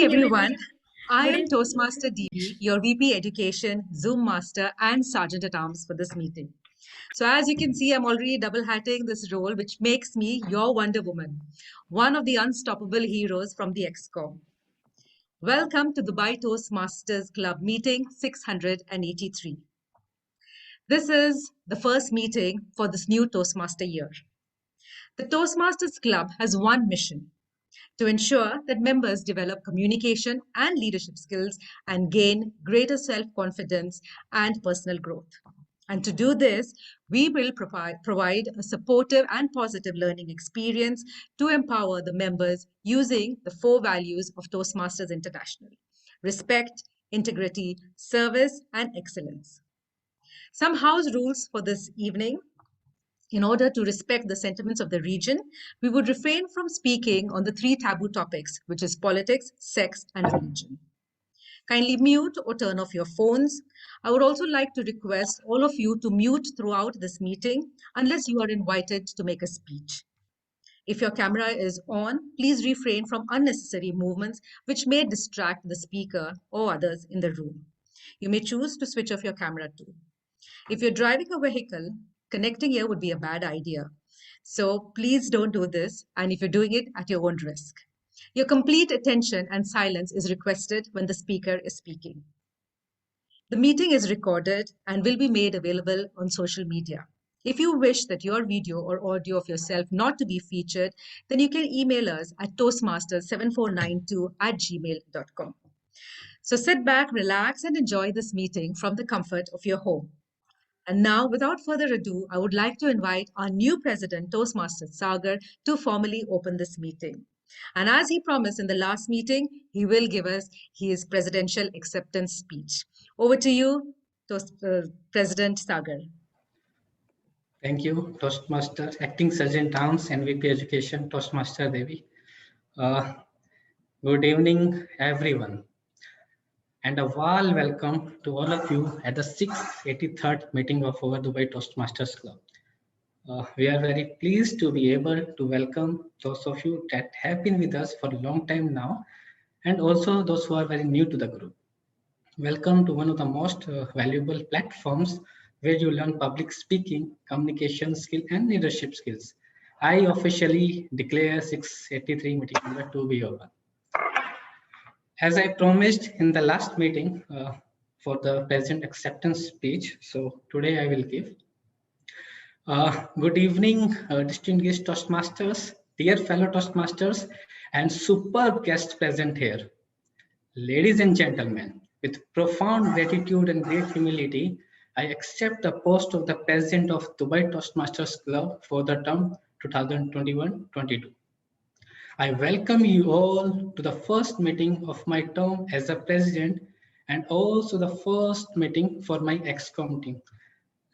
Everyone, I am Toastmaster DB, your VP Education, Zoom Master, and Sergeant at Arms for this meeting. So, as you can see, I'm already double hatting this role, which makes me your Wonder Woman, one of the unstoppable heroes from the XCOM. Welcome to Dubai Toastmasters Club meeting 683. This is the first meeting for this new Toastmaster year. The Toastmasters Club has one mission: to ensure that members develop communication and leadership skills and gain greater self-confidence and personal growth. And to do this, we will provide a supportive and positive learning experience to empower the members using the 4 values of Toastmasters International: respect, integrity, service, and excellence. Some house rules for this evening: in order to respect the sentiments of the region, we would refrain from speaking on the 3 taboo topics, which is politics, sex, and religion. Kindly mute or turn off your phones. I would also like to request all of you to mute throughout this meeting unless you are invited to make a speech. If your camera is on, please refrain from unnecessary movements which may distract the speaker or others in the room. You may choose to switch off your camera too. If you're driving a vehicle, connecting here would be a bad idea. So please don't do this, and if you're doing it at your own risk. Your complete attention and silence is requested when the speaker is speaking. The meeting is recorded and will be made available on social media. If you wish that your video or audio of yourself not to be featured, then you can email us at toastmasters7492@gmail.com. So sit back, relax, and enjoy this meeting from the comfort of your home. And now, without further ado, I would like to invite our new president, Toastmaster Sagar, to formally open this meeting. And as he promised in the last meeting, he will give us his presidential acceptance speech. Over to you, President Sagar. Thank you, Toastmaster, Acting Sergeant Arms and VP Education, Toastmaster Devi. Good evening, everyone, and a warm welcome to all of you at the 683rd meeting of our Dubai Toastmasters Club. We are very pleased to be able to welcome those of you that have been with us for a long time now, and also those who are very new to the group. Welcome to one of the most valuable platforms where you learn public speaking, communication skill, and leadership skills. I officially declare 683 meeting number to be over. As I promised in the last meeting for the present acceptance speech, so today I will give. Good evening, distinguished Toastmasters, dear fellow Toastmasters, and superb guests present here. Ladies and gentlemen, with profound gratitude and great humility, I accept the post of the President of Dubai Toastmasters Club for the term 2021-22. I welcome you all to the first meeting of my term as a President and also the first meeting for my XCOM team.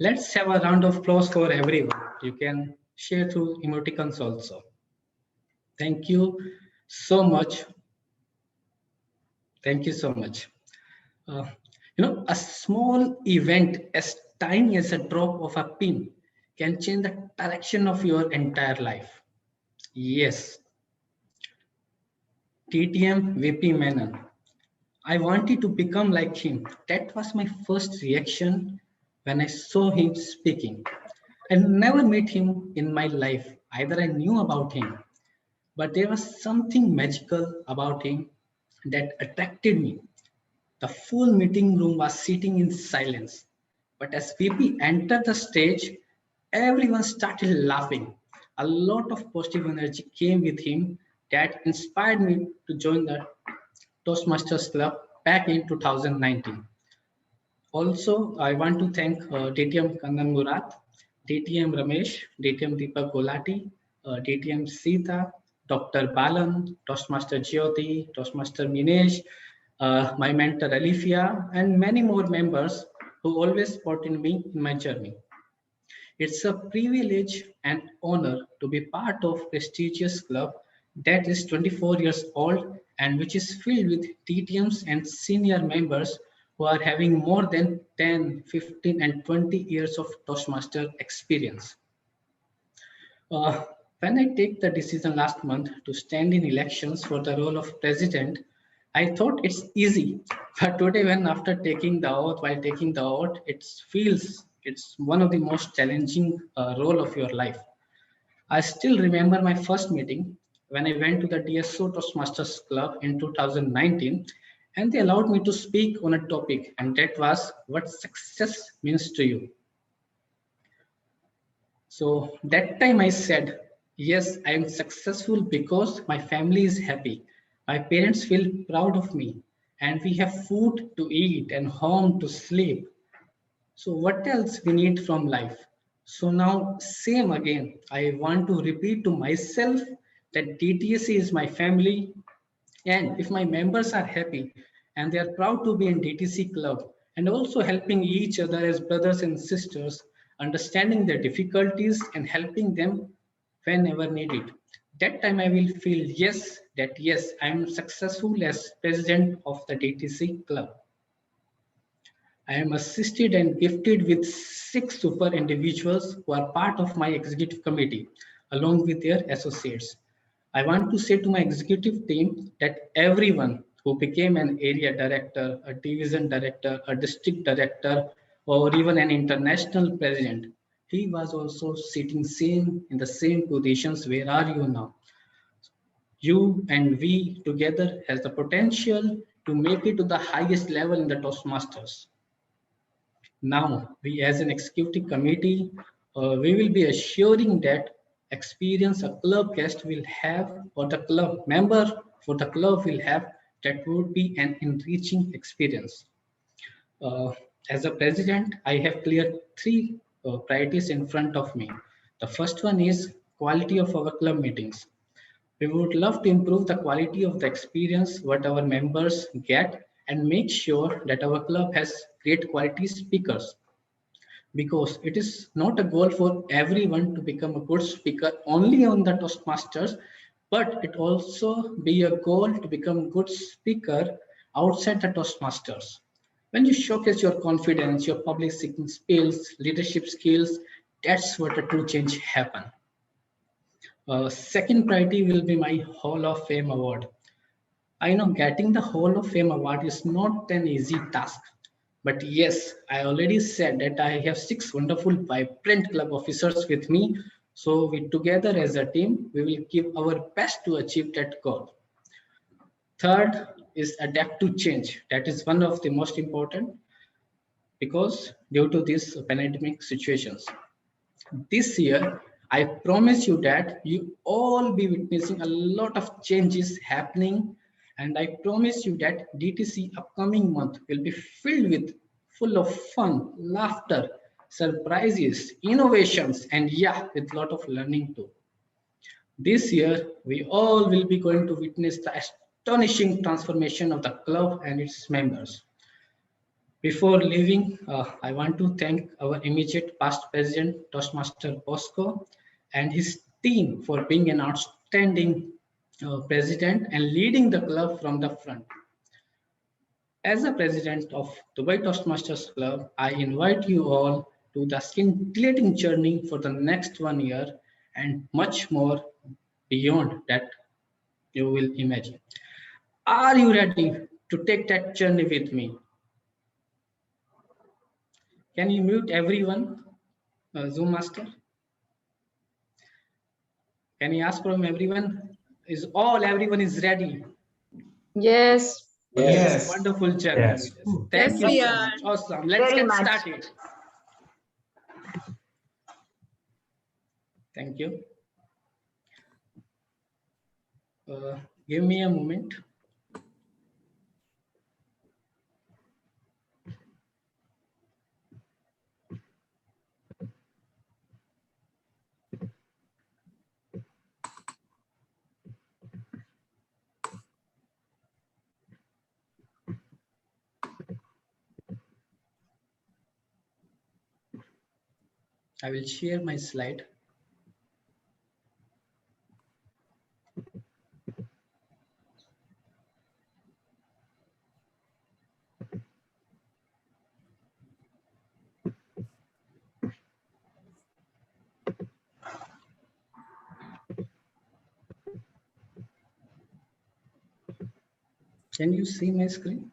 Let's have a round of applause for everyone. You can share through emoticons also. Thank you so much. Thank you so much. A small event as tiny as a drop of a pin can change the direction of your entire life. Yes. TTM VP Menon. I wanted to become like him. That was my first reaction when I saw him speaking. I never met him in my life. Either I knew about him, but there was something magical about him that attracted me. The full meeting room was sitting in silence. But as VP entered the stage, everyone started laughing. A lot of positive energy came with him that inspired me to join the Toastmasters Club back in 2019. Also, I want to thank DTM Kandan Murat, DTM Ramesh, DTM Deepak Golati, DTM Sita, Dr. Balan, Toastmaster Jyoti, Toastmaster Minesh, my mentor Alifia, and many more members who always supported me in my journey. It's a privilege and honor to be part of a prestigious club that is 24 years old and which is filled with TTMs and senior members who are having more than 10, 15, and 20 years of Toastmaster experience. When I take the decision last month to stand in elections for the role of president, I thought it's easy, but today when after taking the oath, while taking the oath, it feels it's one of the most challenging role of your life. I still remember my first meeting when I went to the DSO Toastmasters Club in 2019, and they allowed me to speak on a topic, and that was what success means to you. So that time I said, yes, I am successful because my family is happy. My parents feel proud of me, and we have food to eat and home to sleep. So what else we need from life? So now same again. I want to repeat to myself that DTSC is my family, and if my members are happy and they are proud to be in DTC club and also helping each other as brothers and sisters, understanding their difficulties and helping them whenever needed. That time I will feel yes, I am successful as president of the DTC club. I am assisted and gifted with 6 super individuals who are part of my executive committee, along with their associates. I want to say to my executive team that everyone who became an area director, a division director, a district director, or even an international president, he was also sitting same in the same positions. Where are you now? You and we together has the potential to make it to the highest level in the Toastmasters. Now, we as an executive committee, we will be assuring that experience a club guest will have or the club member for the club will have, that would be an enriching experience. Uh, as a president, I have clear three priorities in front of me. The first one is quality of our club meetings. We would love to improve the quality of the experience what our members get and make sure that our club has great quality speakers, because it is not a goal for everyone to become a good speaker only on the Toastmasters, but it also be a goal to become good speaker outside the Toastmasters. When you showcase your confidence, your public speaking skills, leadership skills, that's what the true change happen. Second priority will be my Hall of Fame award. I know getting the Hall of Fame award is not an easy task. But yes, I already said that I have 6 wonderful, vibrant club officers with me. So we together as a team, we will give our best to achieve that goal. Third is adapt to change. That is one of the most important because due to these pandemic situations. This year, I promise you that you all be witnessing a lot of changes happening, and I promise you that DTC upcoming month will be filled with full of fun, laughter, surprises, innovations, and yeah, with a lot of learning too. This year, we all will be going to witness the astonishing transformation of the club and its members. Before leaving, I want to thank our immediate past president, Toastmaster Bosco, and his team for being an outstanding president and leading the club from the front. As a president of Dubai Toastmasters Club, I invite you all to the scintillating journey for the next 1 year and much more beyond that you will imagine. Are you ready to take that journey with me? Can you mute everyone, Zoom Master? Can you ask from everyone? Is all everyone is ready Yes, for this Yes. wonderful journey Yes. with us? Yes, Thank you we so are. much. Awesome. Let's very get much. started. Thank you. Give me a moment. I will share my slide. Can you see my screen?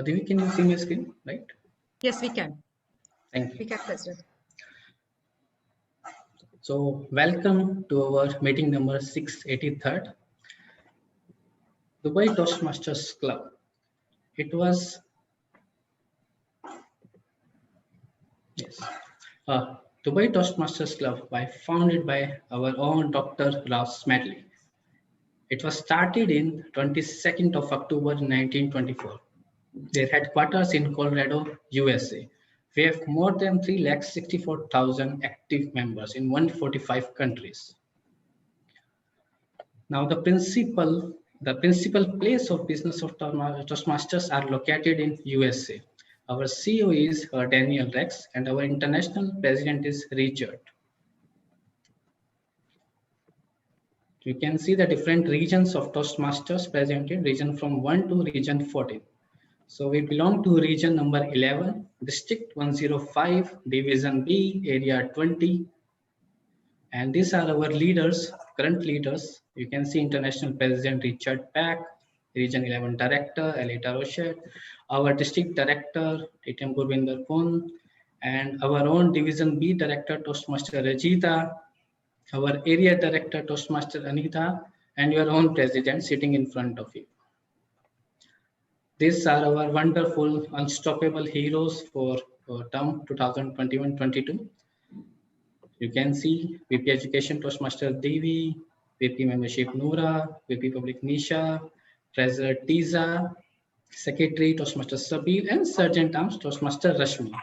Devi, can you see my screen? Right. Yes, we can. Thank We you. can, President. So welcome to our meeting number 683rd, Dubai Toastmasters Club. It was, yes, Dubai Toastmasters Club founded by our own Dr. Ross Smedley. It was started in 22nd of October 1924. Their headquarters in Colorado, USA. We have more than 364,000 active members in 145 countries. Now, the principal place of business of Toastmasters are located in USA. Our CEO is Daniel Rex, and our international president is Richard. You can see the different regions of Toastmasters presented, region from 1 to region 14. So we belong to region number 11, district 105, division B, area 20. And these are our leaders, current leaders. You can see International President Richard Pack, Region 11 Director Alita Rochette, our District Director Titem Gurvinder Kun, and our own Division B Director Toastmaster Rajita, our Area Director Toastmaster Anita, and your own President sitting in front of you. These are our wonderful, unstoppable heroes for term 2021-22. You can see VP Education Toastmaster Devi, VP Membership Noora, VP Public Nisha, Treasurer Tiza, Secretary Toastmaster Sabile, and Sergeant Arms Toastmaster Rashmi.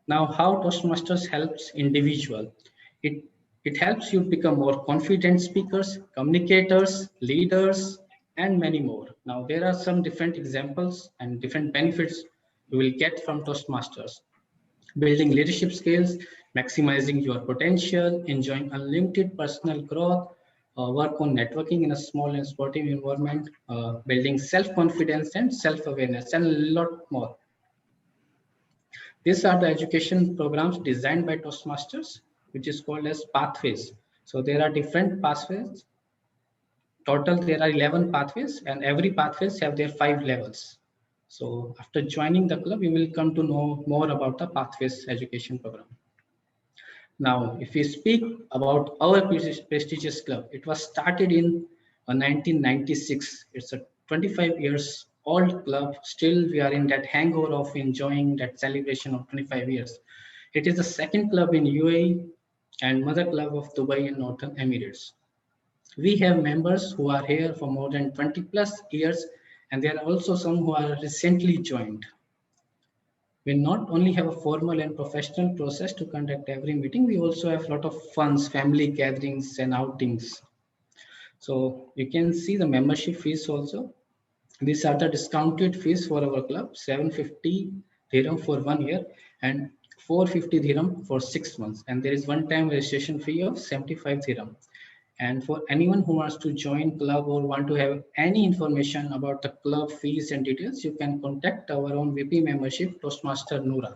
Now, how Toastmasters helps individual? It helps you become more confident speakers, communicators, leaders, and many more. Now, there are some different examples and different benefits you will get from Toastmasters. Building leadership skills, maximizing your potential, enjoying unlimited personal growth, work on networking in a small and sportive environment, building self-confidence and self-awareness, and a lot more. These are the education programs designed by Toastmasters, which is called as pathways. So there are different pathways. Total, there are 11 pathways, and every pathways have their 5 levels. So after joining the club, you will come to know more about the pathways education program. Now, if we speak about our prestigious club, it was started in 1996. It's a 25 years old club. Still, we are in that hangover of enjoying that celebration of 25 years. It is the second club in UAE and mother club of Dubai and Northern Emirates. We have members who are here for more than 20 plus years, and there are also some who are recently joined. We not only have a formal and professional process to conduct every meeting, we also have a lot of funds, family gatherings, and outings. So you can see the membership fees also. These are the discounted fees for our club: 750 dirham for 1 year and 450 dirham for 6 months. And there is one-time registration fee of 75 dirham. And for anyone who wants to join club or want to have any information about the club fees and details, you can contact our own VP membership, Toastmaster Noora.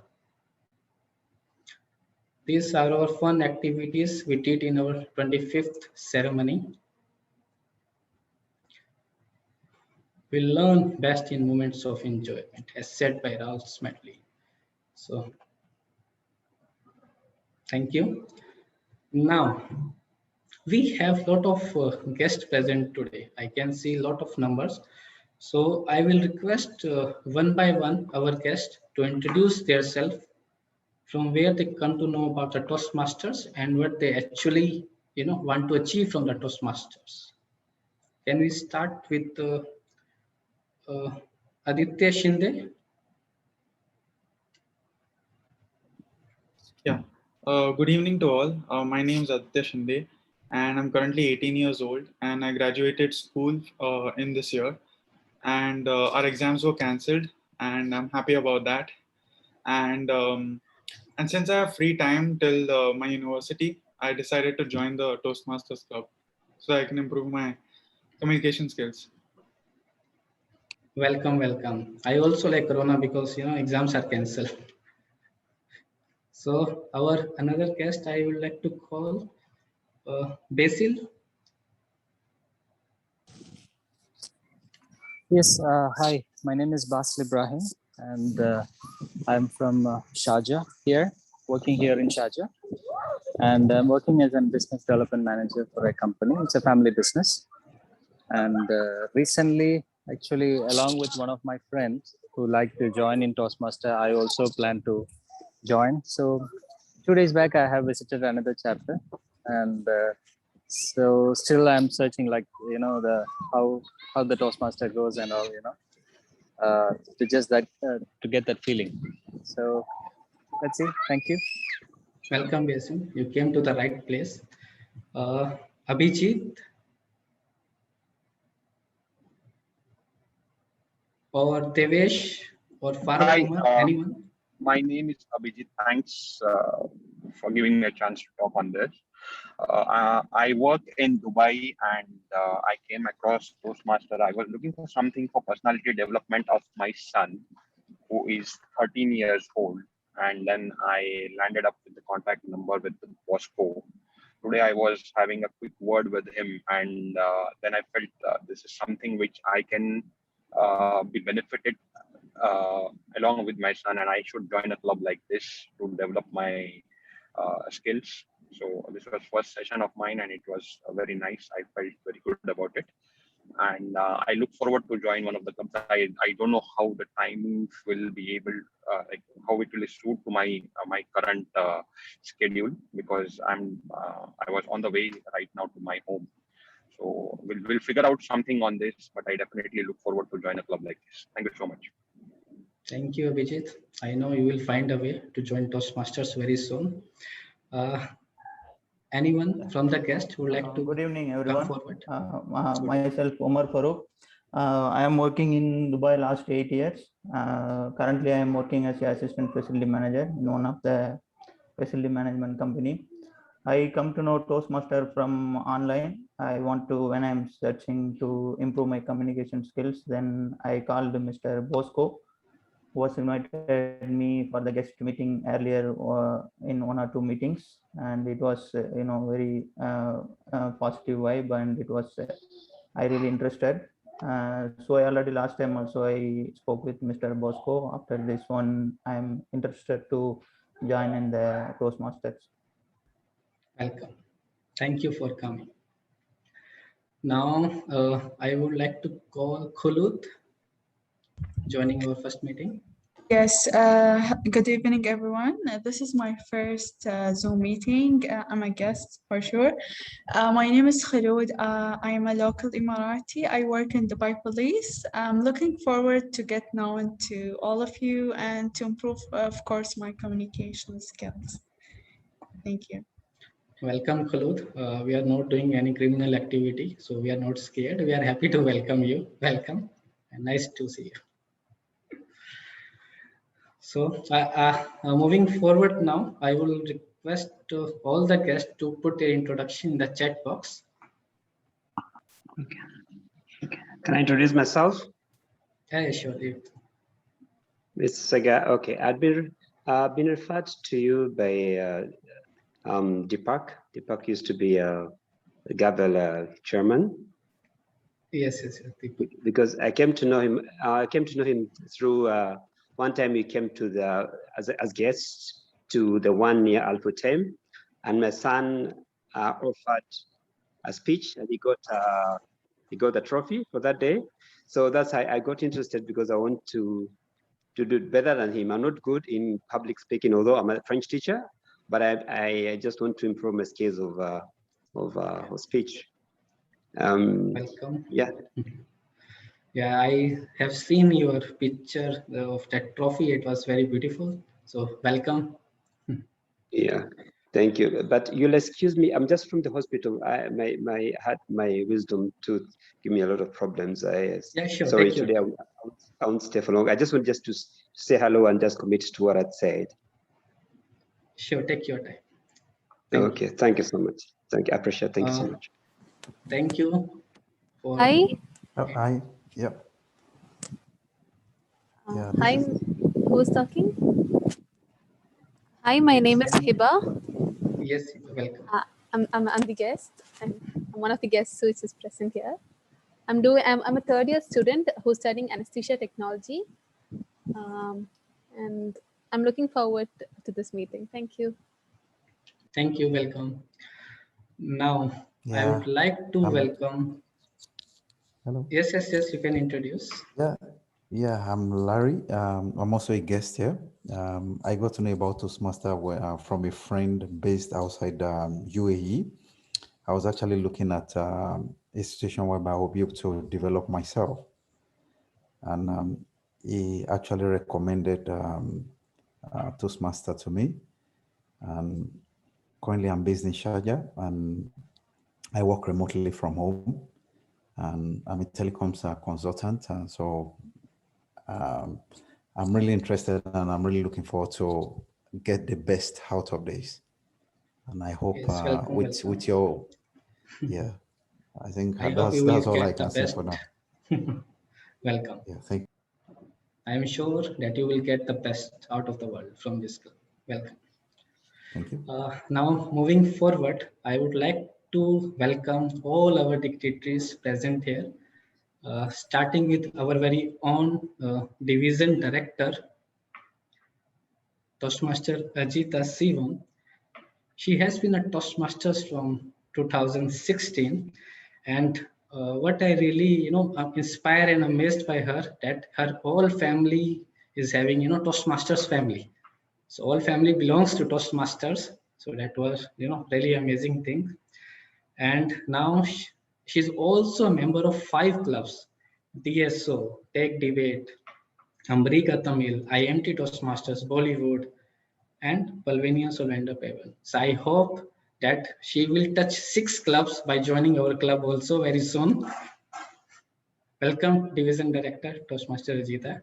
These are our fun activities we did in our 25th ceremony. We learn best in moments of enjoyment, as said by Ralph Smedley. So, thank you. Now, we have a lot of guests present today. I can see a lot of numbers. So, I will request one by one our guests to introduce themselves, from where they come to know about the Toastmasters and what they actually want to achieve from the Toastmasters. Can we start with uh, Aditya Shinde? Yeah. Good evening to all. My name is Aditya Shinde, and I'm currently 18 years old, and I graduated school in this year, and our exams were cancelled, and I'm happy about that. And and since I have free time till my university, I decided to join the Toastmasters Club so I can improve my communication skills. Welcome. I also like Corona because exams are cancelled. So our another guest I would like to call Basil. Yes, hi, my name is Basil Ibrahim, and I'm from Sharjah here, working here in Sharjah. And I'm working as a business development manager for a company. It's a family business. And recently, actually, along with one of my friends who like to join in Toastmaster, I also plan to join. So 2 days back, I have visited another chapter, and so still I'm searching, like the how the Toastmaster goes and all, to just that to get that feeling. So let's see. Thank you. Welcome, Basil. You came to the right place. Abhijit or Devesh or Farooq Hi, Kumar, anyone? my name is Abhijit. Thanks for giving me a chance to talk on this. I work in Dubai and I came across Toastmaster. I was looking for something for personality development of my son, who is 13 years old. And then I landed up with the contact number with Bosco. Today I was having a quick word with him, and then I felt this is something which I can be benefited along with my son, and I should join a club like this to develop my skills. So this was first session of mine, and it was very nice. I felt very good about it, and I look forward to join one of the clubs. I don't know how the timings will be able, like how it will suit to my my current schedule, because I was on the way right now to my home. So we'll figure out something on this, but I definitely look forward to join a club like this. Thank you so much. Thank you, Abhijit. I know you will find a way to join Toastmasters very soon. Anyone from the guest who would like to Good evening, come everyone. forward? Myself, Omar Farooq. I am working in Dubai last 8 years. Currently, I am working as the assistant facility manager in one of the facility management company. I come to know Toastmaster from online. I want to, when I'm searching to improve my communication skills, then I called Mr. Bosco, who was invited me for the guest meeting earlier in 1 or 2 meetings, and it was very positive vibe, and it was I really interested. So I already last time also I spoke with Mr. Bosco. After this one, I'm interested to join in the Toastmasters. Welcome. Thank you for coming. Now, I would like to call Khulud, joining our first meeting. Yes, good evening, everyone. This is my first Zoom meeting. I'm a guest for sure. My name is Khaloud. I am a local Emirati. I work in Dubai Police. I'm looking forward to get known to all of you and to improve, of course, my communication skills. Thank you. Welcome, Khulud. We are not doing any criminal activity, so we are not scared. We are happy to welcome you. Welcome, and nice to see you. So, moving forward now, I will request all the guests to put their introduction in the chat box. Okay. Can I introduce myself? Yeah, sure. This is Saga. Okay, I've been referred to you by Deepak. Deepak used to be a Gavel chairman. Yes. Because I came to know him. I came to know him through one time he came to the as guest to the one near Al Futtaim, and my son offered a speech, and he got a trophy for that day. So that's how I got interested, because I want to do better than him. I'm not good in public speaking, although I'm a French teacher, but I just want to improve my skills of speech. Welcome. Yeah. Yeah, I have seen your picture of that trophy. It was very beautiful. So welcome. Yeah, thank you. But you'll excuse me. I'm just from the hospital. My had my wisdom tooth give me a lot of problems. Yeah, sure. Sorry, today I won't stay for long. I just want to say hello and just commit to what I'd said. Sure, take your time. Okay, thank you so much. Thank you. I appreciate it. Thank you so much. Thank you. Hi. Hi. Yep. Hi, who's talking? Hi, my name is Hiba. Yes, welcome. I'm the guest. I'm one of the guests who is present here. I'm a third year student who's studying anesthesia technology, and I'm looking forward to this meeting. Thank you. Thank you, welcome. Now, I would like to welcome. Hello. Yes, you can introduce. Yeah, I'm Larry. I'm also a guest here. I got to know about Toastmaster from a friend based outside UAE. I was actually looking at a situation whereby I will be able to develop myself. And he actually recommended Toastmaster to me. And currently I'm based in Sharjah and I work remotely from home. And I'm a telecoms consultant. And so I'm really interested and I'm really looking forward to get the best out of this. And I hope Yes, welcome, with your, yeah, I think I hope you that's will all I get the can say best. for now. Welcome. Yeah, thank you. I am sure that you will get the best out of the world from this club. Welcome. Thank you. Now, moving forward, I would like to welcome all our dignitaries present here, starting with our very own division director, Toastmaster Ajita Sivan. She has been a Toastmasters from 2016, and what I really, I'm inspired and amazed by her that her whole family is having, Toastmasters family. So all family belongs to Toastmasters. So that was, really amazing thing. And now she's also a member of 5 clubs: DSO, Tech Debate, Amrika Tamil, IMT Toastmasters, Bollywood, and Palvania Solenda Pavel. So I hope that she will touch 6 clubs by joining our club also very soon. Welcome, Division Director, Toastmaster Ajita.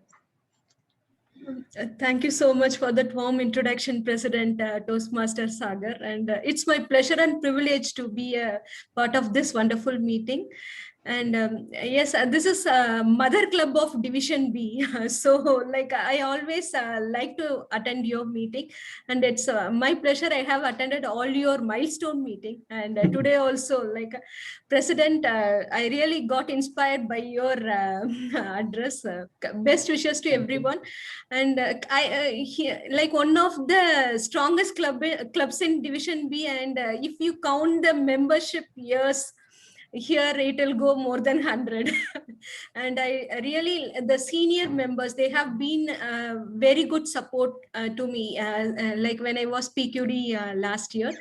Thank you so much for that warm introduction, President Toastmaster Sagar. And it's my pleasure and privilege to be a part of this wonderful meeting. And yes, this is Mother Club of Division B. So like I always like to attend your meeting, and it's my pleasure. I have attended all your milestone meeting, and today also, like President, I really got inspired by your address. Best wishes to everyone. And like one of the strongest clubs in Division B, and if you count the membership years, here it will go more than 100. And I really, the senior members, they have been very good support to me, like when I was PQD last year.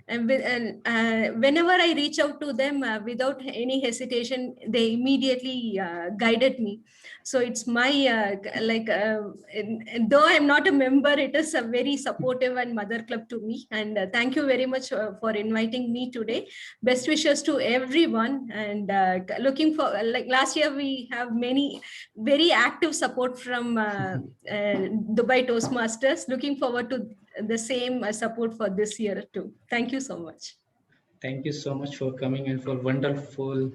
And whenever I reach out to them without any hesitation, they immediately guided me. So it's my though I'm not a member, it is a very supportive and mother club to me. And thank you very much for inviting me today. Best wishes to everyone, and looking for, like last year we have many very active support from Dubai Toastmasters. Looking forward to the same support for this year too. Thank you so much. Thank you so much for coming and for wonderful.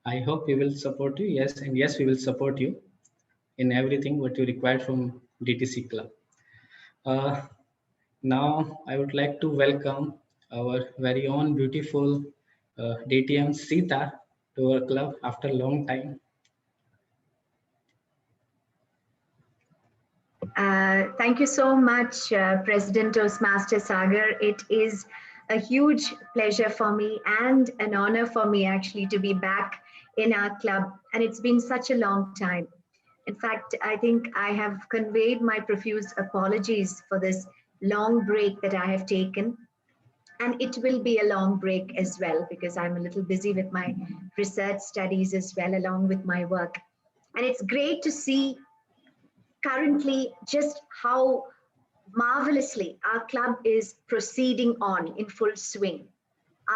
I hope we will support you. Yes, and yes, we will support you in everything what you require from DTC Club. Now, I would like to welcome our very own beautiful DTM Sita to our club after a long time. Thank you so much, President Toastmaster Sagar. It is a huge pleasure for me and an honor for me actually to be back in our club. And it's been such a long time. In fact, I think I have conveyed my profuse apologies for this long break that I have taken. And it will be a long break as well, because I'm a little busy with my research studies as well, along with my work. And it's great to see currently just how marvelously our club is proceeding on in full swing.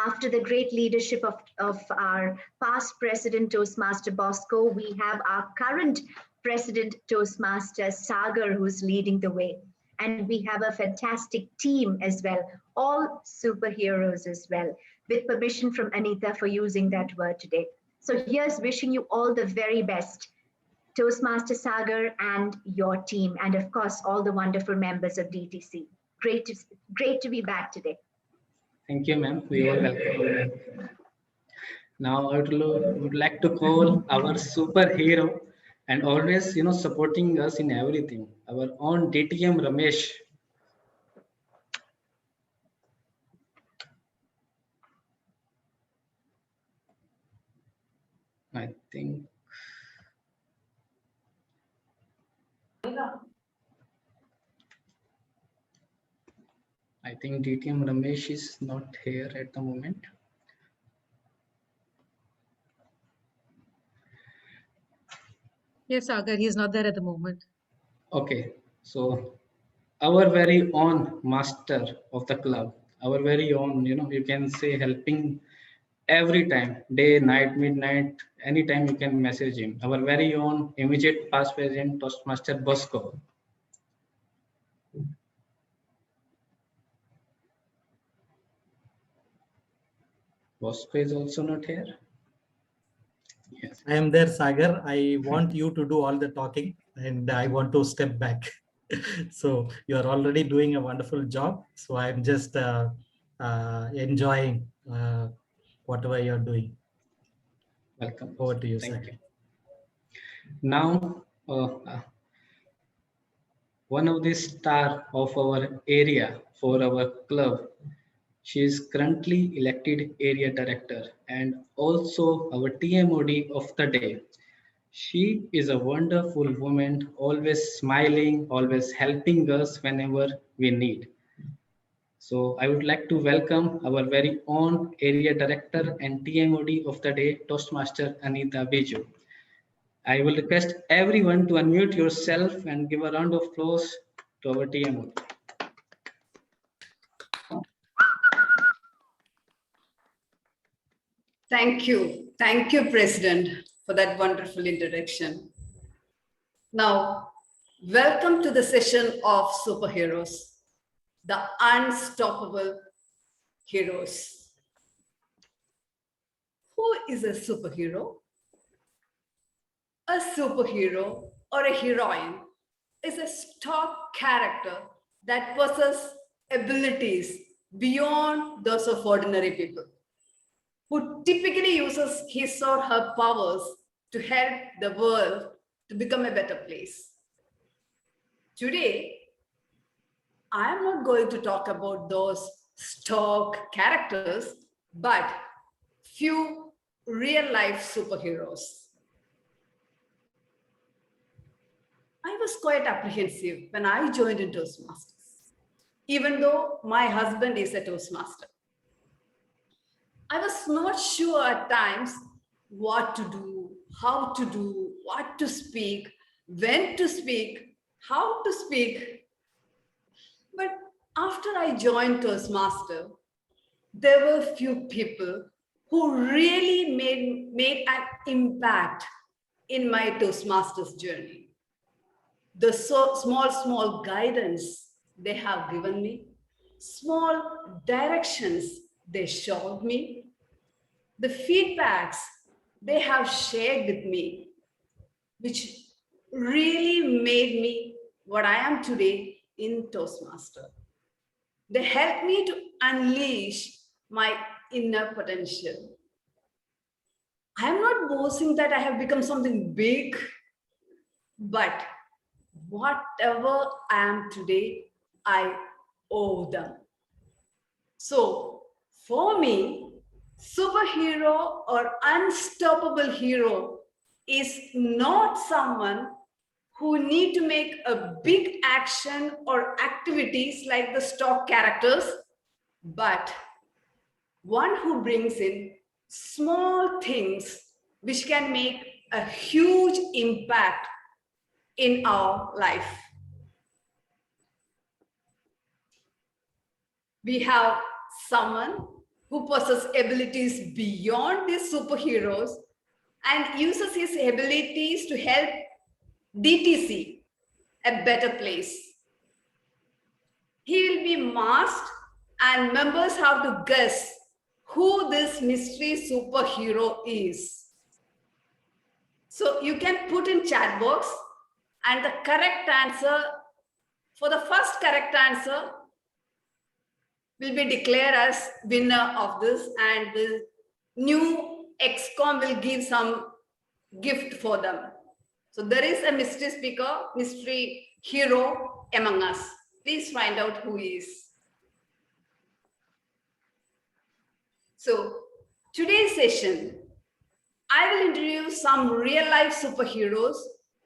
After the great leadership of our past president, Toastmaster Bosco, we have our current president, Toastmaster Sagar, who's leading the way. And we have a fantastic team as well, all superheroes as well, with permission from Anita for using that word today. So here's wishing you all the very best. Toastmaster Sagar and your team, and of course, all the wonderful members of DTC. Great to be back today. Thank you, ma'am. We all welcome. Now I would like to call our superhero and always, supporting us in everything, our own DTM Ramesh. I think DTM Ramesh is not here at the moment. Yes, Sagar, he's not there at the moment. Okay, so our very own master of the club, our very own, you can say helping every time, day, night, midnight, anytime you can message him. Our very own immediate past president, Toastmaster Bosco. Bosco is also not here. Yes. I am there, Sagar. I want you to do all the talking and I want to step back. So you are already doing a wonderful job. So I'm just enjoying whatever you're doing. Welcome. Over to you, Thank Sagar. you. Now, one of the star of our area for our club. She is currently elected area director and also our TMOD of the day. She is a wonderful woman, always smiling, always helping us whenever we need. So I would like to welcome our very own area director and TMOD of the day, Toastmaster Anita Biju. I will request everyone to unmute yourself and give a round of applause to our TMOD. Thank you. Thank you, President, for that wonderful introduction. Now, welcome to the session of superheroes, the unstoppable heroes. Who is a superhero? A superhero or a heroine is a stock character that possesses abilities beyond those of ordinary people, who typically uses his or her powers to help the world to become a better place. Today, I am not going to talk about those stock characters, but few real-life superheroes. I was quite apprehensive when I joined in Toastmasters, even though my husband is a Toastmaster. I was not sure at times what to do, how to do, what to speak, when to speak, how to speak. But after I joined Toastmaster, there were few people who really made an impact in my Toastmasters journey. The small guidance they have given me, small directions they showed me, the feedbacks they have shared with me, which really made me what I am today in Toastmaster. They helped me to unleash my inner potential. I am not boasting that I have become something big, but whatever I am today, I owe them. So for me, superhero or unstoppable hero is not someone who need to make a big action or activities like the stock characters, but one who brings in small things which can make a huge impact in our life. We have someone who possesses abilities beyond these superheroes and uses his abilities to help DTC a better place. He will be masked and members have to guess who this mystery superhero is. So you can put in chat box, and the correct answer, for the first correct answer, will be declared as winner of this, and the new XCOM will give some gift for them. So there is a mystery speaker, mystery hero among us. Please find out who he is. So today's session, I will introduce some real life superheroes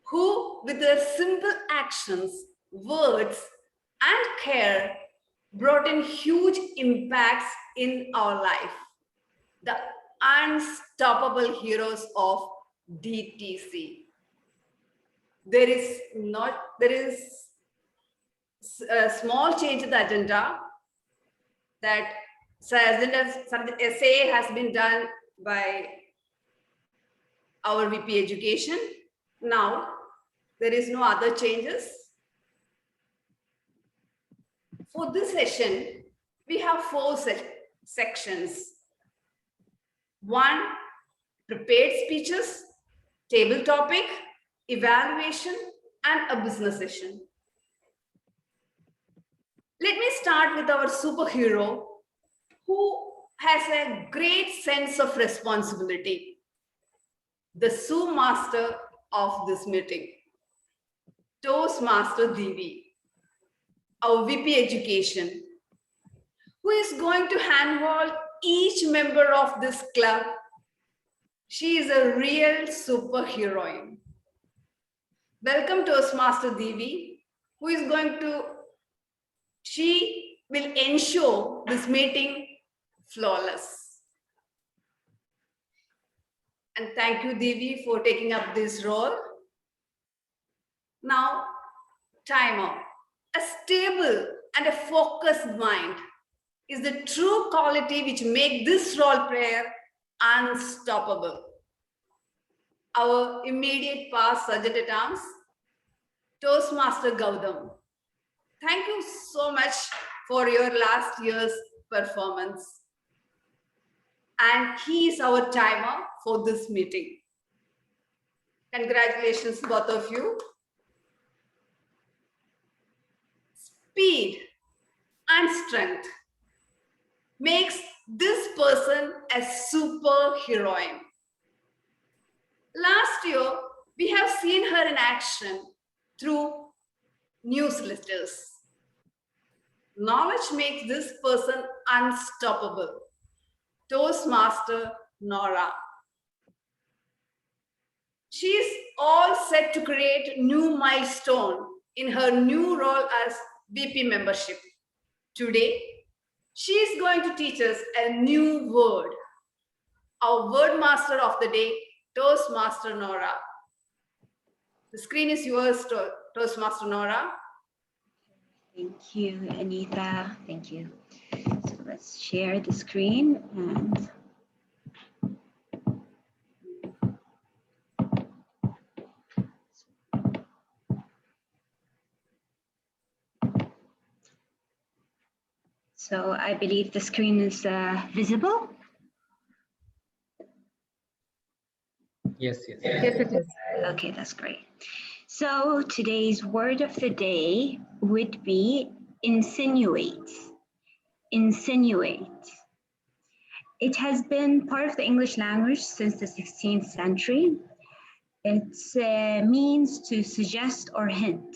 who, with their simple actions, words, and care, brought in huge impacts in our life. The unstoppable heroes of DTC. There is a small change in the agenda, that essay has been done by our VP Education. Now, there is no other changes. For this session, we have 4 sections. 1, prepared speeches, table topic, evaluation, and a business session. Let me start with our superhero who has a great sense of responsibility, the Zoom master of this meeting, Toastmaster Devi, our VP Education, who is going to handhold each member of this club. She is a real superheroine. Welcome Toastmaster Devi, she will ensure this meeting flawless. And thank you, Devi, for taking up this role. Now, timer. A stable and a focused mind is the true quality which makes this role player unstoppable. Our immediate past sergeant at arms, Toastmaster Gautam. Thank you so much for your last year's performance. And he is our timer for this meeting. Congratulations, both of you. Speed and strength makes this person a superheroine. Last year, we have seen her in action through newsletters. Knowledge makes this person unstoppable. Toastmaster Nora. She is all set to create new milestone in her new role as VP membership. Today, she is going to teach us a new word. Our word master of the day, Toastmaster Nora. The screen is yours, Toastmaster Nora. Thank you, Anita. Thank you. So let's share the screen and so I believe the screen is visible. Yes. Yes, it is. Okay, that's great. So today's word of the day would be insinuate. Insinuate. It has been part of the English language since the 16th century. It means to suggest or hint.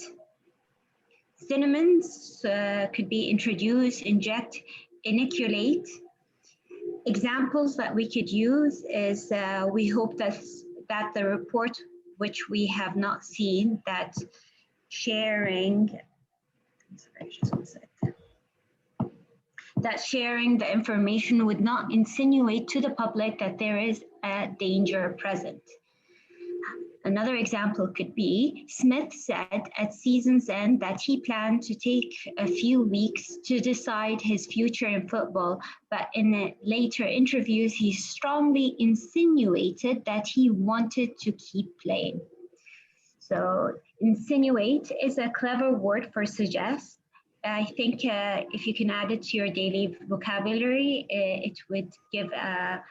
Synonyms could be introduce, inject, inoculate. Examples that we could use is we hope that the report, which we have not seen, that sharing the information would not insinuate to the public that there is a danger present. Another example could be, Smith said at season's end that he planned to take a few weeks to decide his future in football, but in the later interviews, he strongly insinuated that he wanted to keep playing. So insinuate is a clever word for suggest. I think if you can add it to your daily vocabulary, it would give a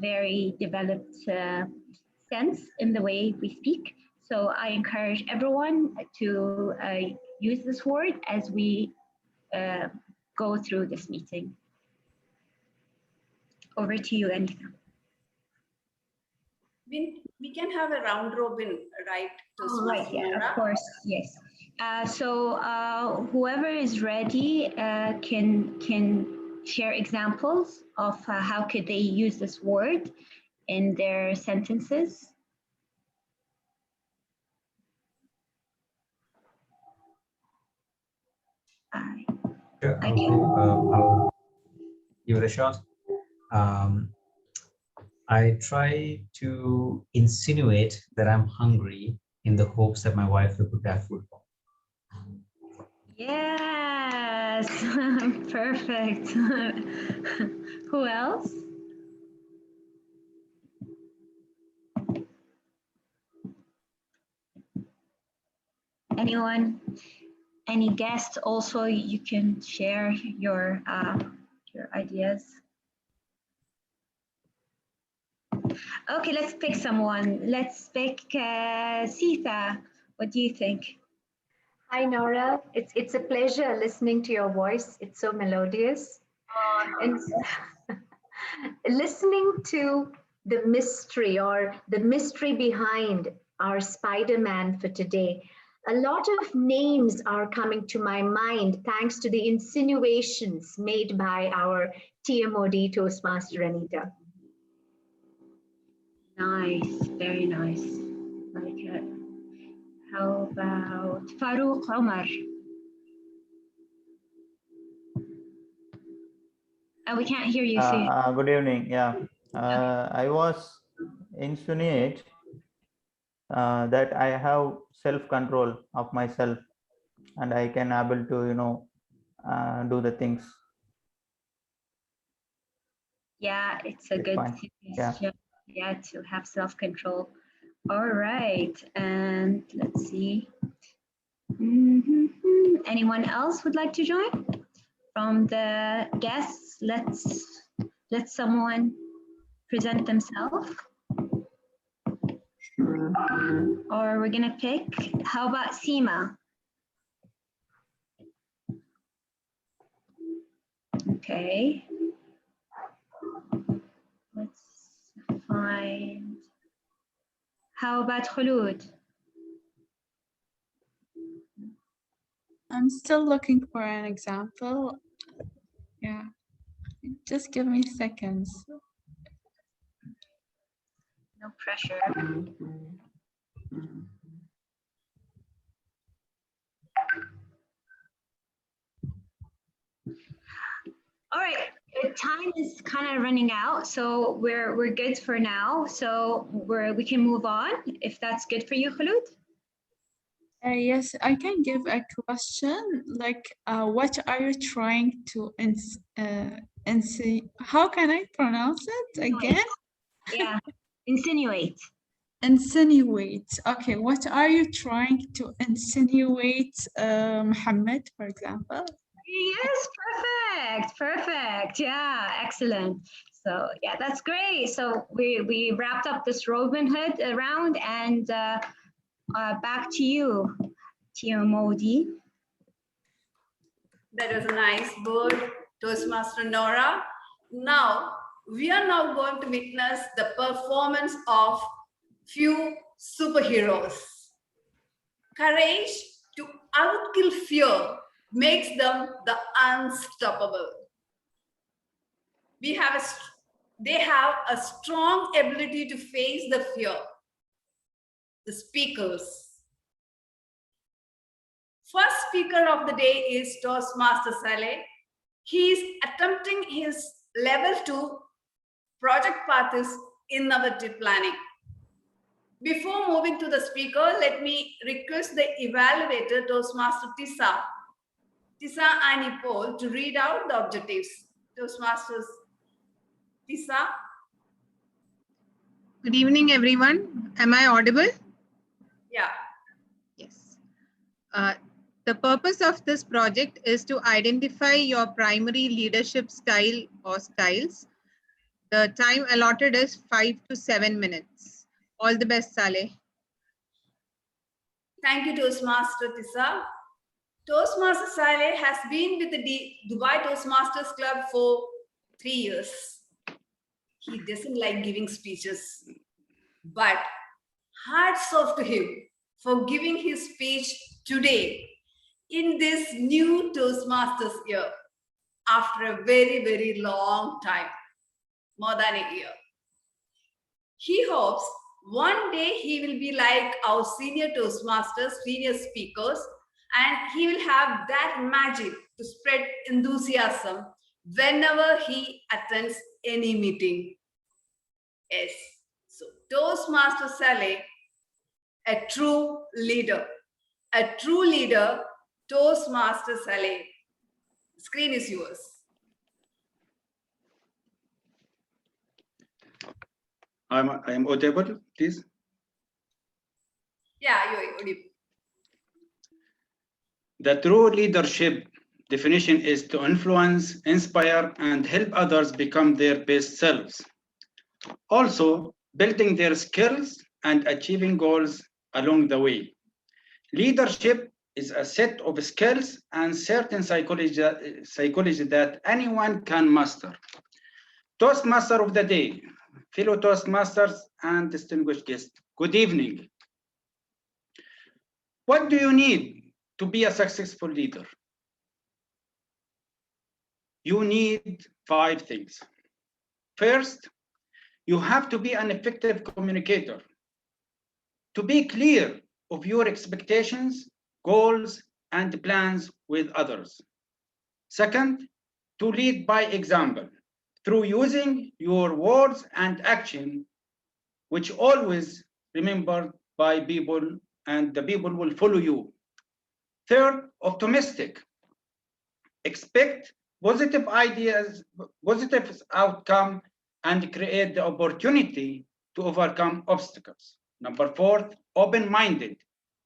very developed tense in the way we speak. So I encourage everyone to use this word as we go through this meeting. Over to you, Anika. We can have a round robin, right? Oh, right, yeah, of course, yes. So whoever is ready can share examples of how could they use this word in their sentences. Sure, I'll give it a shot. I try to insinuate that I'm hungry in the hopes that my wife will prepare food for me. Yes, perfect. Who else? Anyone? Any guests also, you can share your ideas. Okay, let's pick someone. Let's pick Sita. What do you think? Hi, Nora. It's a pleasure listening to your voice. It's so melodious. And listening to the mystery or the mystery behind our Spider-Man for today. A lot of names are coming to my mind thanks to the insinuations made by our TMOD Toastmaster Anita. Nice, very nice. Like it. How about Farouk Omar? We can't hear you. Good evening. Yeah, I was insinuate that I have self-control of myself and I can able to do the things. Yeah, it's a good suggestion. Yeah, to have self-control. All right, and let's see. Anyone else would like to join? From the guests, let someone present themselves. Or we're gonna pick, how about Seema? Okay. Let's find, how about Khulud? I'm still looking for an example. Yeah, just give me seconds. No pressure. All right, time is kind of running out, so we're good for now. So we can move on if that's good for you, Khulud. Yes, I can give a question like, what are you trying to how can I pronounce it again? Yeah, insinuate. Insinuate. Okay, what are you trying to insinuate, Muhammad, for example? Yes, perfect. Yeah, excellent. So yeah, that's great. So we wrapped up this Robin Hood round, and back to you, Modi. That was a nice word, Toastmaster Nora. Now, we are now going to witness the performance of few superheroes. Courage to outkill fear makes them the unstoppable. They have a strong ability to face the fear. The speakers. First speaker of the day is Toastmaster Saleh. He is attempting his level 2 project path is innovative planning. Before moving to the speaker, let me request the evaluator, Toastmaster Tissa and Ipol, to read out the objectives. Toastmasters Tissa. Good evening, everyone. Am I audible? Yeah. Yes. The purpose of this project is to identify your primary leadership style or styles. The time allotted is 5 to 7 minutes. All the best, Saleh. Thank you, Toastmaster Tissa. Toastmaster Saleh has been with the Dubai Toastmasters Club for 3 years. He doesn't like giving speeches, but hats off to him for giving his speech today in this new Toastmasters year after a very, very long time, more than a year. He hopes one day he will be like our senior Toastmasters, senior speakers, and he will have that magic to spread enthusiasm whenever he attends any meeting. Yes, so Toastmaster Saleh, a true leader, Toastmaster Saleh. Screen is yours. I am audible, please. Yeah, you're audible. The true leadership definition is to influence, inspire, and help others become their best selves. Also, building their skills and achieving goals along the way. Leadership is a set of skills and certain psychology that anyone can master. Toastmaster of the day, fellow Toastmasters and distinguished guests, good evening. What do you need to be a successful leader? You need 5 things. First, you have to be an effective communicator. To be clear of your expectations, goals, and plans with others. Second, to lead by example through using your words and action, which always remembered by people and the people will follow you. Third, optimistic. Expect positive ideas, positive outcome, and create the opportunity to overcome obstacles. Number 4, open-minded,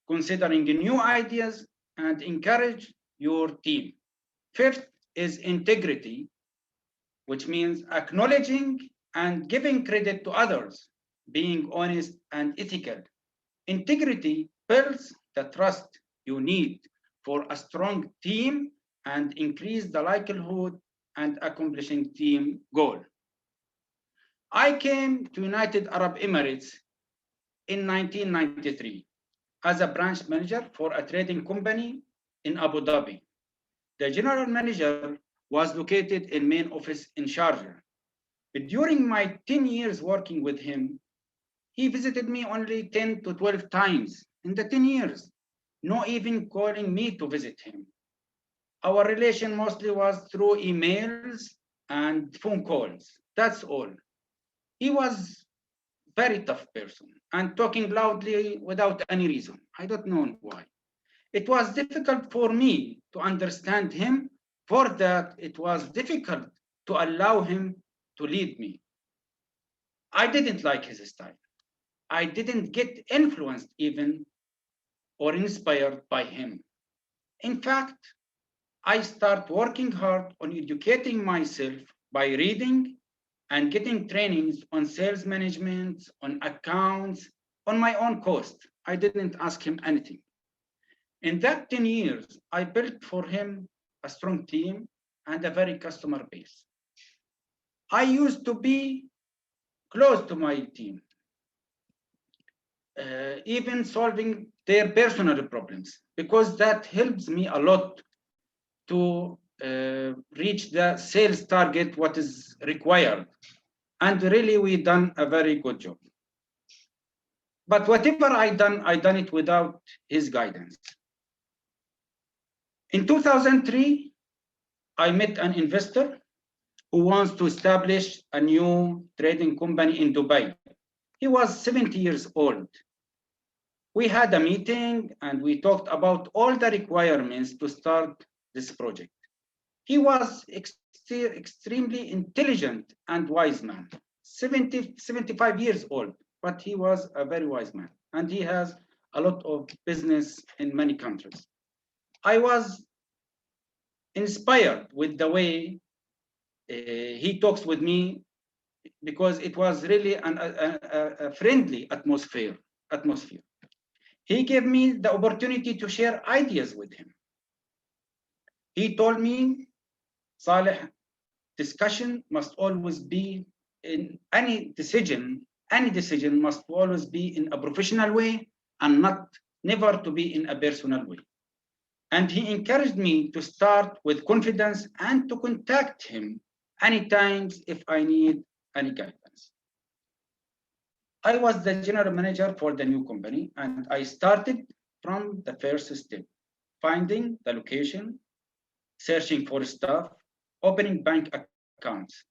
considering new ideas and encourage your team. 5th is integrity, which means acknowledging and giving credit to others, being honest and ethical. Integrity builds the trust you need for a strong team and increase the likelihood and accomplishing team goal. I came to United Arab Emirates in 1993 as a branch manager for a trading company in Abu Dhabi. The general manager was located in main office in Sharjah. But during my 10 years working with him, he visited me only 10 to 12 times in the 10 years, not even calling me to visit him. Our relation mostly was through emails and phone calls. That's all. He was very tough person and talking loudly without any reason. I don't know why. It was difficult for me to understand him. For that, it was difficult to allow him to lead me. I didn't like his style. I didn't get influenced even or inspired by him. In fact, I start working hard on educating myself by reading and getting trainings on sales management, on accounts, on my own cost. I didn't ask him anything. In that 10 years, I built for him a strong team and a very customer base. I used to be close to my team, even solving their personal problems, because that helps me a lot to reach the sales target, what is required. And really, we done a very good job. But whatever I done it without his guidance. In 2003, I met an investor who wants to establish a new trading company in Dubai. He was 70 years old. We had a meeting and we talked about all the requirements to start this project. He was extremely intelligent and wise man, 75 years old, but he was a very wise man. And he has a lot of business in many countries. I was inspired with the way he talks with me because it was really a friendly atmosphere. He gave me the opportunity to share ideas with him. He told me, Saleh, discussion must always be in any decision must always be in a professional way and never to be in a personal way. And he encouraged me to start with confidence and to contact him anytime if I need any guidance. I was the general manager for the new company, and I started from the first step, finding the location, searching for staff, opening bank accounts.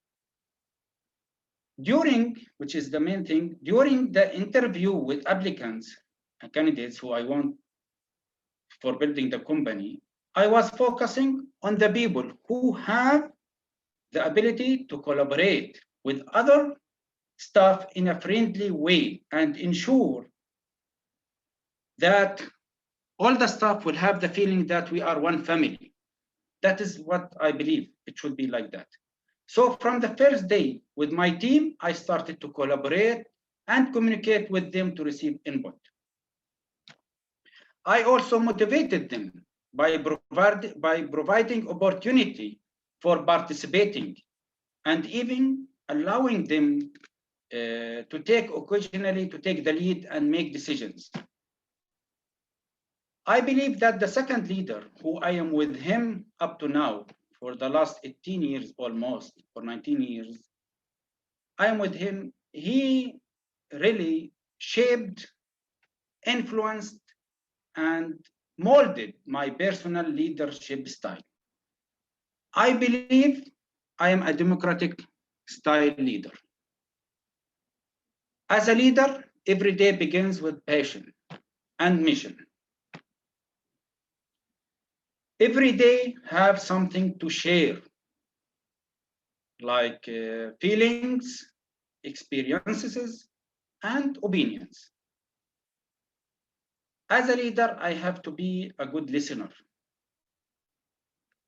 Which is the main thing, during the interview with applicants and candidates who I want for building the company, I was focusing on the people who have the ability to collaborate with other staff in a friendly way and ensure that all the staff will have the feeling that we are one family. That is what I believe it should be like that. So from the first day with my team, I started to collaborate and communicate with them to receive input. I also motivated them by providing opportunity for participating and even allowing them to take the lead and make decisions. I believe that the second leader, who I am with him up to now for the last 18 years almost, or 19 years, I am with him. He really shaped, influenced, and molded my personal leadership style. I believe I am a democratic style leader. As a leader, every day begins with passion and mission. Every day have something to share, like feelings, experiences, and opinions. As a leader, I have to be a good listener.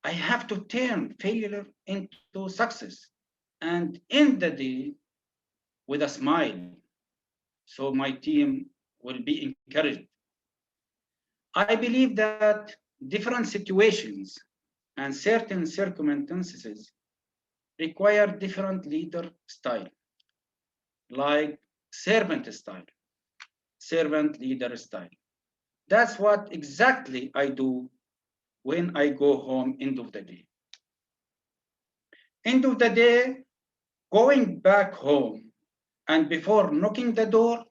I have to turn failure into success and end the day with a smile, so my team will be encouraged. I believe that different situations and certain circumstances require different leader style, like servant leader style. That's what exactly I do when I go home end of the day. End of the day, going back home, and before knocking the door,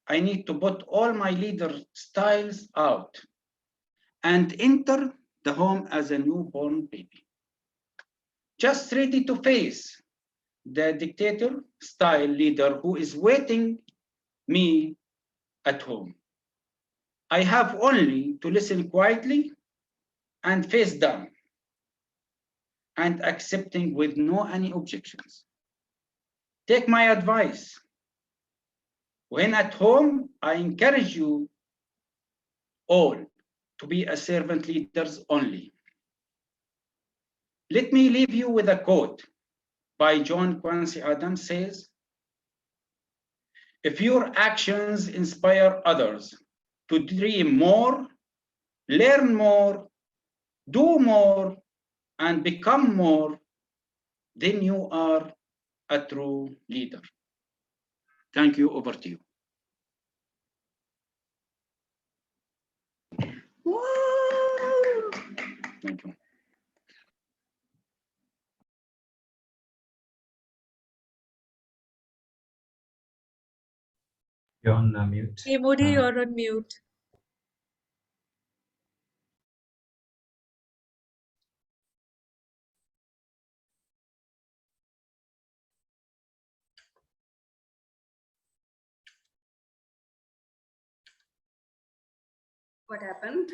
I need to put all my leader styles out and enter the home as a newborn baby, just ready to face the dictator style leader who is waiting me at home. I have only to listen quietly and face down and accepting with no any objections. Take my advice. When at home, I encourage you all to be a servant leaders only. Let me leave you with a quote by John Quincy Adams says, if your actions inspire others to dream more, learn more, do more, and become more, then you are a true leader. Thank you. Over to you. Thank you. You're on mute. Hey, Modi, you're on mute. What happened?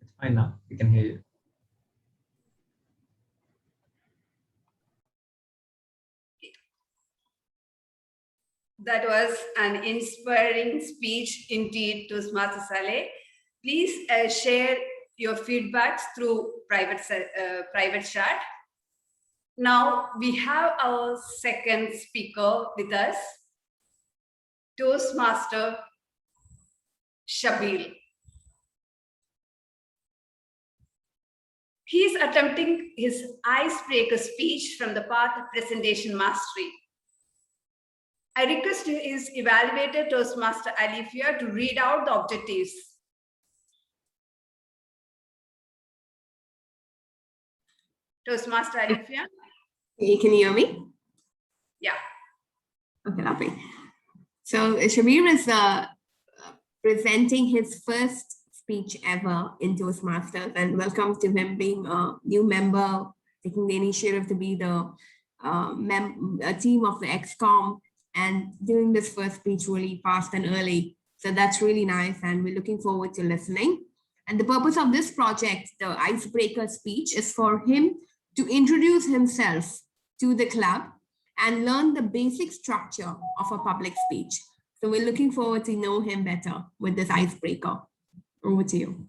It's fine now. We can hear you. That was an inspiring speech indeed, Toastmaster Saleh. Please share your feedbacks through private chat. Now we have our second speaker with us, Toastmaster Sabile. He is attempting his icebreaker speech from the path of presentation mastery. I request his evaluator, Toastmaster Alifia, to read out the objectives. Toastmaster Alifia. Hey, can you hear me? Yeah. Okay, lovely. So Sabile is presenting his first speech ever in Toastmasters, and welcome to him being a new member, taking the initiative to be the a team of the XCOM and doing this first speech really fast and early. So that's really nice, and we're looking forward to listening. And the purpose of this project, the Icebreaker Speech, is for him to introduce himself to the club and learn the basic structure of a public speech. So we're looking forward to know him better with this icebreaker. Over to you.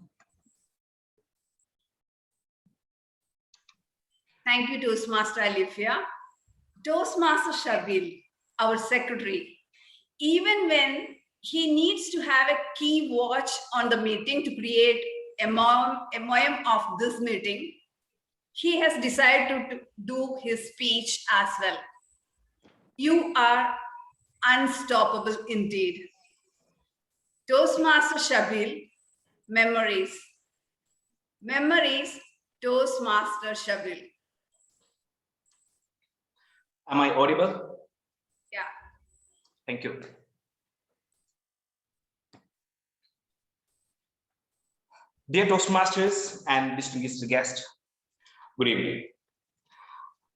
Thank you, Toastmaster Alifia. Toastmaster Sabile, our secretary, even when he needs to have a key watch on the meeting to create a MOM of this meeting, he has decided to do his speech as well. You are unstoppable indeed. Toastmaster Sabile, memories. Memories, Toastmaster Sabile. Am I audible? Yeah. Thank you. Dear Toastmasters and distinguished guests, good evening.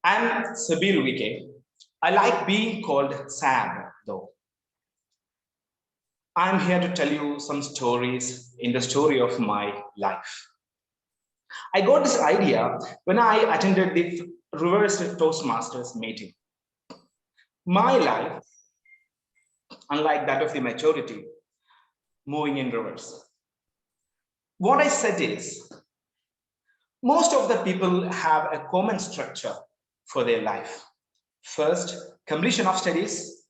I'm Sabile Wike. I like being called Sam, though. I'm here to tell you some stories in the story of my life. I got this idea when I attended the reverse Toastmasters meeting. My life, unlike that of the majority, moving in reverse. What I said is, most of the people have a common structure for their life. First, completion of studies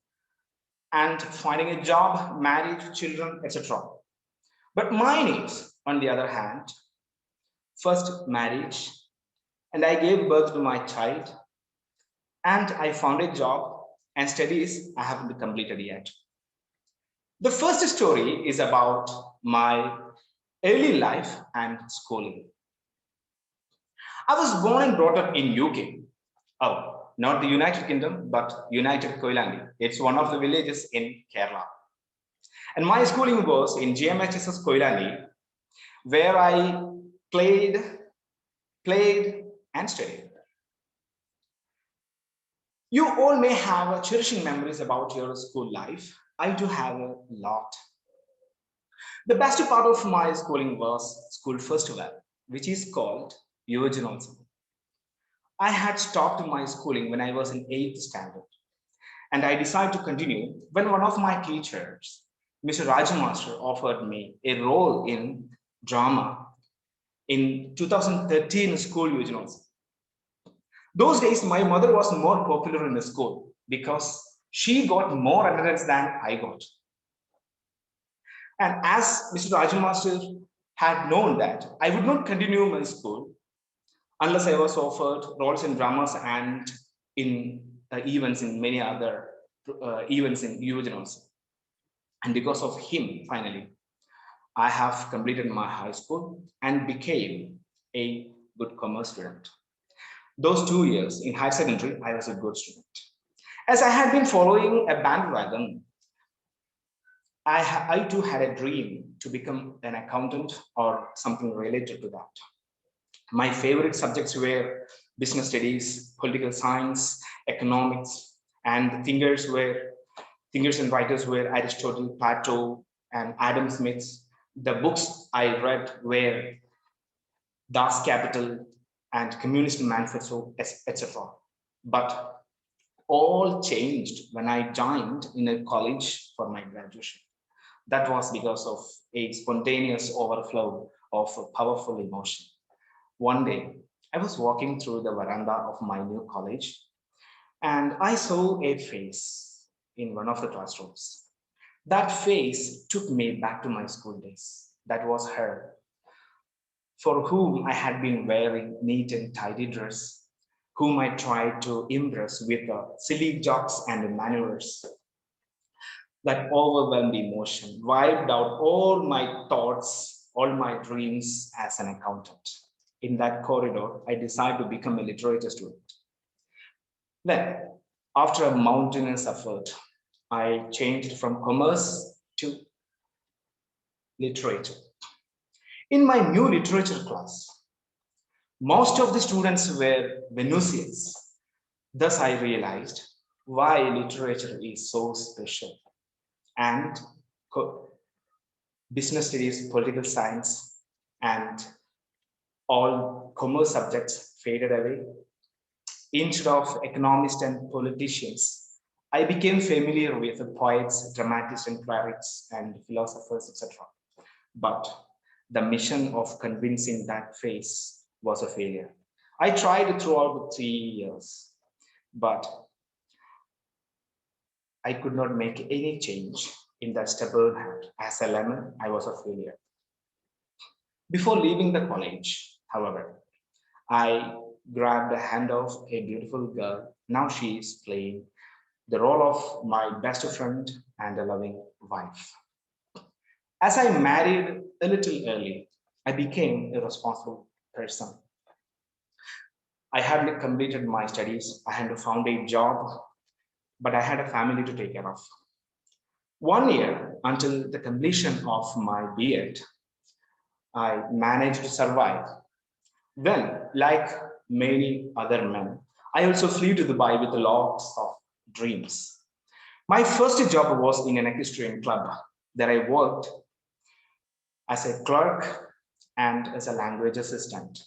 and finding a job, marriage, children, etc. But mine is, on the other hand, first marriage, and I gave birth to my child, and I found a job, and studies I haven't completed yet. The first story is about my early life and schooling. I was born and brought up in UK. Oh, not the United Kingdom, but United Koilandi. It's one of the villages in Kerala. And my schooling was in GMHSS Koilandi, where I played and studied. You all may have cherishing memories about your school life. I do have a lot. The best part of my schooling was school festival, which is called Evaluators. I had stopped my schooling when I was in 8th standard, and I decided to continue when one of my teachers, Mr. Rajamaster, offered me a role in drama in 2013 school Evaluators. Those days, my mother was more popular in the school because she got more attendance than I got. And as Mr. Rajamaster had known that I would not continue my school unless I was offered roles in dramas and in events in many other events in Evaluators. And because of him, finally, I have completed my high school and became a good commerce student. Those 2 years in higher secondary, I was a good student. As I had been following a bandwagon, I too had a dream to become an accountant or something related to that. My favorite subjects were business studies, political science, economics, and the thinkers and writers were Aristotle, Plato, and Adam Smith. The books I read were Das Kapital and Communist Manifesto, etc. But all changed when I joined in a college for my graduation. That was because of a spontaneous overflow of a powerful emotion. One day, I was walking through the veranda of my new college and I saw a face in one of the classrooms. That face took me back to my school days. That was her, for whom I had been wearing neat and tidy dress, whom I tried to impress with silly jokes and maneuvers. That overwhelmed emotion wiped out all my thoughts, all my dreams as an accountant. In that corridor, I decided to become a literature student. Then, after a mountainous effort, I changed from commerce to literature. In my new literature class, most of the students were Venusians. Thus, I realized why literature is so special. And business studies, political science, and all commerce subjects faded away. Instead of economists and politicians, I became familiar with the poets, dramatists, and clerics, and philosophers, etc. But the mission of convincing that face was a failure. I tried throughout the 3 years, but I could not make any change in that stubborn hand. As a lemon, I was a failure. Before leaving the college, however, I grabbed the hand of a beautiful girl. Now she is playing the role of my best friend and a loving wife. As I married a little early, I became a responsible person. I had completed my studies. I had found a job, but I had a family to take care of. 1 year until the completion of my B.Ed, I managed to survive. Then, like many other men, I also flew to Dubai with lots of dreams. My first job was in an equestrian club. There I worked as a clerk and as a language assistant.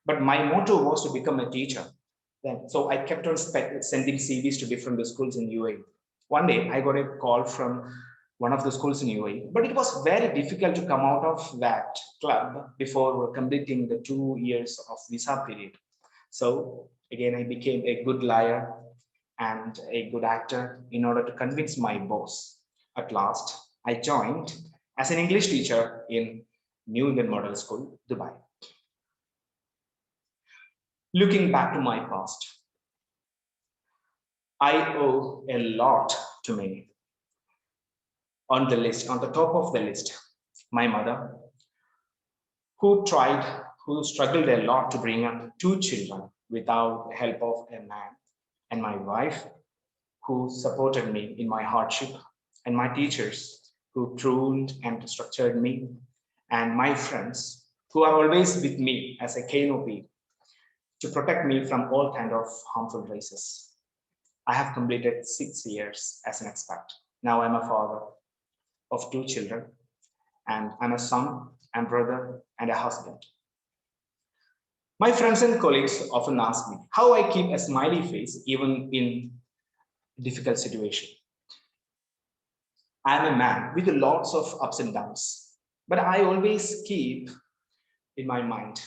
But my motto was to become a teacher. So I kept on sending CVs to different schools in UAE. One day I got a call from one of the schools in UAE, but it was very difficult to come out of that club before completing the 2 years of visa period. So again, I became a good liar and a good actor in order to convince my boss. At last, I joined as an English teacher in New Indian Model School, Dubai. Looking back to my past, I owe a lot to many. On the list, on the top of the list, my mother, who struggled a lot to bring up 2 children without the help of a man, and my wife, who supported me in my hardship, and my teachers, who pruned and structured me, and my friends, who are always with me as a canopy to protect me from all kinds of harmful races. I have completed 6 years as an expat. Now I'm a father of 2 children, and I'm a son and brother and a husband. My friends and colleagues often ask me how I keep a smiley face even in difficult situation. I'm a man with lots of ups and downs, but I always keep in my mind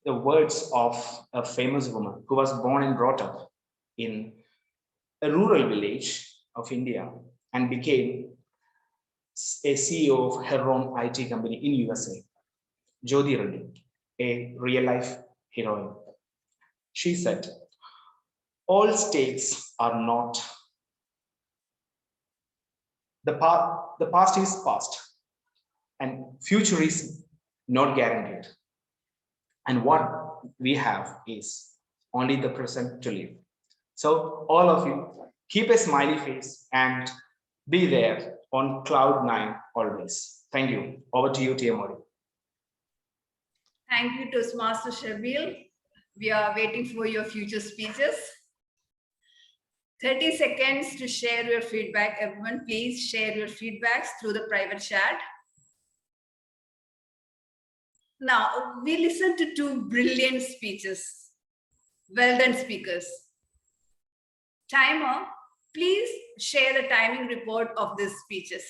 the words of a famous woman who was born and brought up in a rural village of India and became a CEO of her own IT company in USA, Jyoti Reddy, a real life heroine. She said, all states are not, the past is past and future is not guaranteed. And what we have is only the present to live. So all of you, keep a smiley face and be there on cloud 9 always. Thank you. Over to you, Tia Mori. Thank you, Toastmaster Sabile. We are waiting for your future speeches. 30 seconds to share your feedback. Everyone, please share your feedbacks through the private chat. Now, we listened to 2 brilliant speeches. Well done, speakers. Timer, please share the timing report of these speeches.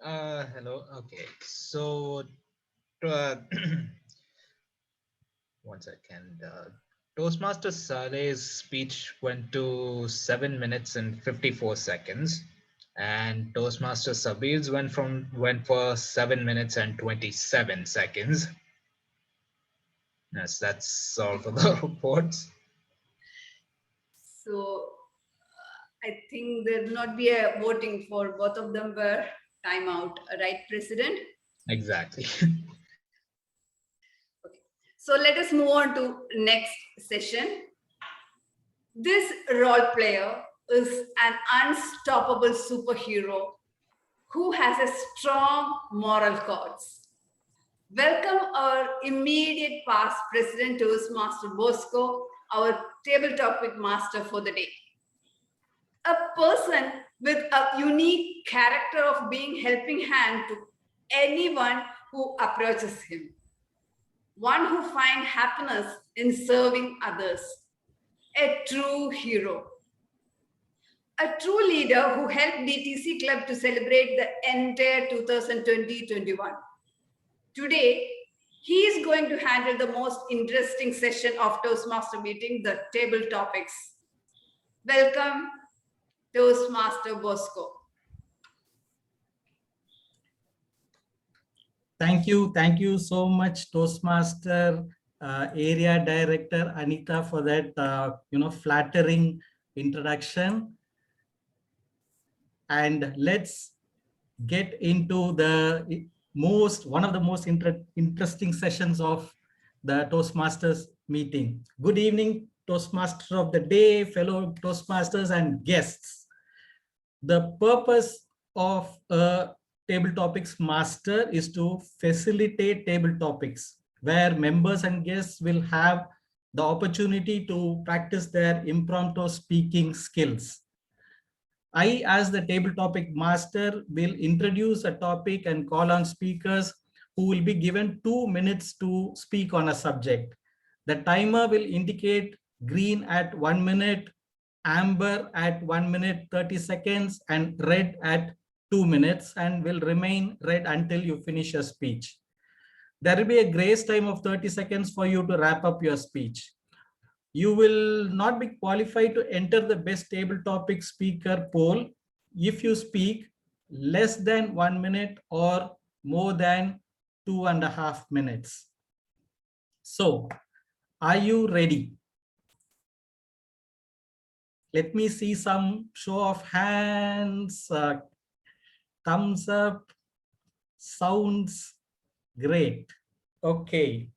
Hello. Okay. So, uh, 1 second. Toastmaster Saleh's speech went to 7 minutes and 54 seconds, and Toastmaster Sabile's went for 7 minutes and 27 seconds. Yes, that's all for the reports. So I think there will not be a voting for both of them were timeout, right, President? Exactly. So let us move on to next session. This role player is an unstoppable superhero who has a strong moral codes. Welcome our immediate past President Toastmaster Bosco, our table topic master for the day. A person with a unique character of being helping hand to anyone who approaches him. One who finds happiness in serving others. A true hero. A true leader who helped DTC Club to celebrate the entire 2020-21. Today, he is going to handle the most interesting session of Toastmaster meeting, the table topics. Welcome, Toastmaster Bosco. Thank you so much, Toastmaster Area Director Anita, for that flattering introduction. And let's get into the one of the most interesting sessions of the Toastmasters meeting. Good evening, Toastmaster of the day, fellow Toastmasters and guests. The purpose of a table topics master is to facilitate table topics where members and guests will have the opportunity to practice their impromptu speaking skills. I, as the table topic master, will introduce a topic and call on speakers who will be given 2 minutes to speak on a subject. The timer will indicate green at 1 minute, amber at 1 minute 30 seconds, and red at 2 minutes, and will remain red until you finish your speech. There will be a grace time of 30 seconds for you to wrap up your speech. You will not be qualified to enter the best table topic speaker poll if you speak less than 1 minute or more than 2.5 minutes. So, are you ready? Let me see some show of hands, thumbs up, sounds great. Okay,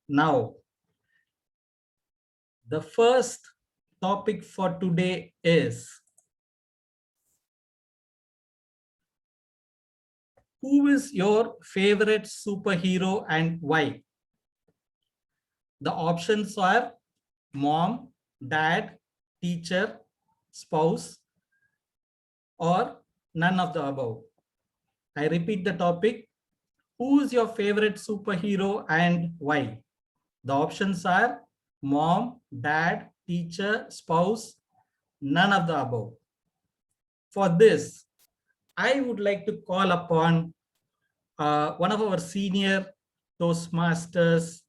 now the first topic for today is who is your favorite superhero and why? The options are mom, dad, teacher, spouse, or none of the above. I repeat the topic. Who is your favorite superhero and why? The options are mom, dad, teacher, spouse, none of the above. For this, I would like to call upon one of our senior Toastmasters,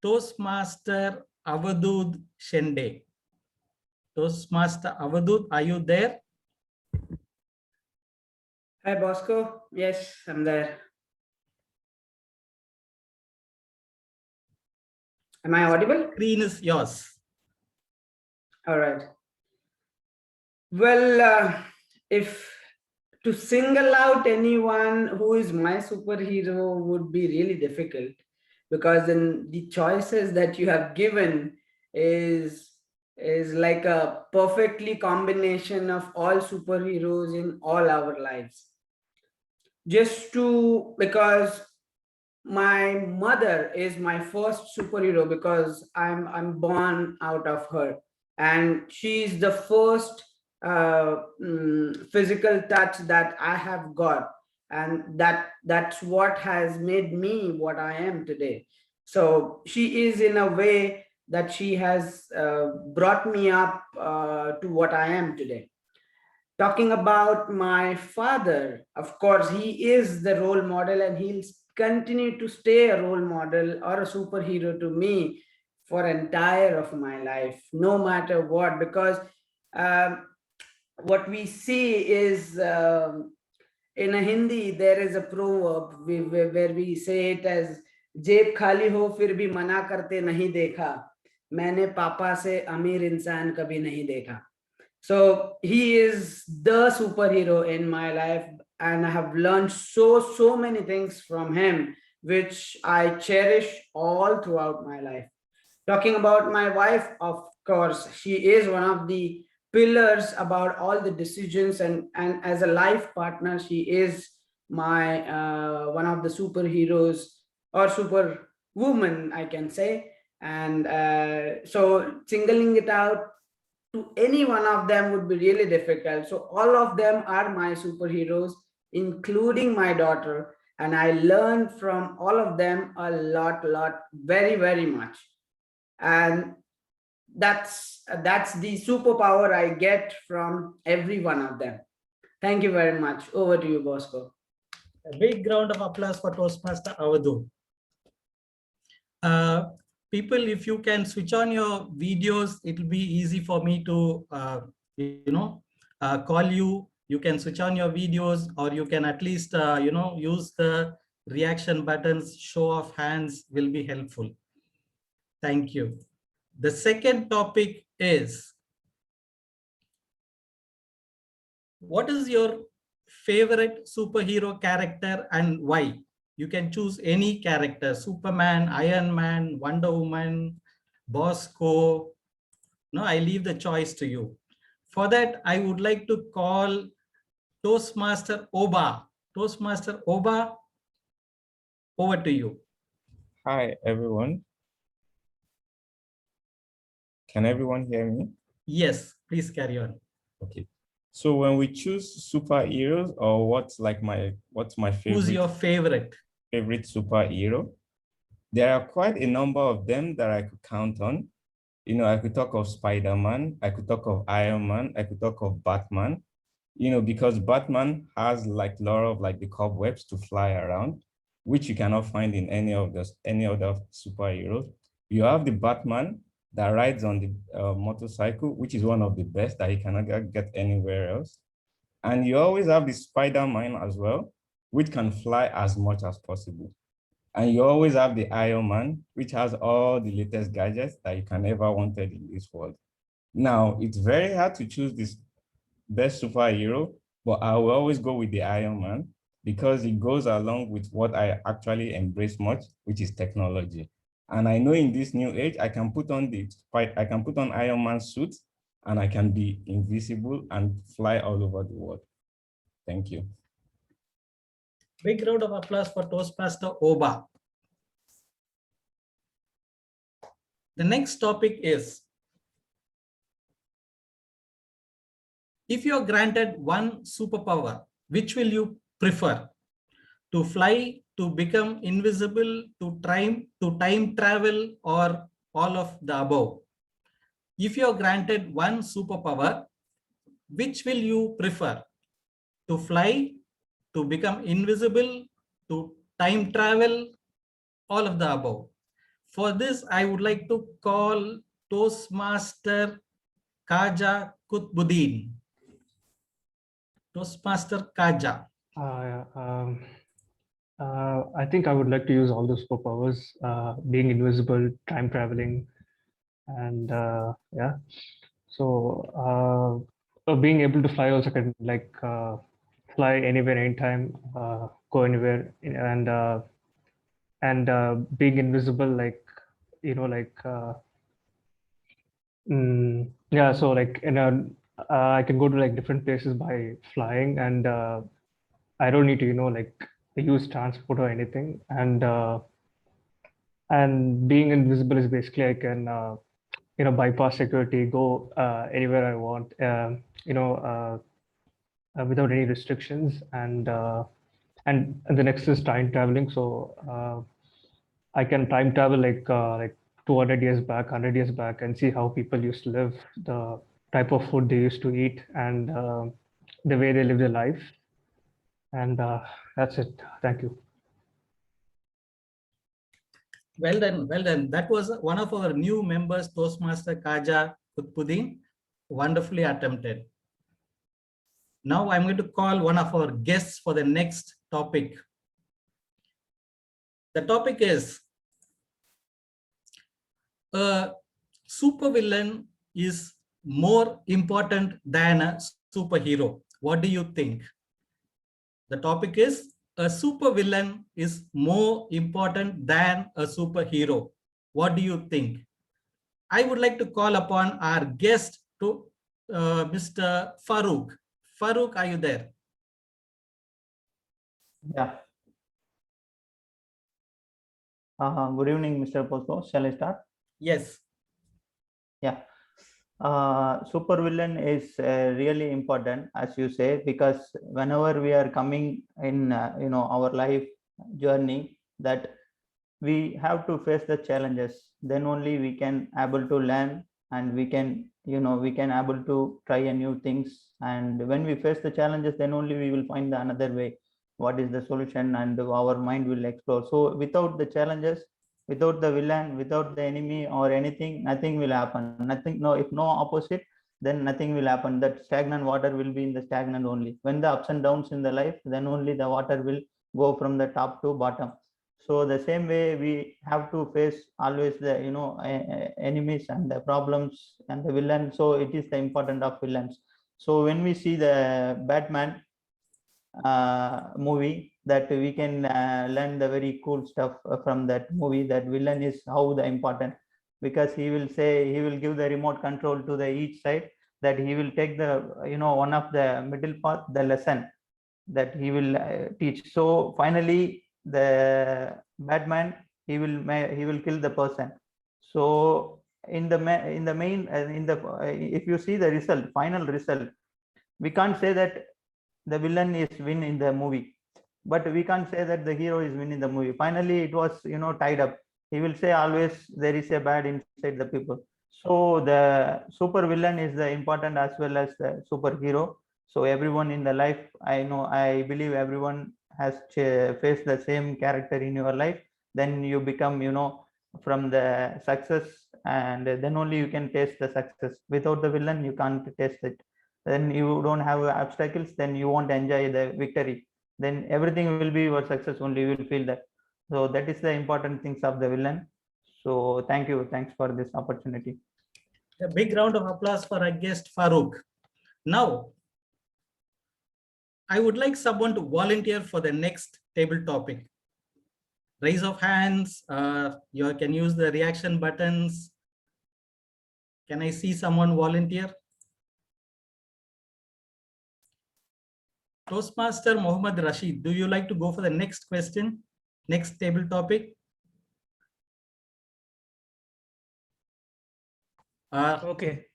Toastmaster Avadud Shende. Toastmaster Avadud, are you there? Hi, Bosco. Yes, I'm there. Am I audible? Screen is yours. All right. Well, if to single out anyone who is my superhero would be really difficult, because then the choices that you have given is like a perfectly combination of all superheroes in all our lives. Because my mother is my first superhero, because I'm born out of her, and she's the first physical touch that I have got, and that's what has made me what I am today. So she is in a way that she has brought me up to what I am today. Talking about my father, of course, he is the role model and he'll continue to stay a role model or a superhero to me for entire of my life, no matter what, because what we see is in a Hindi, there is a proverb where we say it as जेब खाली हो फिर भी मना करते नहीं देखा, मैंने पापा से अमीर इंसान कभी नहीं देखा. So he is the superhero in my life, and I have learned so many things from him, which I cherish all throughout my life. Talking about my wife, of course, she is one of the pillars about all the decisions, and as a life partner, she is my one of the superheroes or super woman, I can say. And so singling it out to any one of them would be really difficult. So all of them are my superheroes, including my daughter. And I learned from all of them a lot, very much. And that's the superpower I get from every one of them. Thank you very much. Over to you, Bosco. A big round of applause for Toastmaster Avadhu. People, if you can switch on your videos, it will be easy for me to, call you. You can switch on your videos, or you can at least, use the reaction buttons, show of hands will be helpful. Thank you. The second topic is, what is your favorite superhero character and why? You can choose any character: Superman, Iron Man, Wonder Woman, Bosco. No, I leave the choice to you. For that, I would like to call Toastmaster Oba. Toastmaster Oba, over to you. Hi, everyone. Can everyone hear me? Yes, please carry on. Okay. So when we choose superheroes, or what's my favorite? Who's your favorite superhero? There are quite a number of them that I could count on. I could talk of Spider-Man, I could talk of Iron Man, I could talk of Batman. Because Batman has a lot of the cobwebs to fly around, which you cannot find in any other superheroes. You have the Batman that rides on the motorcycle, which is one of the best that you cannot get anywhere else. And you always have the Spider-Man as well, which can fly as much as possible. And you always have the Iron Man, which has all the latest gadgets that you can ever wanted in this world. Now, it's very hard to choose this best superhero, but I will always go with the Iron Man because it goes along with what I actually embrace much, which is technology. And I know in this new age, I can put on Iron Man suit, and I can be invisible and fly all over the world. Thank you. Big round of applause for Toastmaster Oba. The next topic is, if you are granted one superpower, which will you prefer? To fly, to become invisible, to time travel, or all of the above? If you are granted one superpower, which will you prefer? To fly, to become invisible, to time travel, all of the above? For this, I would like to call Toastmaster Kaja Kutbuddin. Toastmaster Kaja. I think I would like to use all the superpowers, being invisible, time traveling, and yeah. So being able to fly also can fly anywhere, anytime, go anywhere, and being invisible, yeah. So I can go to different places by flying, and I don't need to use transport or anything. And being invisible is basically I can bypass security, go anywhere I want, without any restrictions. And the next is time traveling. So I can time travel like 200 years back, 100 years back, and see how people used to live, the type of food they used to eat, and the way they live their life. And that's it. Thank you. Well done, well done. That was one of our new members, Toastmaster Kaja Kutpudin. Wonderfully attempted. Now I'm going to call one of our guests for the next topic. The topic is a supervillain is more important than a superhero. What do you think? The topic is a supervillain is more important than a superhero. What do you think? I would like to call upon our guest to Mr. Farooq. Farooq, are you there? Yeah. Good evening, Mr. Posto. Shall I start? Yes. Yeah. Supervillain is really important, as you say, because whenever we are coming in, our life journey, that we have to face the challenges. Then only we can able to learn, and we can, we can able to try a new things. And when we face the challenges, then only we will find the another way. What is the solution, and our mind will explore. So without the challenges, without the villain, without the enemy or anything, nothing will happen. Nothing. No, if no opposite, then nothing will happen. That stagnant water will be in the stagnant only. When the ups and downs in the life, then only the water will go from the top to bottom. So the same way we have to face always the enemies and the problems and the villain. So it is the important of villains. So when we see the Batman movie, that we can learn the very cool stuff from that movie. That villain is how the important, because he will say, he will give the remote control to the each side, that he will take the one of the middle path, the lesson that he will teach. So finally the Batman, he will kill the person. So in the main if you see the result, final result, we can't say that the villain is win in the movie, but we can't say that the hero is win in the movie. Finally it was tied up. He will say always there is a bad inside the people. So the super villain is the important as well as the superhero. So everyone in the life, I believe everyone has faced the same character in your life. Then you become from the success, and then only you can taste the success. Without the villain you can't taste it. Then you don't have obstacles, then you won't enjoy the victory. Then everything will be your success only, you will feel that. So that is the important things of the villain. So thank you, thanks for this opportunity. A big round of applause for our guest Farooq. Now I would like someone to volunteer for the next table topic. Raise of hands, you can use the reaction buttons. Can I see someone volunteer? Toastmaster Mohammad Rashid, do you like to go for the next question, next table topic? Okay,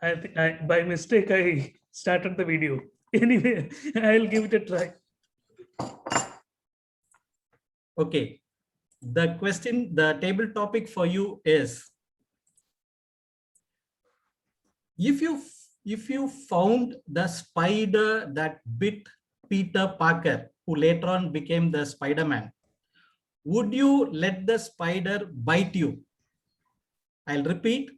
I think by mistake I started the video. Anyway, I'll give it a try. Okay, the question, the table topic for you is, if you found the spider that bit Peter Parker, who later on became the Spider-Man, would you let the spider bite you? I'll repeat.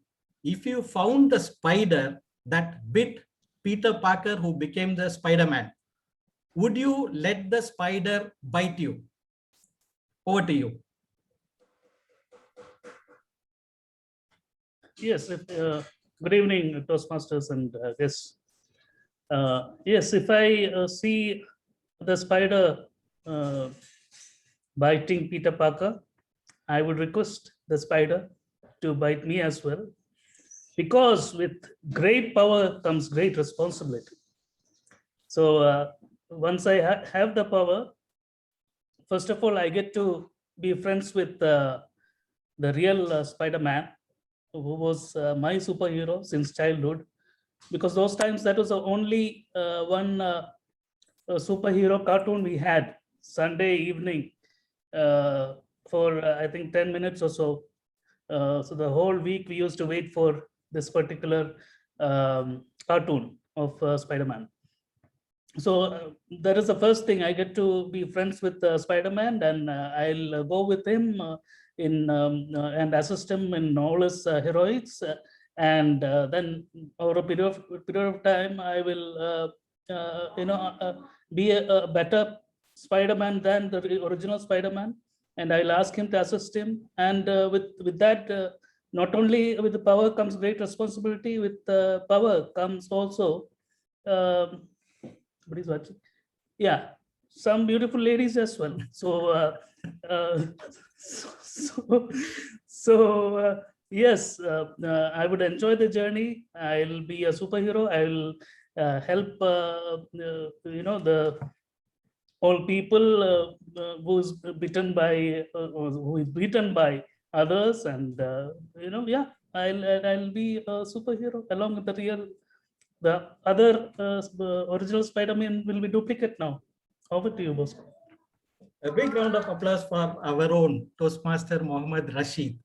If you found the spider that bit Peter Parker, who became the Spider-Man, would you let the spider bite you? Over to you. Yes. Good evening, Toastmasters and guests. Yes, if I see the spider biting Peter Parker, I would request the spider to bite me as well, because with great power comes great responsibility. So once I have the power, first of all, I get to be friends with the real Spider-Man, who was my superhero since childhood, because those times that was the only one superhero cartoon we had Sunday evening for I think 10 minutes or so. So the whole week we used to wait for this particular cartoon of Spider-Man. So that is the first thing. I get to be friends with Spider-Man, and I'll go with him and assist him in all his heroics. And then over a period of time, I will be a better Spider-Man than the original Spider-Man, and I'll ask him to assist him. And with that, not only with the power comes great responsibility. With power comes also. What is watching? Yeah, some beautiful ladies as well. So, yes, I would enjoy the journey. I'll be a superhero. I'll help the all people who's bitten by or who is beaten by others, and yeah, I'll be a superhero along with the other original Spider-Man will be duplicate now. Over to you, Bosco. A big round of applause for our own Toastmaster Mohammed Rashid.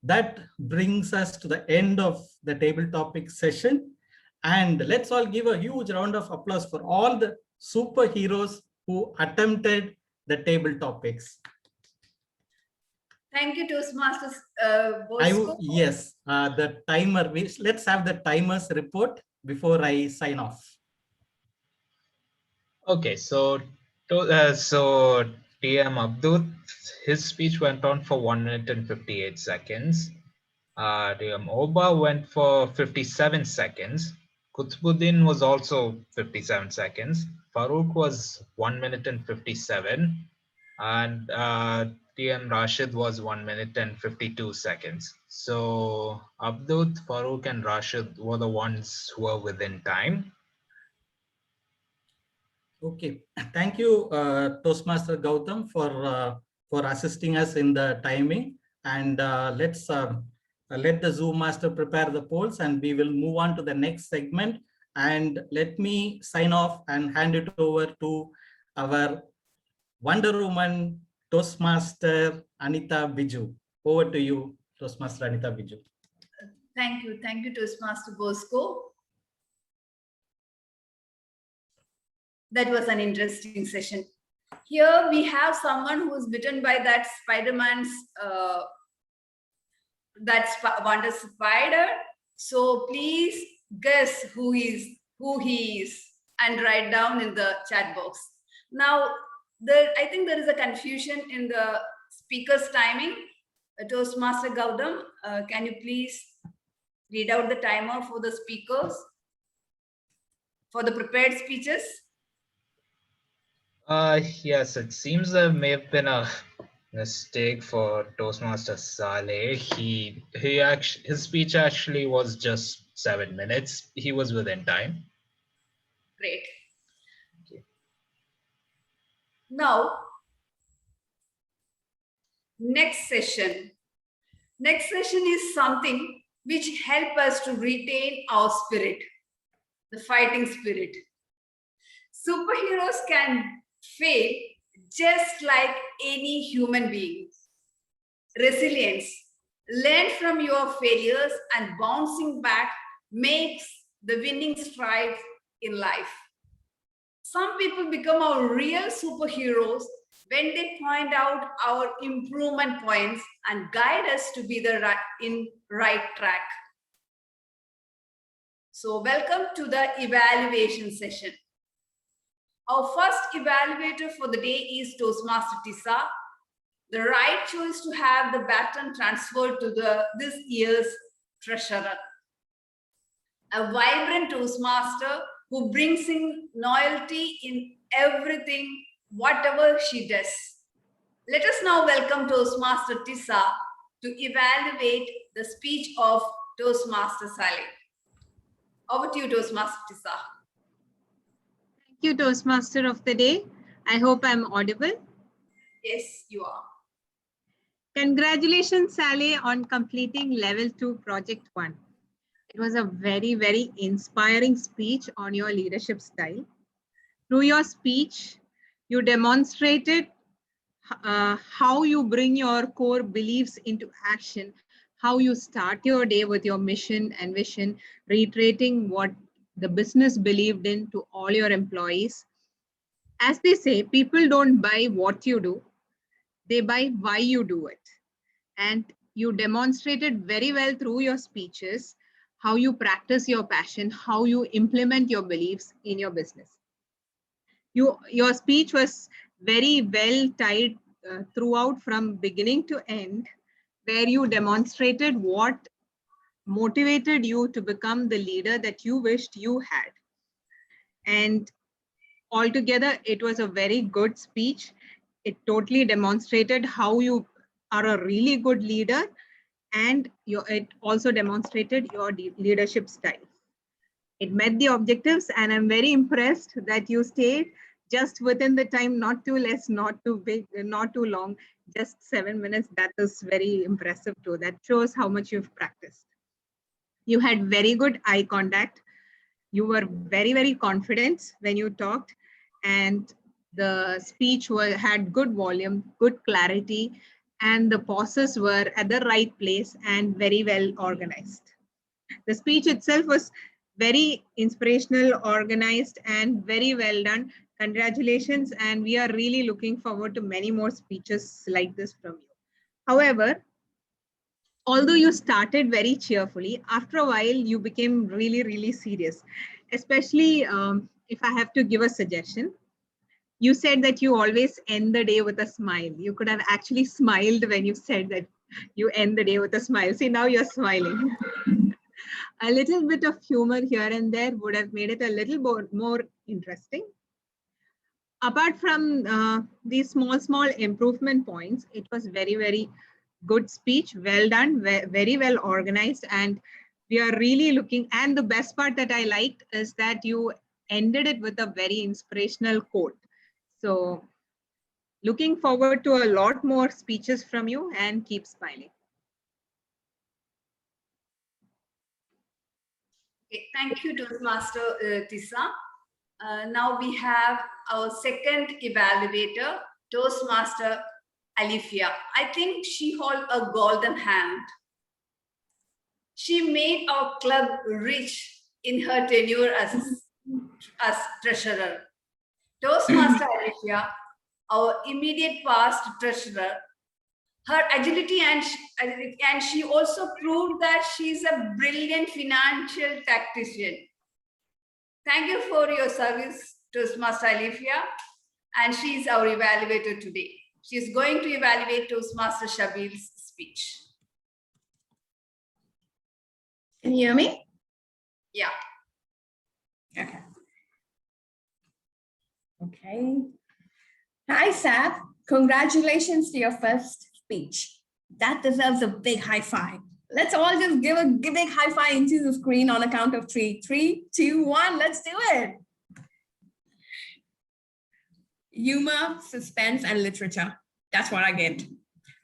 That brings us to the end of the table topic session. And let's all give a huge round of applause for all the superheroes who attempted the table topics. Thank you, Toastmasters. Bosco. Yes, the timer. Let's have the timer's report before I sign off. Okay, so TM Abdul, his speech went on for 1 minute and 58 seconds. TM Oba went for 57 seconds. Qutbuddin was also 57 seconds. Farooq was 1 minute and 57. And TM Rashid was 1 minute and 52 seconds. So Abdul, Farooq, and Rashid were the ones who were within time. Okay, thank you, Toastmaster Gautam, for assisting us in the timing. And let's let the Zoom master prepare the polls, and we will move on to the next segment. And let me sign off and hand it over to our Wonder Woman Toastmaster Anita Biju. Over to you, Toastmaster Anita Biju. Thank you, Toastmaster Bosco. That was an interesting session. Here we have someone who is bitten by that Spider-Man's Wonder Spider. So please guess who he is and write down in the chat box. Now, I think there is a confusion in the speaker's timing. Toastmaster Gautam, can you please read out the timer for the speakers for the prepared speeches? Yes, it seems there may have been a mistake for Toastmaster Saleh. His speech actually was just 7 minutes. He was within time. Great. Okay. Now, next session. Next session is something which help us to retain our spirit, the fighting spirit. Superheroes can fail just like any human being. Resilience, learn from your failures, and bouncing back makes the winning strides in life. Some people become our real superheroes when they point out our improvement points and guide us to be the right track. So welcome to the evaluation session. Our first evaluator for the day is Toastmaster Tissa, the right choice to have the baton transferred to this year's treasurer. A vibrant Toastmaster who brings in loyalty in everything, whatever she does. Let us now welcome Toastmaster Tissa to evaluate the speech of Toastmaster Saleh. Over to you, Toastmaster Tissa. Thank you, Toastmaster of the day. I hope I'm audible. Yes, you are. Congratulations, Saleh, on completing level 2 project 1. It was a very, very inspiring speech on your leadership style. Through your speech, you demonstrated how you bring your core beliefs into action, how you start your day with your mission and vision, reiterating what the business believed in to all your employees. As they say, people don't buy what you do, they buy why you do it. And you demonstrated very well through your speeches how you practice your passion, how you implement your beliefs in your business. Your speech was very well tied throughout from beginning to end, where you demonstrated what motivated you to become the leader that you wished you had. And altogether, it was a very good speech. It totally demonstrated how you are a really good leader, and it also demonstrated your leadership style. It met the objectives, and I'm very impressed that you stayed just within the time, not too less, not too big, not too long, just 7 minutes. That is very impressive too. That shows how much you've practiced. You had very good eye contact. You were very, very confident when you talked, and the speech had good volume, good clarity, and the pauses were at the right place and very well organized. The speech itself was very inspirational, organized, and very well done. Congratulations, and we are really looking forward to many more speeches like this from you. However, although you started very cheerfully, after a while you became really, really serious, especially if I have to give a suggestion. You said that you always end the day with a smile. You could have actually smiled when you said that you end the day with a smile. See, now you're smiling. A little bit of humor here and there would have made it a little more interesting. Apart from these small improvement points, it was very, very good speech, well done, very well organized, and we are really looking, and the best part that I liked is that you ended it with a very inspirational quote. So looking forward to a lot more speeches from you, and keep smiling. Okay, thank you, Toastmaster Tisa. Now we have our second evaluator, Toastmaster Alifia. I think she holds a golden hand. She made our club rich in her tenure as treasurer. Toastmaster Alifia, our immediate past treasurer, her agility and she also proved that she's a brilliant financial tactician. Thank you for your service, Toastmaster Alifia, and she's our evaluator today. She's going to evaluate Toastmaster Sabile's speech. Can you hear me? Yeah. Okay. Okay. Hi, Sab. Congratulations to your first speech. That deserves a big high five. Let's all just give a big high five into the screen on a count of 3. 3, 2, 1. Let's do it. Humor, suspense, and literature. That's what I get.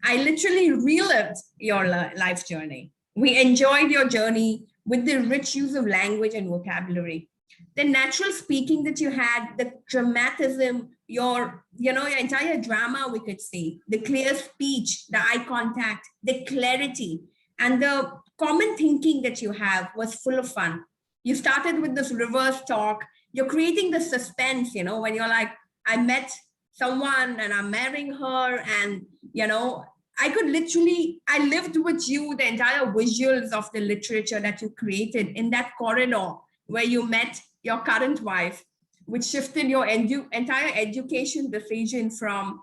I literally relived your life journey. We enjoyed your journey with the rich use of language and vocabulary. The natural speaking that you had, the dramatism, your entire drama, we could see, the clear speech, the eye contact, the clarity, and the common thinking that you have was full of fun. You started with this reverse talk. You're creating the suspense, when you're like, I met someone and I'm marrying her, and, I lived with you the entire visuals of the literature that you created in that corridor where you met your current wife, which shifted your entire education decision from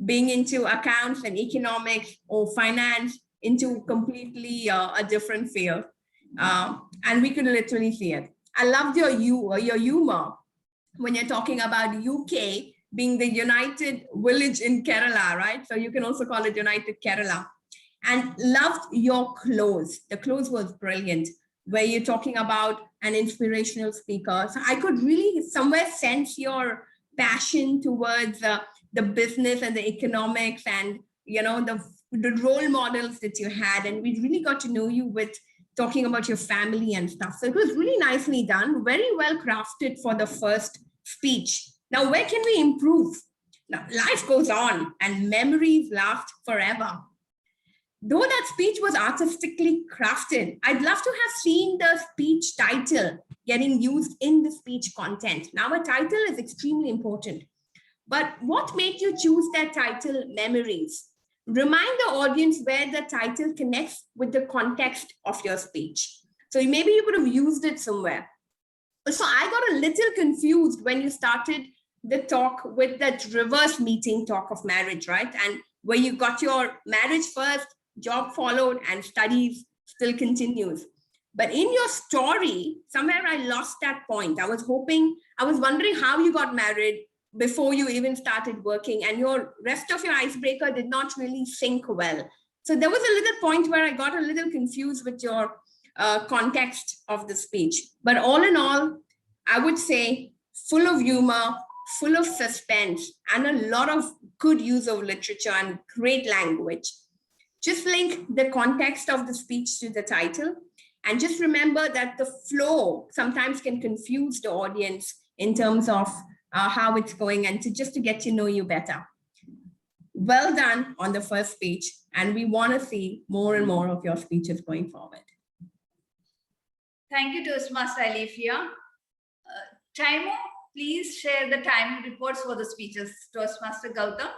being into accounts and economics or finance into completely a different field. And we could literally see it. I loved your humor when you're talking about UK being the United Village in Kerala, right? So you can also call it United Kerala. And loved your clothes. The clothes was brilliant, where you're talking about an inspirational speaker. So I could really somewhere sense your passion towards the business and the economics and, the role models that you had. And we really got to know you with talking about your family and stuff. So it was really nicely done, very well crafted for the first speech. Now, where can we improve? Now, life goes on and memories last forever. Though that speech was artistically crafted, I'd love to have seen the speech title getting used in the speech content. Now, a title is extremely important. But what made you choose that title, Memories? Remind the audience where the title connects with the context of your speech. So maybe you could have used it somewhere. So I got a little confused when you started the talk with that reverse meeting talk of marriage, right? And where you got your marriage first, job followed, and studies still continues. But in your story, somewhere I lost that point. I was wondering how you got married before you even started working, and your rest of your icebreaker did not really sync well. So there was a little point where I got a little confused with your context of the speech. But all in all, I would say full of humor, full of suspense, and a lot of good use of literature and great language. Just link the context of the speech to the title. And just remember that the flow sometimes can confuse the audience in terms of how it's going and just to get to know you better. Well done on the first speech. And we want to see more and more of your speeches going forward. Thank you, Toastmaster Alifia. Taimo, please share the time reports for the speeches. Toastmaster Gautam.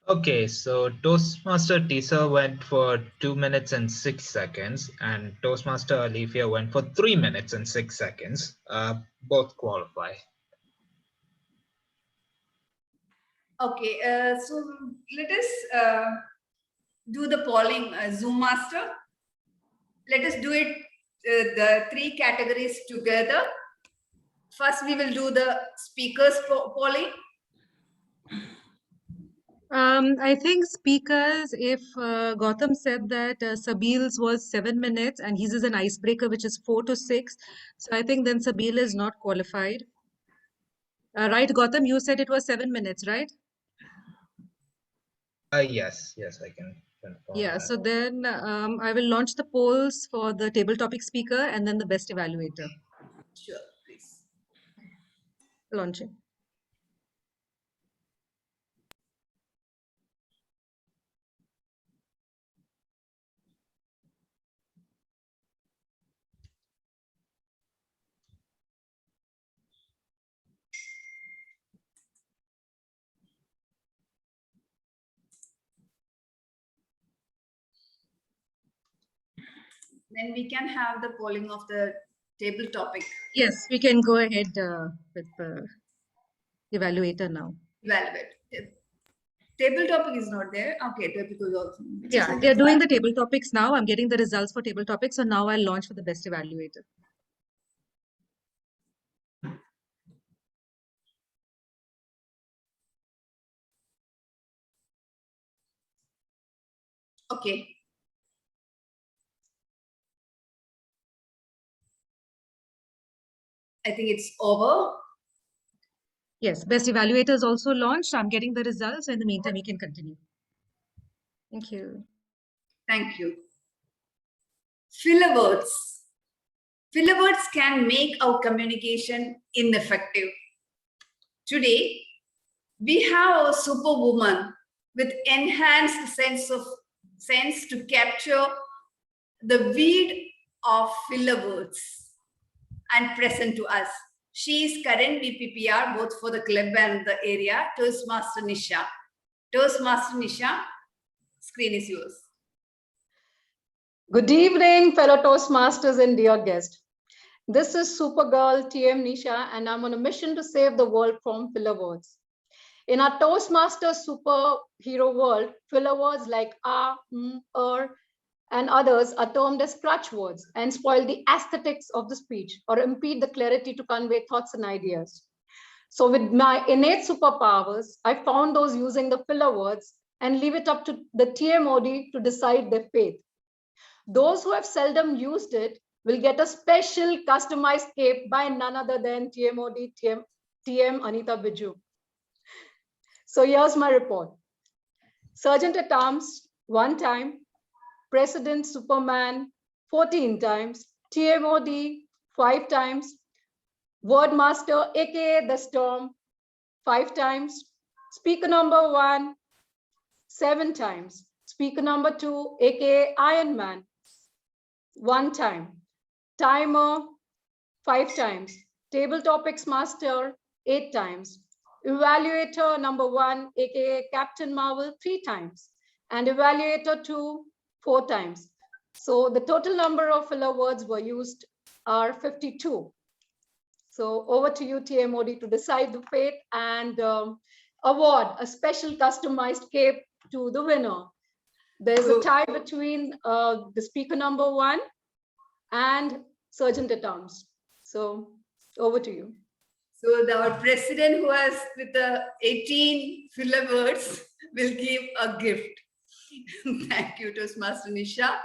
Okay, so Toastmaster Tisa went for 2 minutes and 6 seconds, and Toastmaster Alifia went for 3 minutes and 6 seconds. Both qualify. Okay, so let us do the polling, Zoom Master. Let us do it, the 3 categories together. First, we will do the speakers polling. I think speakers, if Gautam said that Sabile's was 7 minutes and his is an icebreaker, which is 4 to 6. So I think then Sabile is not qualified. Right, Gautam, you said it was 7 minutes, right? Yes, I can confirm Yeah, that. so then I will launch the polls for the table topic speaker and then the best evaluator. Sure, please. Launching. Then we can have the polling of the table topic. Yes, we can go ahead with the evaluator now. Evaluate. Table topic is not there. Okay, topic is also. Yeah, they're doing the table topics now. I'm getting the results for table topics. So now I'll launch for the best evaluator. Okay. I think it's over. Yes, best evaluator is also launched. I'm getting the results. So in the meantime, we can continue. Thank you. Thank you. Filler words. Filler words can make our communication ineffective. Today, we have a superwoman with enhanced sense to capture the weed of filler words and present to us. She is current VPPR both for the club and the area, Toastmaster Nisha. Toastmaster Nisha, screen is yours. Good evening, fellow Toastmasters and dear guests. This is Supergirl TM Nisha, and I'm on a mission to save the world from filler words. In our Toastmaster superhero world, filler words like and others are termed as crutch words and spoil the aesthetics of the speech or impede the clarity to convey thoughts and ideas. So with my innate superpowers, I found those using the filler words and leave it up to the TMOD to decide their fate. Those who have seldom used it will get a special customized cape by none other than TMOD TM Anita Biju. So here's my report. Sergeant at Arms, 1 time. President Superman, 14 times. TMOD, 5 times. Wordmaster, aka The Storm, 5 times. Speaker number 1, 7 times. Speaker number 2, aka Iron Man, 1 time. Timer, 5 times. Table Topics Master, 8 times. Evaluator number 1, aka Captain Marvel, 3 times. And Evaluator 2, 4 times. So the total number of filler words were used are 52. So over to you, TMOD, to decide the fate and award a special customized cape to the winner. There's a tie between the speaker number 1 and Sergeant at Arms. So over to you. So our president, who has with the 18 filler words, will give a gift. Thank you, Toastmaster Nisha.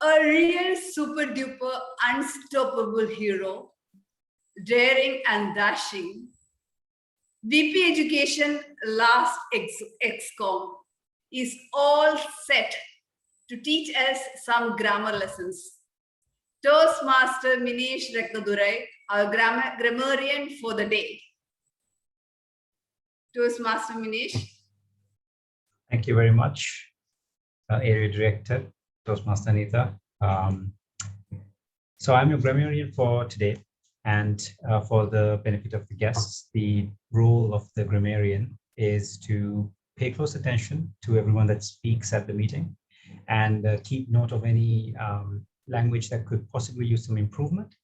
A real super duper unstoppable hero, daring and dashing. VP Education last XCOM is all set to teach us some grammar lessons. Toastmaster Minesh Reknadurai, our grammarian for the day. Toastmaster Minesh. Thank you very much, Area Director, Toastmaster Anita. So I'm your grammarian for today, and for the benefit of the guests, the role of the grammarian is to pay close attention to everyone that speaks at the meeting and keep note of any language that could possibly use some improvement,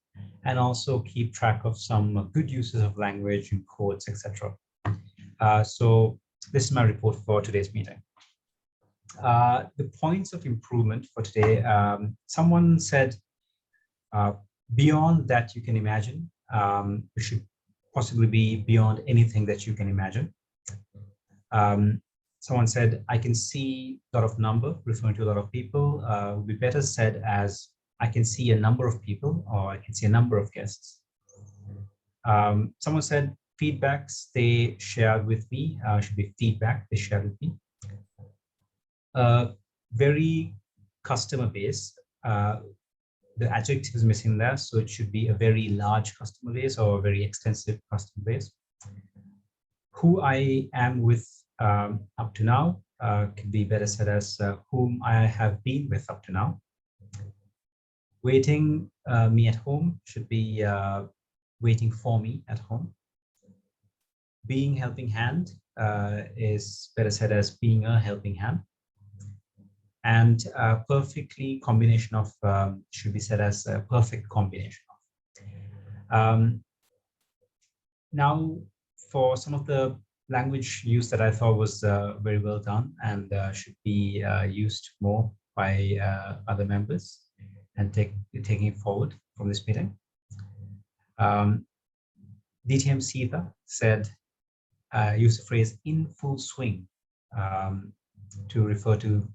and also keep track of some good uses of language in quotes, etc. So this is my report for today's meeting. The points of improvement for today, someone said, beyond that you can imagine, it should possibly be beyond anything that you can imagine. Someone said, I can see a lot of number, referring to a lot of people. Would be better said as, I can see a number of people, or I can see a number of guests. Someone said, feedbacks they shared with me, should be feedback they shared with me. Very customer base, the adjective is missing there, so it should be a very large customer base or a very extensive customer base. Who I am with up to now could be better said as whom I have been with up to now. Waiting me at home should be waiting for me at home. Being helping hand is better said as being a helping hand. And perfectly combination of should be said as a perfect combination of. Now, for some of the language use that I thought was very well done and should be used more by other members and taking it forward from this meeting. DTM Sita said, use the phrase in full swing to refer to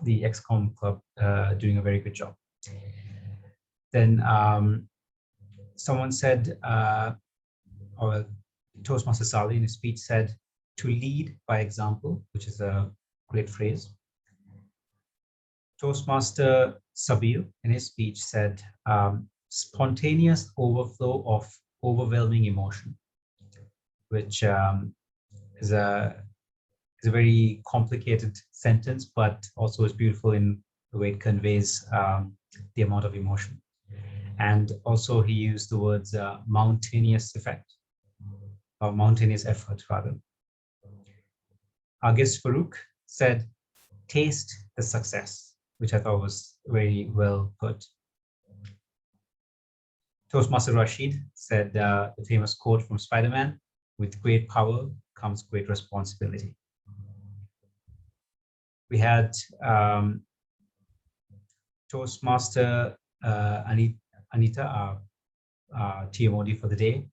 the XCOM club doing a very good job. Then someone said, or Toastmaster Sabile in his speech said, to lead by example, which is a great phrase. Toastmaster Sabile in his speech said, spontaneous overflow of overwhelming emotion, which is a very complicated sentence, but also is beautiful in the way it conveys the amount of emotion. And also he used the words mountainous effect, or mountainous effort rather. Our guest Farouk said, taste the success, which I thought was very well put. Toastmaster Rashid said the famous quote from Spider-Man, with great power comes great responsibility. We had Toastmaster Anita, our TMOD for the day,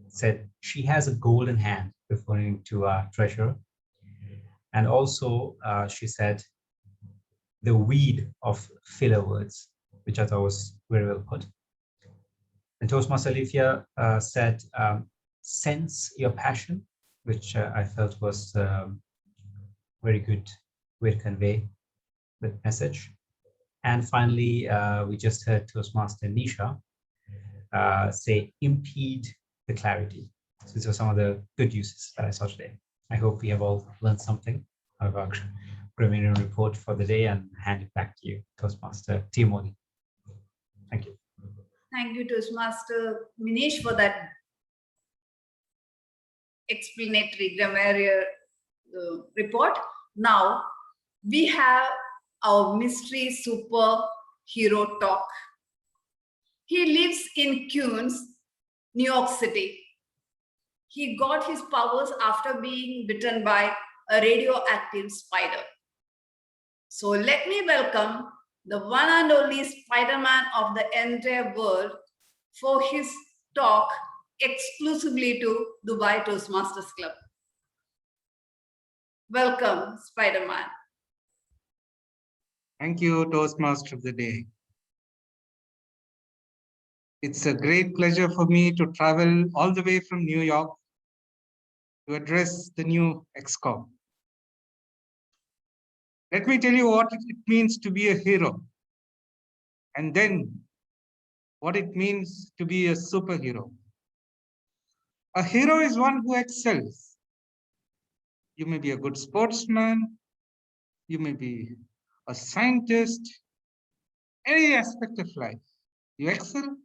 said she has a golden hand, referring to our treasurer. And also she said the weed of filler words, which I thought was very well put. And Toastmaster Alifia said, sense your passion, which I felt was very good way to convey the message. And finally, we just heard Toastmaster Nisha say, impede the clarity. So these are some of the good uses that I saw today. I hope we have all learned something out of our preliminary report for the day, and hand it back to you, Toastmaster Timothy. Thank you. Thank you, Toastmaster Minesh, for that explanatory grammarian report. Now we have our mystery superhero talk. He lives in Queens, New York City. He got his powers after being bitten by a radioactive spider. So let me welcome the one and only Spider-Man of the entire world for his talk exclusively to Dubai Toastmasters Club. Welcome, Spider-Man. Thank you, Toastmaster of the Day. It's a great pleasure for me to travel all the way from New York to address the new XCOM. Let me tell you what it means to be a hero, and then what it means to be a superhero. A hero is one who excels. You may be a good sportsman, you may be a scientist, any aspect of life. You excel,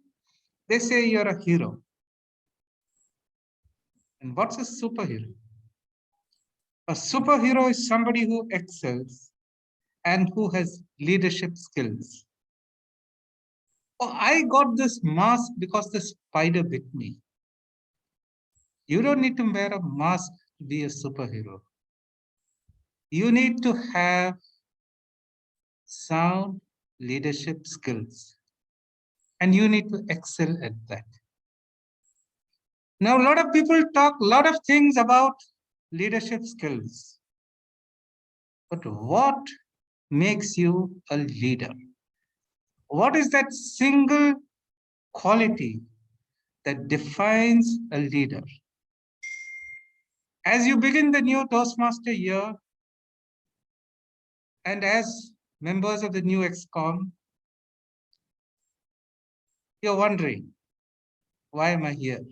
they say you're a hero. And what's a superhero? A superhero is somebody who excels and who has leadership skills. Oh, I got this mask because the spider bit me. You don't need to wear a mask to be a superhero. You need to have sound leadership skills, and you need to excel at that. Now, a lot of people talk a lot of things about leadership skills, but what makes you a leader? What is that single quality that defines a leader? As you begin the new Toastmaster year, and as members of the new XCOM, you're wondering, why am I here?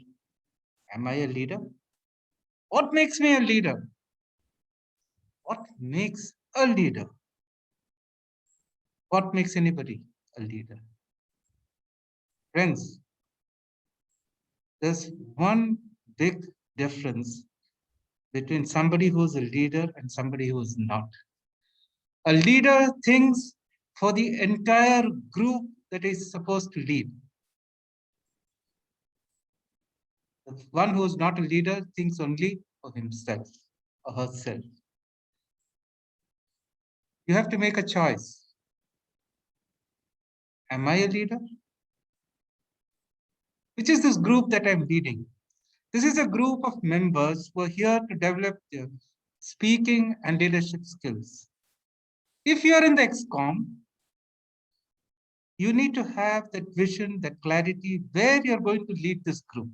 Am I a leader? What makes me a leader? What makes a leader? What makes anybody a leader? Friends, there's one big difference between somebody who's a leader and somebody who's not. A leader thinks for the entire group that is supposed to lead. The one who is not a leader thinks only of himself or herself. You have to make a choice. Am I a leader? Which is this group that I'm leading? This is a group of members who are here to develop their speaking and leadership skills. If you are in the XCOM, you need to have that vision, that clarity, where you're going to lead this group.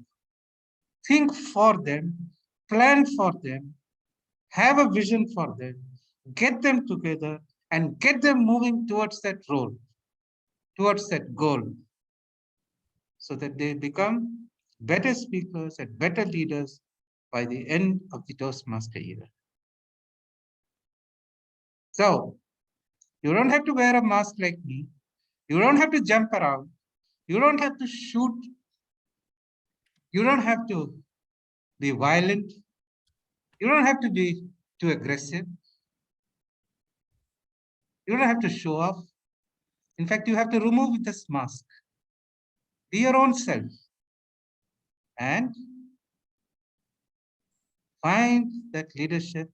Think for them, plan for them, have a vision for them, get them together and get them moving towards that role, towards that goal, so that they become better speakers and better leaders by the end of the Toastmaster year. So, you don't have to wear a mask like me. You don't have to jump around. You don't have to shoot. You don't have to be violent. You don't have to be too aggressive. You don't have to show off. In fact, you have to remove this mask. Be your own self and find that leadership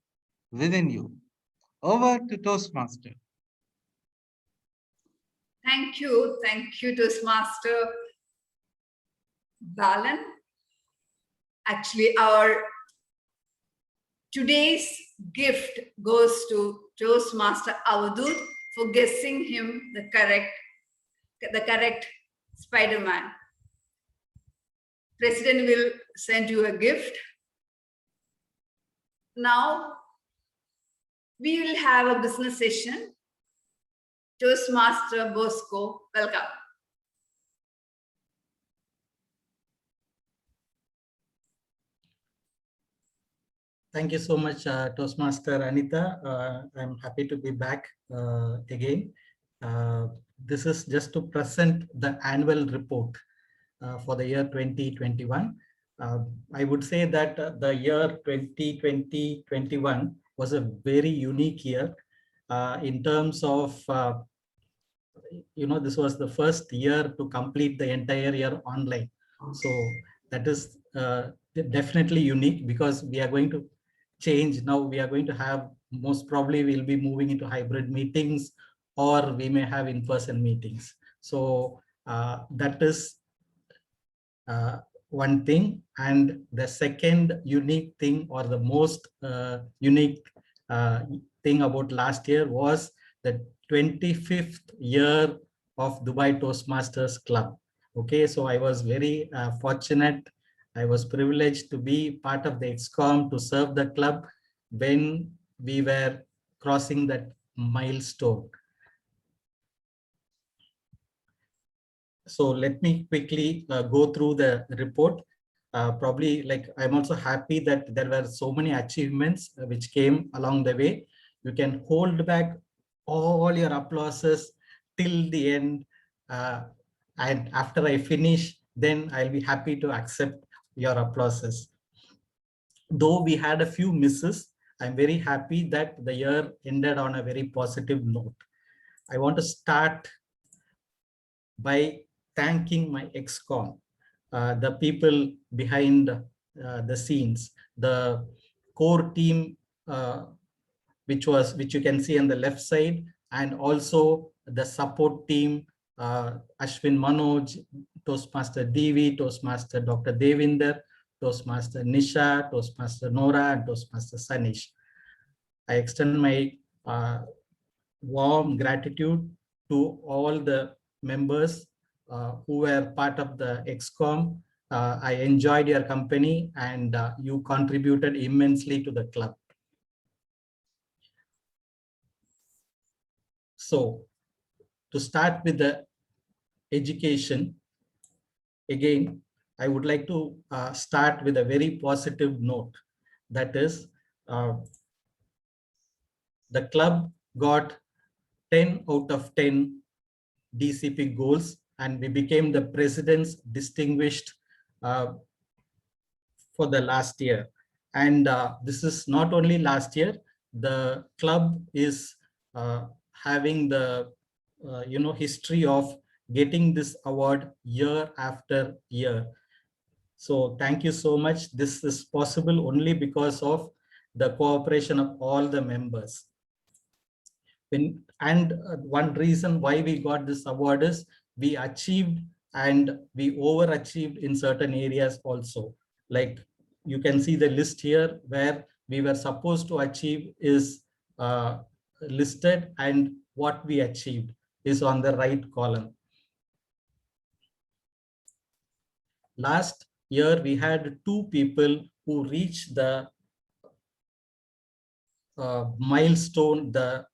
within you. Over to Toastmaster. Thank you, Toastmaster Balan. Actually, our today's gift goes to Toastmaster Avadut for guessing him the correct Spider-Man. President will send you a gift. Now, we will have a business session. Toastmaster Bosco, welcome. Thank you so much, Toastmaster Anita. I'm happy to be back again. This is just to present the annual report for the year 2021. I would say that the year 2020-21 was a very unique year in terms of, this was the first year to complete the entire year online. So that is definitely unique because we are going to change. Now we are going to have, most probably we'll be moving into hybrid meetings, or we may have in-person meetings. So that is one thing. And the second unique thing, or the most unique thing about last year, was the 25th year of Dubai Toastmasters Club. Okay, so I was very fortunate. I was privileged to be part of the ExCom to serve the club when we were crossing that milestone. So let me quickly go through the report. Probably, like, I'm also happy that there were so many achievements which came along the way. You can hold back all your applauses till the end. And after I finish, then I'll be happy to accept your applauses. Though we had a few misses, I'm very happy that the year ended on a very positive note. I want to start by thanking my ExCom, the people behind the scenes, the core team, which you can see on the left side, and also the support team, Ashwin Manoj, Toastmaster Divi, Toastmaster Dr. Devinder, Toastmaster Nisha, Toastmaster Nora, and Toastmaster Sanish. I extend my warm gratitude to all the members who were part of the ExCom. I enjoyed your company, and you contributed immensely to the club. So to start with the education, again, I would like to start with a very positive note. That is, the club got 10 out of 10 DCP goals, and we became the president's distinguished for the last year. And this is not only last year, the club is having the history of getting this award year after year. So thank you so much. This is possible only because of the cooperation of all the members. One reason why we got this award is we achieved and we overachieved in certain areas also. Like you can see the list here where we were supposed to achieve is listed, and what we achieved is on the right column. Last year, we had 2 people who reached the milestone, the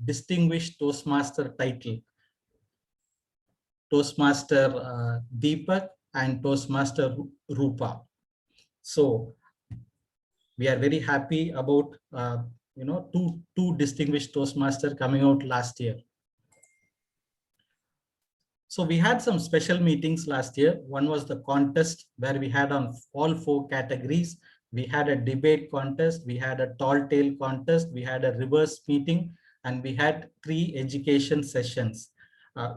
distinguished Toastmaster title. Toastmaster Deepak and Toastmaster Rupa. So we are very happy about two distinguished Toastmasters coming out last year. So we had some special meetings last year. One was the contest where we had on all 4 categories. We had a debate contest, we had a tall tale contest, we had a reverse meeting, and we had 3 education sessions.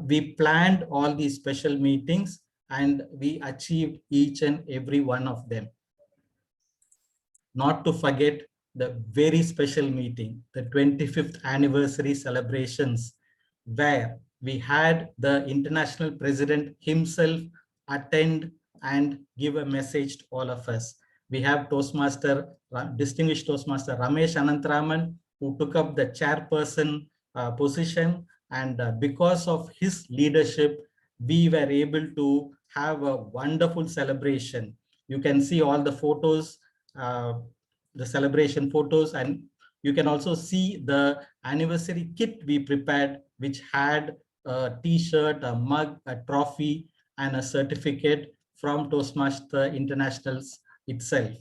We planned all these special meetings and we achieved each and every one of them. Not to forget the very special meeting, the 25th anniversary celebrations, where we had the international president himself attend and give a message to all of us. We have distinguished Toastmaster Ramesh Anantharaman, who took up the chairperson position. And because of his leadership, we were able to have a wonderful celebration. You can see all the photos, the celebration photos, and you can also see the anniversary kit we prepared, which had a t-shirt, a mug, a trophy, and a certificate from Toastmaster Internationals itself.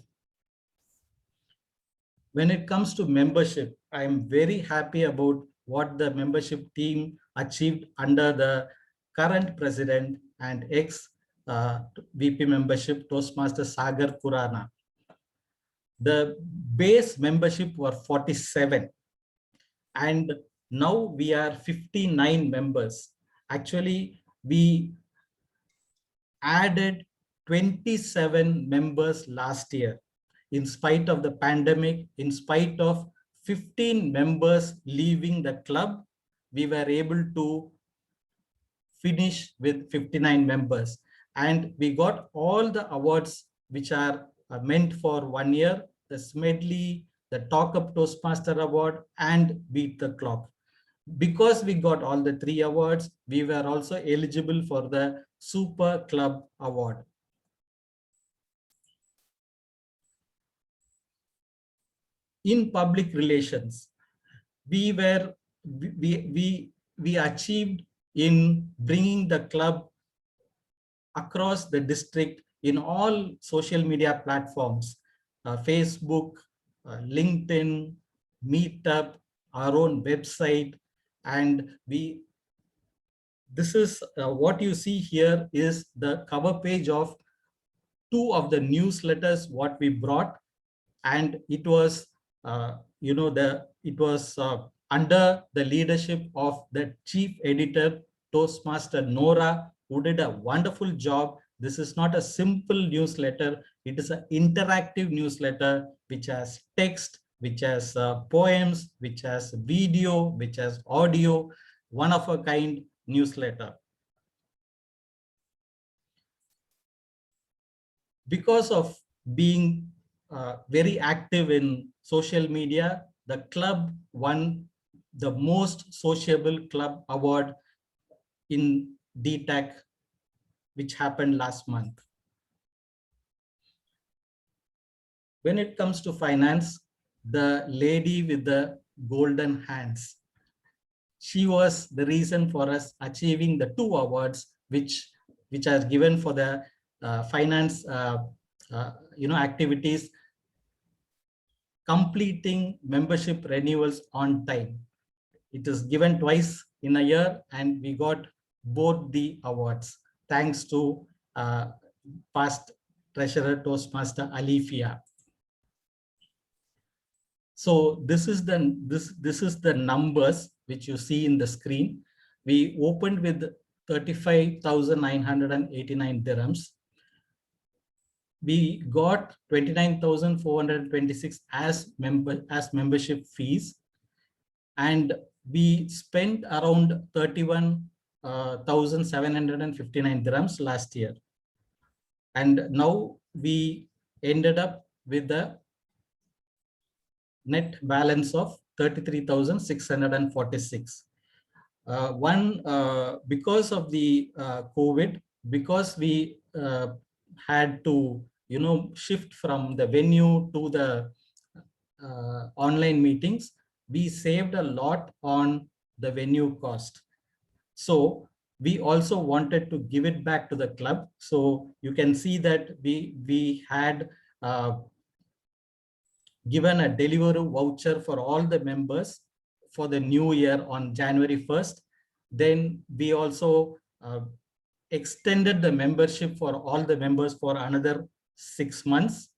When it comes to membership, I am very happy about what the membership team achieved under the current president and ex-VP membership, Toastmaster Sagar Kurana. The base membership were 47, and now we are 59 members. Actually, we added 27 members last year. In spite of the pandemic, in spite of 15 members leaving the club, we were able to finish with 59 members. And we got all the awards which are meant for 1 year, the Smedley, the Talk Up Toastmaster Award, and Beat the Clock. Because we got all the 3 awards, we were also eligible for the Super Club Award. In public relations, we achieved in bringing the club across the district in all social media platforms, Facebook, LinkedIn, Meetup, our own website, and this is what you see here is the cover page of 2 of the newsletters what we brought, and it was under the leadership of the chief editor, Toastmaster Nora, who did a wonderful job. This is not a simple newsletter. It is an interactive newsletter which has text, which has poems, which has video, which has audio, one of a kind newsletter. Because of being very active in social media, the club won the most sociable club award in DTAC, which happened last month. When it comes to finance, the lady with the golden hands, she was the reason for us achieving the 2 awards which are given for the finance activities, completing membership renewals on time. It is given twice in a year, and we got both the awards thanks to past treasurer Toastmaster Alifia. So this is the numbers which you see in the screen. We opened with 35,989 dirhams. We got 29,426 as membership fees, and we spent around 31,759 dirhams last year. And now we ended up with the net balance of 33,646. Because of the COVID, because we had to shift from the venue to the online meetings, we saved a lot on the venue cost. So we also wanted to give it back to the club. So you can see that we had given a delivery voucher for all the members for the new year on January 1st. Then we also extended the membership for all the members for another 6 months.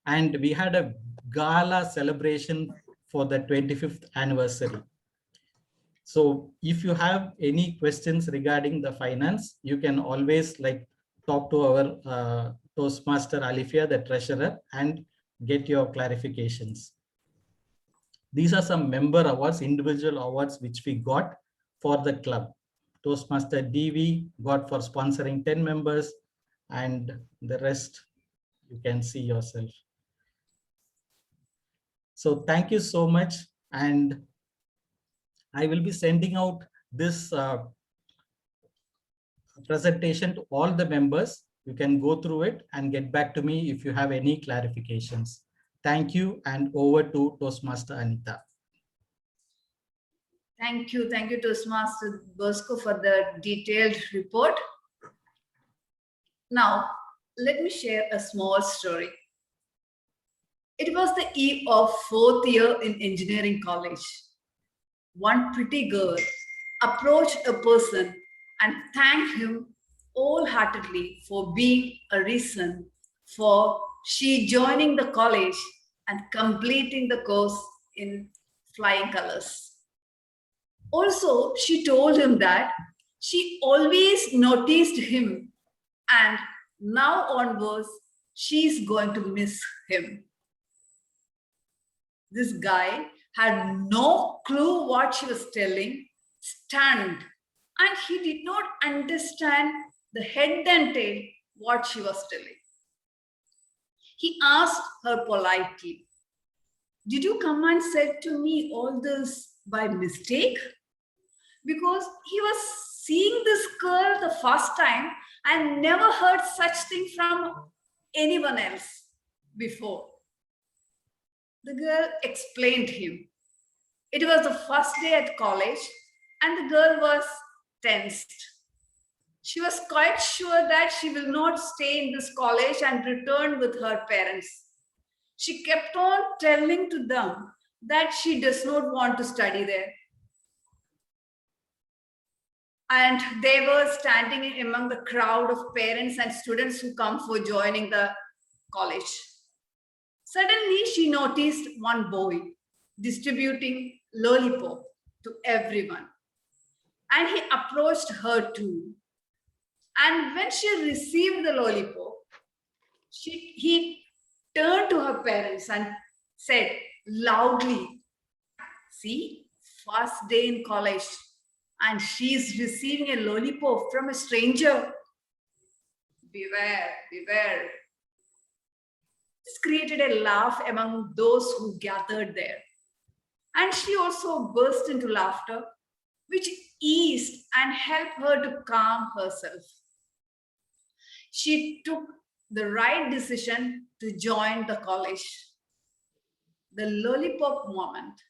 And we had a gala celebration for the 25th anniversary. So if you have any questions regarding the finance, you can always talk to our Toastmaster Alifia, the treasurer, and get your clarifications. These are some member awards, individual awards, which we got for the club. Toastmaster DV got for sponsoring 10 members, and the rest you can see yourself. So thank you so much. And I will be sending out this presentation to all the members. You can go through it and get back to me if you have any clarifications. Thank you, and over to Toastmaster Anita. Thank you, Toastmaster Bosco, for the detailed report. Now, let me share a small story. It was the eve of 4th year in engineering college. One pretty girl approached a person and thanked him wholeheartedly for being a reason for she joining the college and completing the course in flying colors. Also, she told him that she always noticed him and now onwards, she's going to miss him. This guy had no clue what she was telling, stunned, and he did not understand the head and tail what she was telling. He asked her politely, "Did you come and said to me all this by mistake?" Because he was seeing this girl the first time and never heard such thing from anyone else before. The girl explained him. It was the first day at college and the girl was tensed. She was quite sure that she will not stay in this college and return with her parents. She kept on telling to them that she does not want to study there. And they were standing among the crowd of parents and students who come for joining the college. Suddenly, she noticed one boy distributing lollipop to everyone. And he approached her too. And when she received the lollipop, he turned to her parents and said loudly, "See, first day in college, and she's receiving a lollipop from a stranger. Beware, beware." This created a laugh among those who gathered there. And she also burst into laughter, which eased and helped her to calm herself. She took the right decision to join the college. The lollipop moment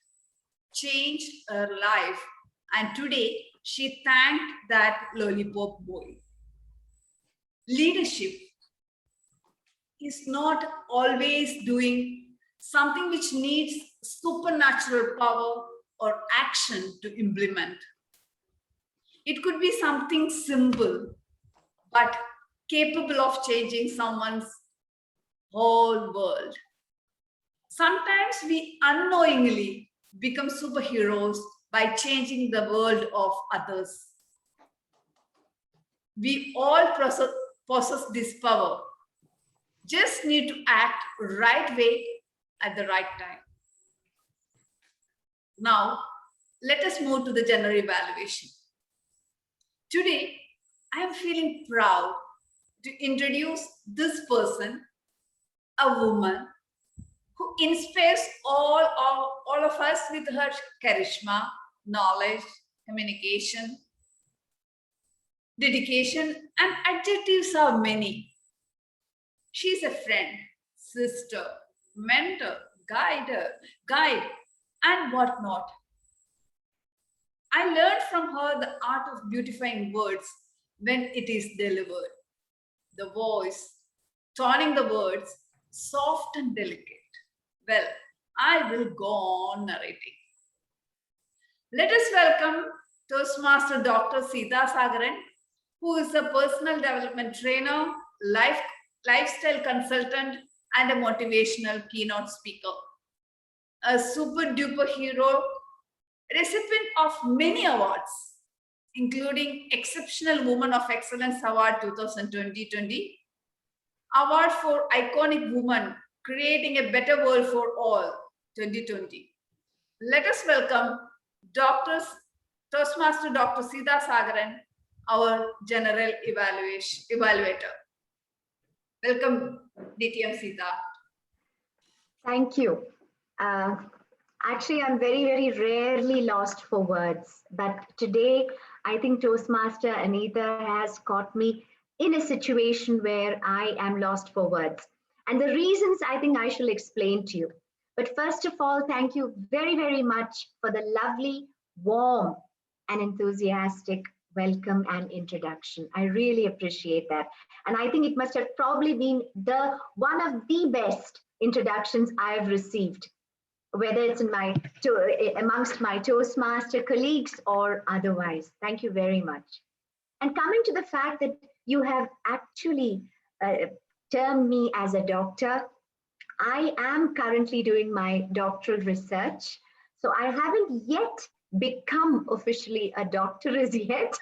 changed her life, and today she thanked that lollipop boy. Leadership is not always doing something which needs supernatural power or action to implement. It could be something simple, but capable of changing someone's whole world. Sometimes we unknowingly become superheroes by changing the world of others. We all possess this power. Just need to act right way at the right time. Now, let us move to the general evaluation. Today, I am feeling proud to introduce this person, a woman who inspires all of us with her charisma, knowledge, communication, dedication, and adjectives are many. She's a friend, sister, mentor, guide, and whatnot. I learned from her the art of beautifying words when it is delivered. The voice, toning the words, soft and delicate. Well, I will go on narrating. Let us welcome Toastmaster Dr. Sita Sagaran, who is a personal development trainer, lifestyle consultant, and a motivational keynote speaker. A super duper hero, recipient of many awards, including Exceptional Woman of Excellence Award 2020, Award for Iconic Woman, Creating a Better World for All 2020. Let us welcome Toastmaster Dr. Sita Sagaran, our General Evaluator. Welcome, DTM Sita. Thank you. Actually, I'm very, very rarely lost for words. But today, I think Toastmaster Anita has caught me in a situation where I am lost for words. And the reasons I think I shall explain to you. But first of all, thank you very, very much for the lovely, warm, and enthusiastic welcome and introduction. I really appreciate that. And I think it must have probably been one of the best introductions I've received, whether it's in amongst my Toastmaster colleagues or otherwise. Thank you very much. And coming to the fact that you have actually termed me as a doctor, I am currently doing my doctoral research. So I haven't yet become officially a doctor as yet,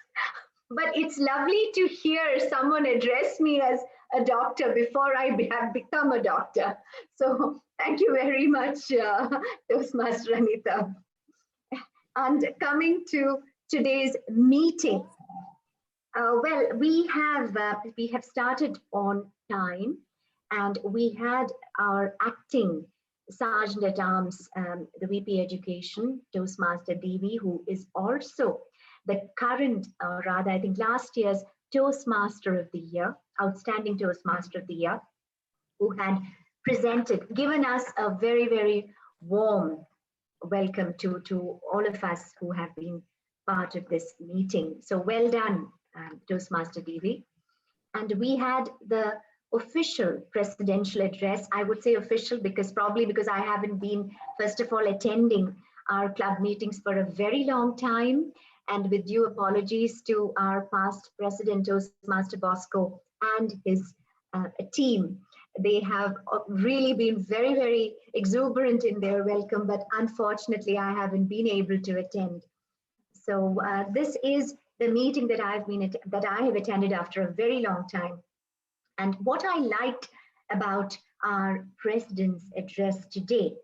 but it's lovely to hear someone address me as a doctor before I have become a doctor. So thank you very much, Toastmaster Anita. And coming to today's meeting, well, we have started on time, and we had our acting Sergeant at Arms, the VP Education, Toastmaster DV, who is also the current, or rather, I think last year's Toastmaster of the Year, Outstanding Toastmaster of the Year, who had given us a very, very warm welcome to all of us who have been part of this meeting. So well done, Toastmaster DV. And we had the official presidential address. I would say official because I haven't been, first of all, attending our club meetings for a very long time. And with due apologies to our past president, Toastmaster Bosco, and his team. They have really been very, very exuberant in their welcome, but unfortunately, I haven't been able to attend. So this is the meeting that I have attended after a very long time. And what I liked about our president's address today,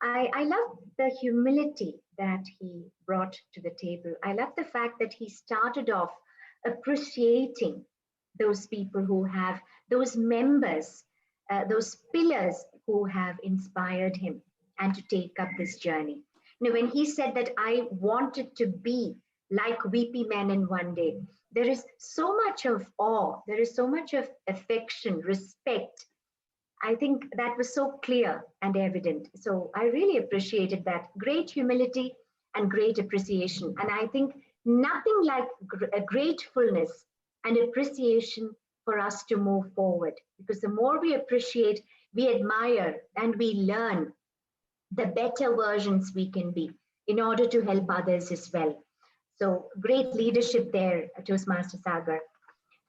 I love the humility that he brought to the table. I love the fact that he started off appreciating those people who have, those members, those pillars who have inspired him and to take up this journey. You know, when he said that I wanted to be like VP Menon one day, there is so much of awe, there is so much of affection, respect. I think that was so clear and evident. So I really appreciated that. Great humility and great appreciation. And I think nothing like a gratefulness and appreciation for us to move forward. Because the more we appreciate, we admire, and we learn, the better versions we can be in order to help others as well. So great leadership there, Toastmaster Sagar.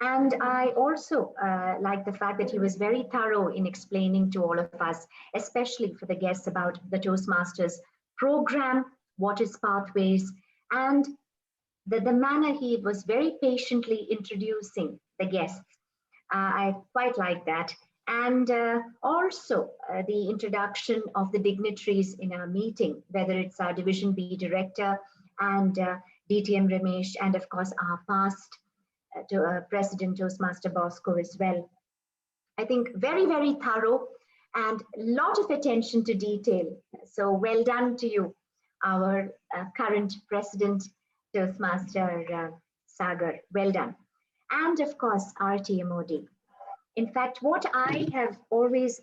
And I also like the fact that he was very thorough in explaining to all of us, especially for the guests, about the Toastmasters program, what is Pathways, and the manner he was very patiently introducing the guests. I quite like that. And also the introduction of the dignitaries in our meeting, whether it's our Division B Director and DTM Ramesh, and of course our past President Toastmaster Bosco as well. I think very, very thorough and a lot of attention to detail. So well done to you, our current President Toastmaster Sagar. Well done. And of course, our TMOD. In fact, what I have always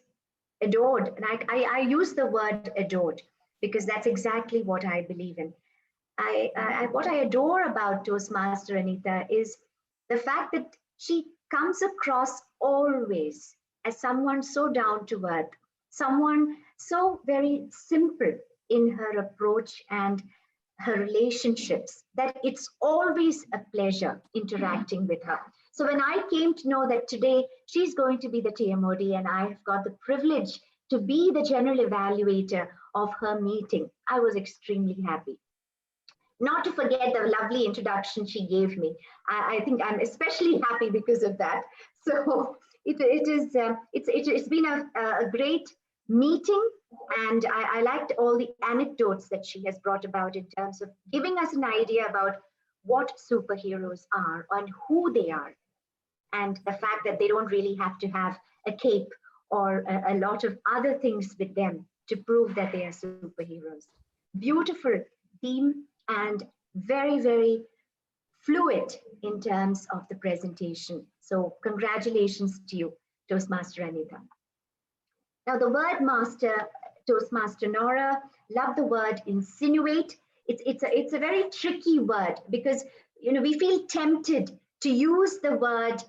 adored, and I use the word adored because that's exactly what I believe in. What I adore about Toastmaster Anita is the fact that she comes across always as someone so down to earth, someone so very simple in her approach and her relationships, that it's always a pleasure interacting with her. So when I came to know that today she's going to be the TMOD and I've got the privilege to be the general evaluator of her meeting, I was extremely happy. Not to forget the lovely introduction she gave me. I think I'm especially happy because of that. So it's been a great meeting, and I liked all the anecdotes that she has brought about in terms of giving us an idea about what superheroes are and who they are, and the fact that they don't really have to have a cape or a lot of other things with them to prove that they are superheroes. Beautiful theme and very, very fluid in terms of the presentation. So congratulations to you, Toastmaster Anita. Now the word master, Toastmaster Nora, love the word insinuate. It's a very tricky word because we feel tempted to use the word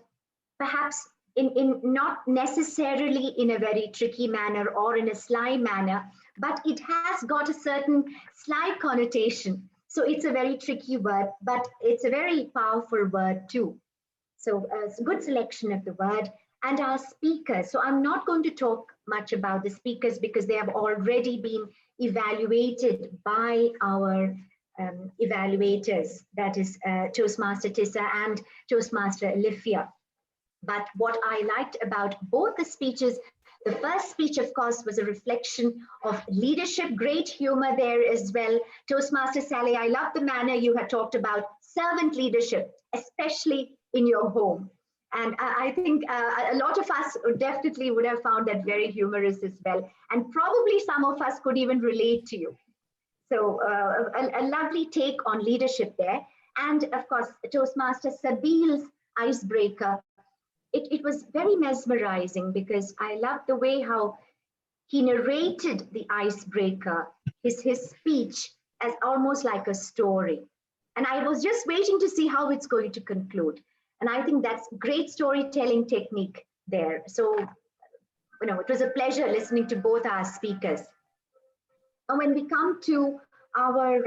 perhaps in not necessarily in a very tricky manner or in a sly manner, but it has got a certain sly connotation. So it's a very tricky word, but it's a very powerful word too. So it's a good selection of the word. And our speakers. So I'm not going to talk much about the speakers because they have already been evaluated by our evaluators, that is Toastmaster Tissa and Toastmaster Alifia. But what I liked about both the speeches, the first speech, of course, was a reflection of leadership, great humor there as well. Toastmaster Sally, I love the manner you had talked about servant leadership, especially in your home. And I think a lot of us definitely would have found that very humorous as well. And probably some of us could even relate to you. So a lovely take on leadership there. And of course, Toastmaster Sabile's icebreaker. It was very mesmerizing because I loved the way how he narrated the icebreaker, his speech, as almost like a story. And I was just waiting to see how it's going to conclude. And I think that's great storytelling technique there. So, it was a pleasure listening to both our speakers. And when we come to our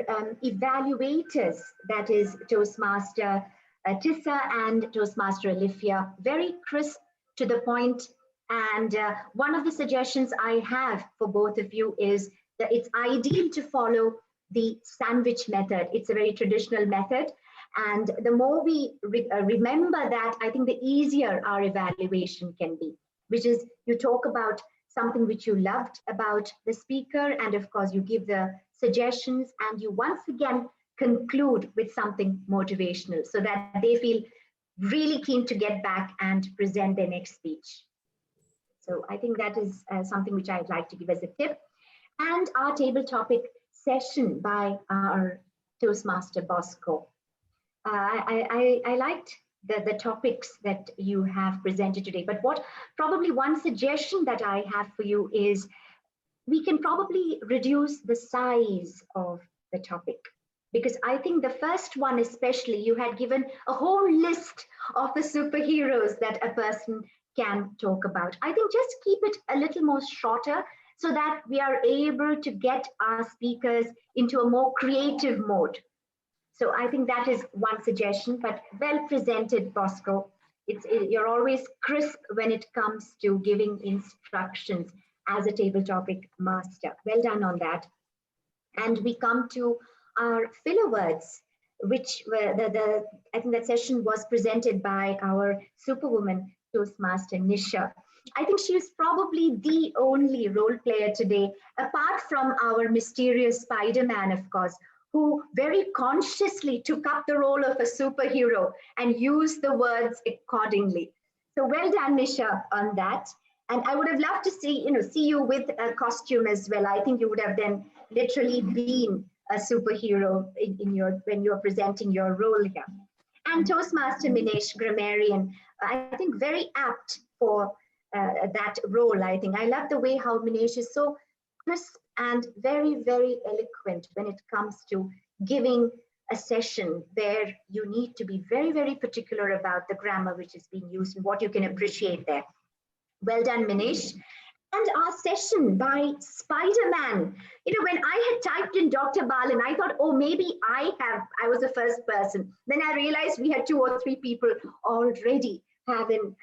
evaluators, that is Toastmaster Tissa and Toastmaster Alifia, very crisp to the point. And one of the suggestions I have for both of you is that it's ideal to follow the sandwich method. It's a very traditional method. And the more we remember that, I think the easier our evaluation can be, which is you talk about something which you loved about the speaker, and of course you give the suggestions, and you once again conclude with something motivational so that they feel really keen to get back and present their next speech. So I think that is something which I'd like to give as a tip. And our table topic session by our Toastmaster Bosco. I liked the topics that you have presented today, but probably one suggestion that I have for you is we can probably reduce the size of the topic, because I think the first one especially, you had given a whole list of the superheroes that a person can talk about. I think just keep it a little more shorter so that we are able to get our speakers into a more creative mode. So I think that is one suggestion, but well presented, Bosco. You're always crisp when it comes to giving instructions as a table topic master. Well done on that. And we come to our filler words, which were I think that session was presented by our superwoman, Toastmaster Nisha. I think she was probably the only role player today, apart from our mysterious Spider-Man, of course, who very consciously took up the role of a superhero and used the words accordingly. So well done, Nisha, on that. And I would have loved to see you with a costume as well. I think you would have then literally been a superhero when you're presenting your role here. And Toastmaster Minesh, grammarian, I think very apt for that role. I think I love the way how Minesh is so crisp and very, very eloquent when it comes to giving a session where you need to be very, very particular about the grammar which is being used and what you can appreciate there. Well done, Minesh. And our session by Spider-Man. When I had typed in Dr. Balan, I thought, oh, maybe I was the first person. Then I realized we had 2 or 3 people already having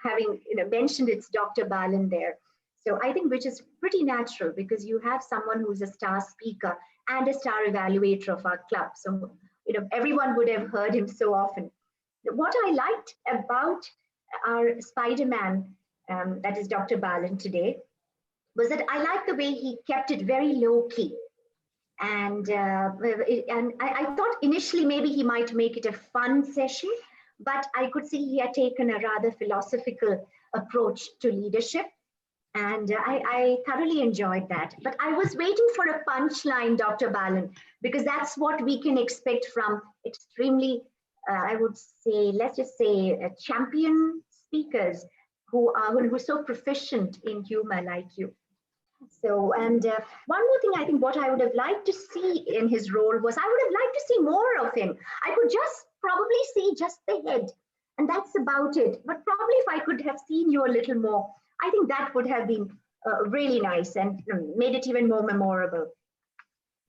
mentioned it's Dr. Balan there. So I think which is pretty natural because you have someone who's a star speaker and a star evaluator of our club. So, everyone would have heard him so often. What I liked about our Spider-Man, that is Dr. Balan today, was that I liked the way he kept it very low-key. And I thought initially maybe he might make it a fun session, but I could see he had taken a rather philosophical approach to leadership. And I thoroughly enjoyed that. But I was waiting for a punchline, Dr. Balan, because that's what we can expect from extremely, I would say, let's just say, champion speakers who are so proficient in humor like you. So, and one more thing, I think what I would have liked to see in his role was I would have liked to see more of him. I could just probably see just the head. And that's about it. But probably if I could have seen you a little more, I think that would have been really nice and made it even more memorable.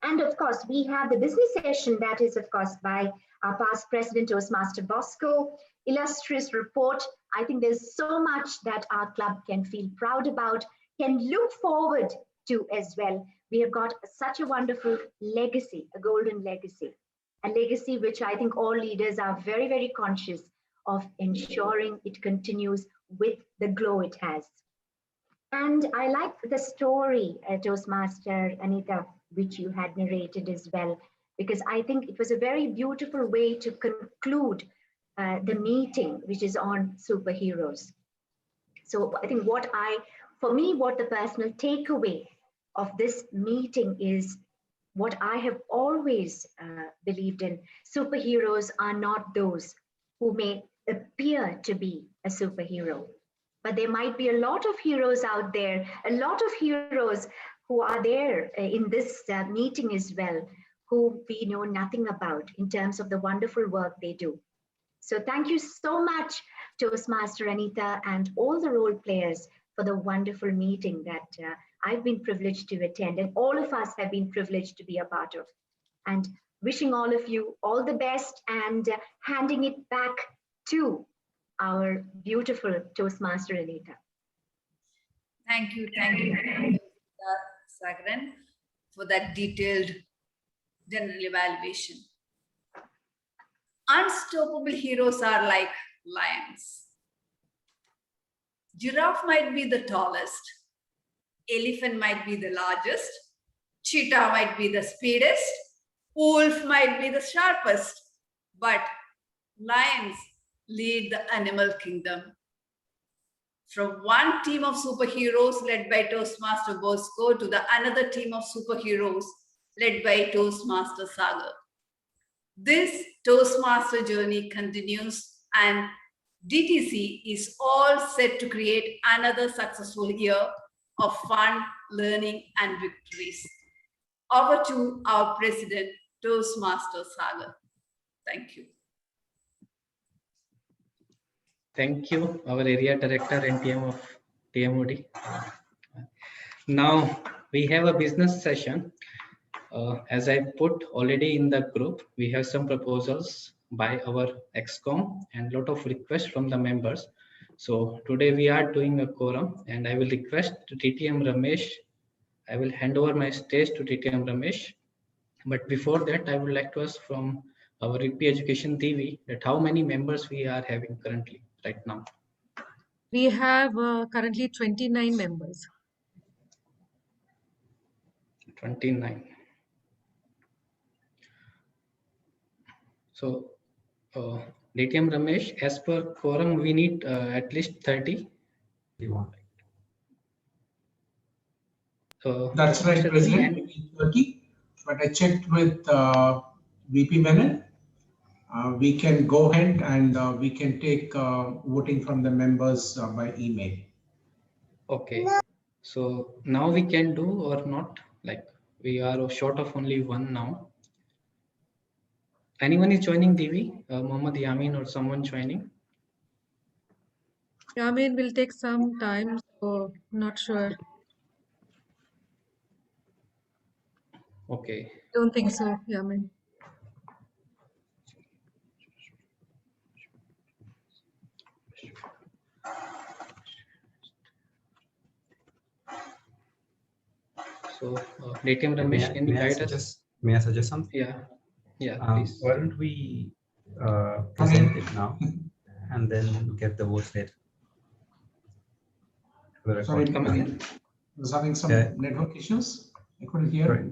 And of course, we have the business session that is, of course, by our past president, Toastmaster Bosco. Illustrious report. I think there's so much that our club can feel proud about, can look forward to as well. We have got such a wonderful legacy, a golden legacy, a legacy which I think all leaders are very, very conscious of ensuring it continues with the glow it has. And I like the story, Toastmaster Anita, which you had narrated as well, because I think it was a very beautiful way to conclude the meeting, which is on superheroes. So I think for me, what the personal takeaway of this meeting is what I have always believed in. Superheroes are not those who may appear to be a superhero, but there might be a lot of heroes out there, a lot of heroes who are there in this meeting as well, who we know nothing about in terms of the wonderful work they do. So thank you so much, Toastmaster Anita and all the role players for the wonderful meeting that I've been privileged to attend and all of us have been privileged to be a part of. And wishing all of you all the best and handing it back to our beautiful Toastmaster Anita. Thank you, Sagaran, for that detailed general evaluation. Unstoppable heroes are like lions. Giraffe might be the tallest, elephant might be the largest, cheetah might be the speediest, wolf might be the sharpest, but lions lead the animal kingdom. From one team of superheroes led by Toastmaster Bosco to the another team of superheroes led by Toastmaster Sagar. This Toastmaster journey continues and DTC is all set to create another successful year of fun, learning and victories. Over to our president, Toastmaster Sagar. Thank you. Thank you, our area director and TM of TMOD. Now we have a business session. As I put already in the group, we have some proposals by our ExCom and lot of requests from the members. So today we are doing a quorum and I will request to TTM Ramesh. I will hand over my stage to TTM Ramesh. But before that, I would like to ask from our VP Education TV that how many members we are having currently right now. We have currently 29 members. 29. So, DTM Ramesh, as per quorum, we need at least 30. That's right, President. We need 30. But I checked with VP Menon. We can go ahead and we can take voting from the members by email. Okay. So now we can do or not? Like we are short of only one now. Anyone is joining Divi? Mohammad Yamin or someone joining? Yamin will take some time, so not sure. Okay. Don't think so, Yamin. So, DTM Ramesh, can you guide us? May I suggest something? Yeah, please. Why don't we present it now and then get the votes later? Sorry, come again. I was having some network issues. I couldn't hear. Right.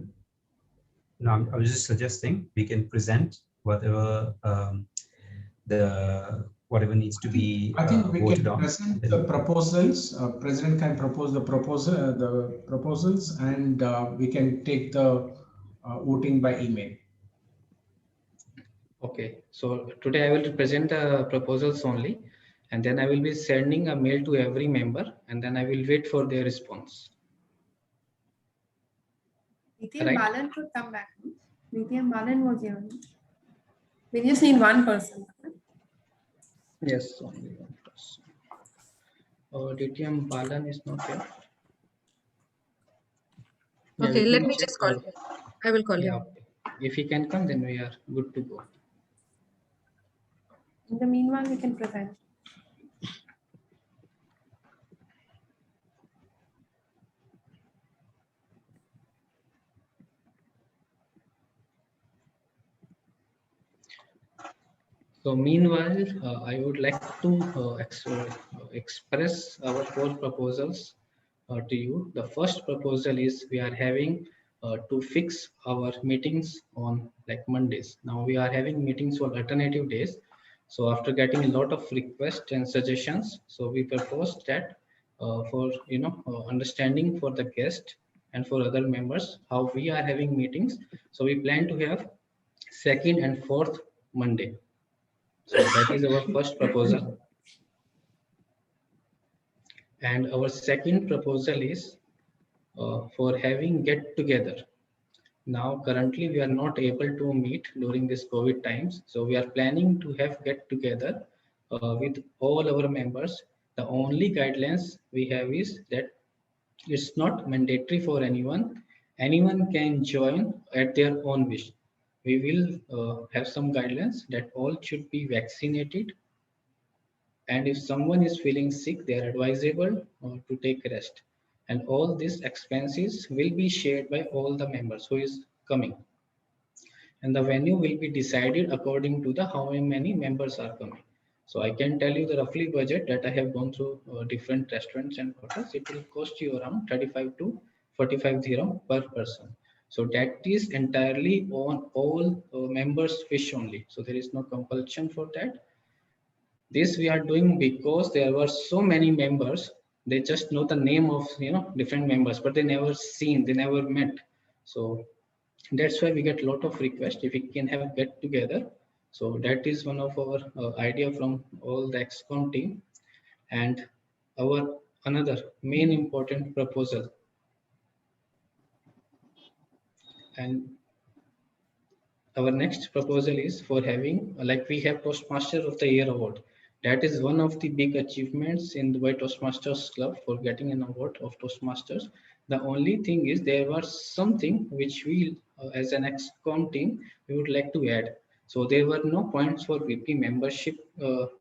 No, I was just suggesting we can present whatever whatever needs to be I think we voted can on. present the proposals. President can propose the proposals, and we can take the voting by email. Okay, so today I will present the proposals only, and then I will be sending a mail to every member, and then I will wait for their response. Nitya Balan could come back. Nitya Balan was here. We just need one person. Yes, only one person. DTM Balan is not here. Yeah, Okay, we let can me check. just call him. I will call Yeah, him. okay. If he can come, then we are good to go. In the meanwhile, we can present. So meanwhile, I would like to express our 4 proposals to you. The first proposal is we are having to fix our meetings on like Mondays. Now we are having meetings on alternative days. So after getting a lot of requests and suggestions, so we proposed that for understanding for the guest and for other members how we are having meetings. So we plan to have second and fourth Monday. So that is our first proposal. And our second proposal is for having get together. Now currently we are not able to meet during this COVID times. So we are planning to have get together with all our members. The only guidelines we have is that it's not mandatory for anyone. Anyone can join at their own wish. We will have some guidelines that all should be vaccinated, and if someone is feeling sick, they are advisable to take rest, and all these expenses will be shared by all the members who is coming, and the venue will be decided according to the how many members are coming. So I can tell you the roughly budget that I have gone through different restaurants and hotels. It will cost you around 35 to 45 dirham per person. So that is entirely on all members wish only, so there is no compulsion for that. This we are doing because there were so many members. They just know the name of different members, but they never seen, they never met. So that's why we get a lot of requests if we can have get together. So that is one of our idea from all the XCOM team. And our another main important proposal, and our next proposal is for having like we have Toastmaster of the Year award. That is one of the big achievements in the Toastmasters Club for getting an award of Toastmasters. The only thing is there was something which we as an XCOM team we would like to add. So there were no points for VP membership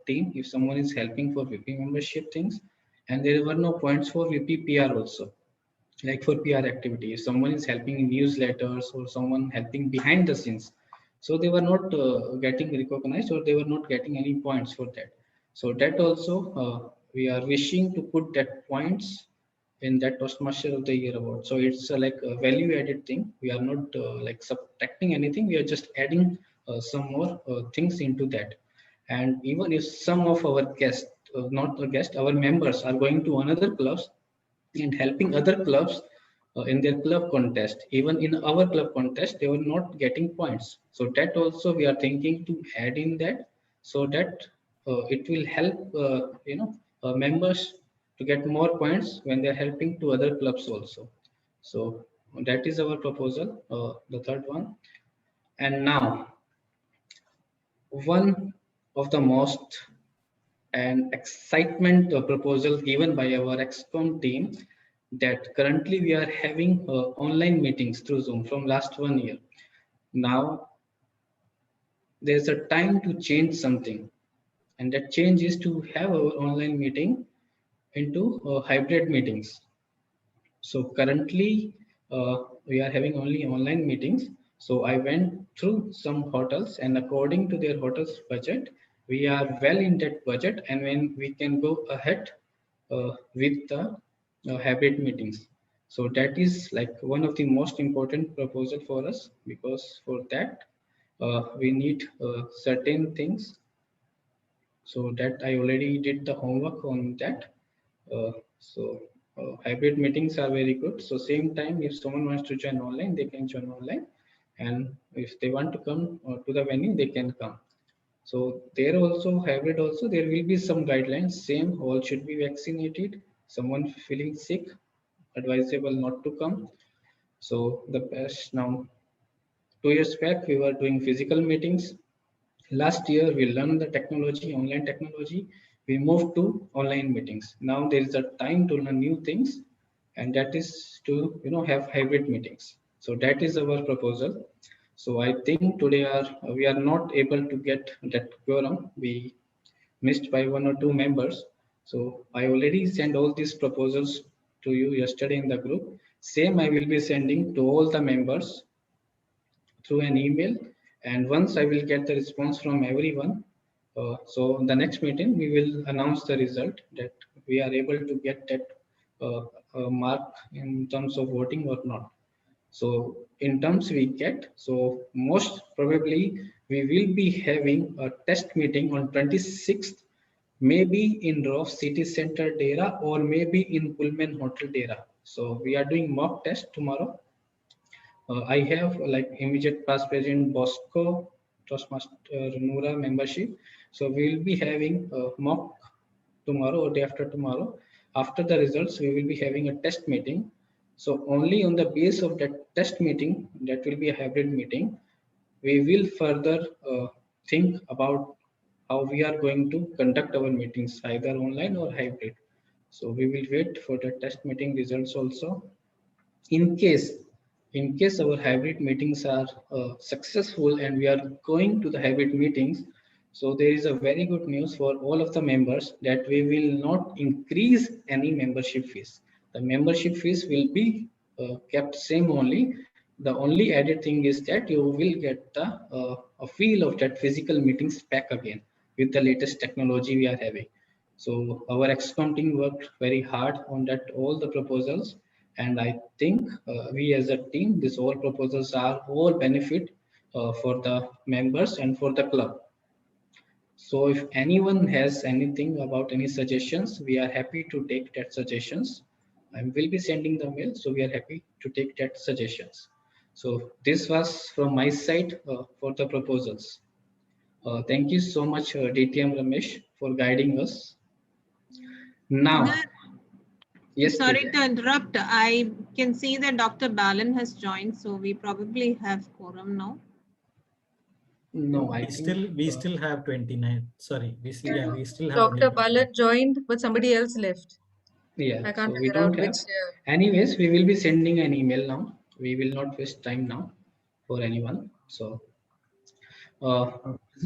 team if someone is helping for VP membership things, and there were no points for VP PR also, like for PR activity. If someone is helping in newsletters or someone helping behind the scenes, so they were not getting recognized or they were not getting any points for that. So that also we are wishing to put that points in that Toastmaster of the Year award. So it's like a value added thing. We are not like subtracting anything. We are just adding some more things into that. And even if some of our guests, not the guest, our members are going to another clubs and helping other clubs in their club contest, even in our club contest they were not getting points. So that also we are thinking to add in that, so that it will help members to get more points when they're helping to other clubs also. So that is our proposal, the third one. And now one of the most and excitement proposal given by our XCOM team, that currently we are having online meetings through Zoom from last 1 year. Now there's a time to change something, and that change is to have our online meeting into hybrid meetings. So currently we are having only online meetings. So I went through some hotels, and according to their hotels budget, we are well in that budget, and when we can go ahead with the hybrid meetings. So that is like one of the most important proposal for us, because for that we need certain things. So that I already did the homework on that. So hybrid meetings are very good. So same time, if someone wants to join online, they can join online, and if they want to come to the venue, they can come. So there also hybrid also there will be some guidelines. Same, all should be vaccinated. Someone feeling sick, advisable not to come. So the best now. 2 years back we were doing physical meetings. Last year, we learned the technology, online technology. We moved to online meetings. Now there is a time to learn new things, and that is to have hybrid meetings. So that is our proposal. So I think today we are not able to get that quorum. We missed by 1 or 2 members. So I already sent all these proposals to you yesterday in the group. Same I will be sending to all the members through an email. And once I will get the response from everyone, so in the next meeting, we will announce the result that we are able to get that mark in terms of voting or not. So in terms we get, so most probably we will be having a test meeting on 26th, maybe in Rove City Center Dera or maybe in Pullman Hotel Dera. So we are doing mock test tomorrow. I have like immediate past president Bosco, Toastmaster Nura membership. So we will be having a mock tomorrow or day after tomorrow. After the results, we will be having a test meeting. So only on the base of that test meeting, that will be a hybrid meeting, we will further think about how we are going to conduct our meetings, either online or hybrid. So we will wait for the test meeting results also. In case our hybrid meetings are successful and we are going to the hybrid meetings, so there is a very good news for all of the members that we will not increase any membership fees. The membership fees will be kept same only. The only added thing is that you will get the a feel of that physical meetings back again with the latest technology we are having. So our excom team worked very hard on that all the proposals, and I think we as a team, these all proposals are all benefit for the members and for the club. So if anyone has anything about any suggestions, we are happy to take that suggestions. I will be sending the mail, so we are happy to take that suggestions. So this was from my side for the proposals. Thank you so much, DTM Ramesh, for guiding us. Now, yes, sorry Divya. to interrupt. I can see that Dr. Balan has joined, so we probably have quorum now. No, I we still have 29. Sorry, we still have Dr. only Balan joined, but somebody else left. Yeah, I can't so we figure out don't which. have. Anyways, we will be sending an email now. We will not waste time now for anyone. So,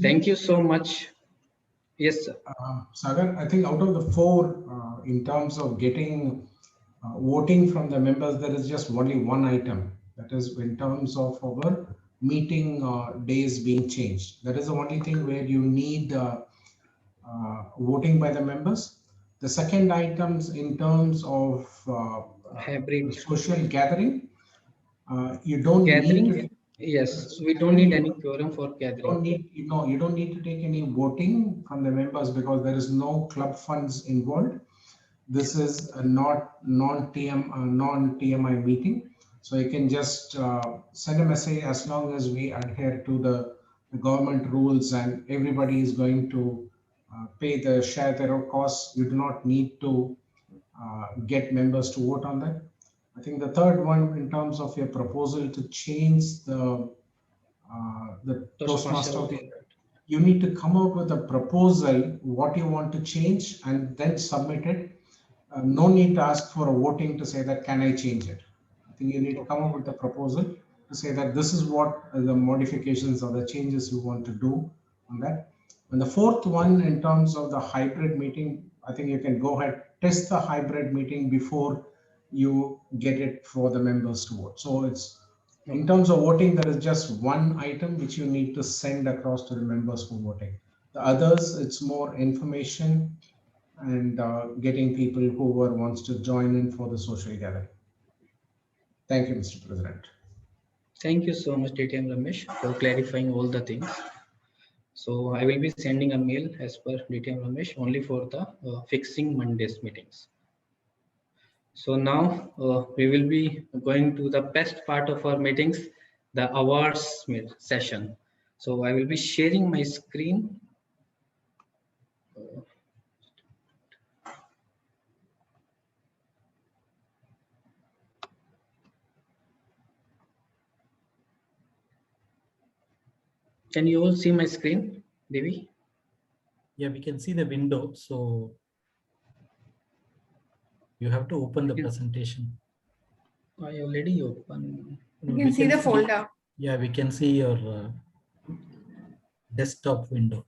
thank you so much. Yes, sir. Sagar, I think out of the four, in terms of getting voting from the members, there is just only one item. That is in terms of our meeting days being changed. That is the only thing where you need voting by the members. The second items in terms of hybrid social gathering, you don't gathering. need. Yes, we don't need any quorum for gathering. You don't need to take any voting from the members because there is no club funds involved. This is a non-TMI meeting. So you can just send a message as long as we adhere to the government rules and everybody is going to share their costs. You do not need to get members to vote on that. I think the third one, in terms of your proposal to change the Toastmaster, you need to come out with a proposal, what you want to change, and then submit it. No need to ask for a voting to say that, can I change it? I think you need to come up with a proposal to say that this is what the modifications or the changes you want to do on that. And the fourth one, in terms of the hybrid meeting, I think you can go ahead, test the hybrid meeting before you get it for the members to vote. So it's, in terms of voting, there is just one item which you need to send across to the members for voting. The others, it's more information and getting people whoever wants to join in for the social gathering. Thank you, Mr. President. Thank you so much, DTM Ramesh, for clarifying all the things. So I will be sending a mail as per DTM Ramesh only for the fixing Mondays meetings. So now we will be going to the best part of our meetings, the awards session. So I will be sharing my screen. Can you all see my screen? Devi? Yeah, we can see the window. So you have to open the presentation. I already opened. You can see the folder. Yeah, we can see your desktop window.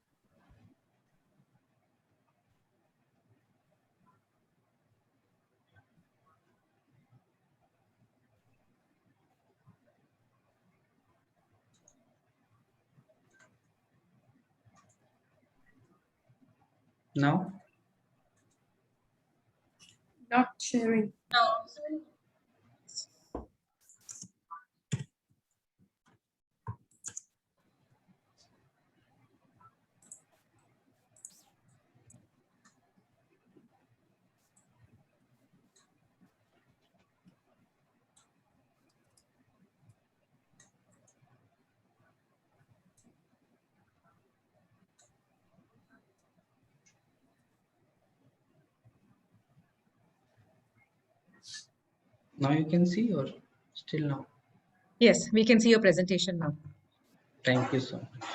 Now? Not sharing. Now you can see or still now? Yes, we can see your presentation now. Thank you so much.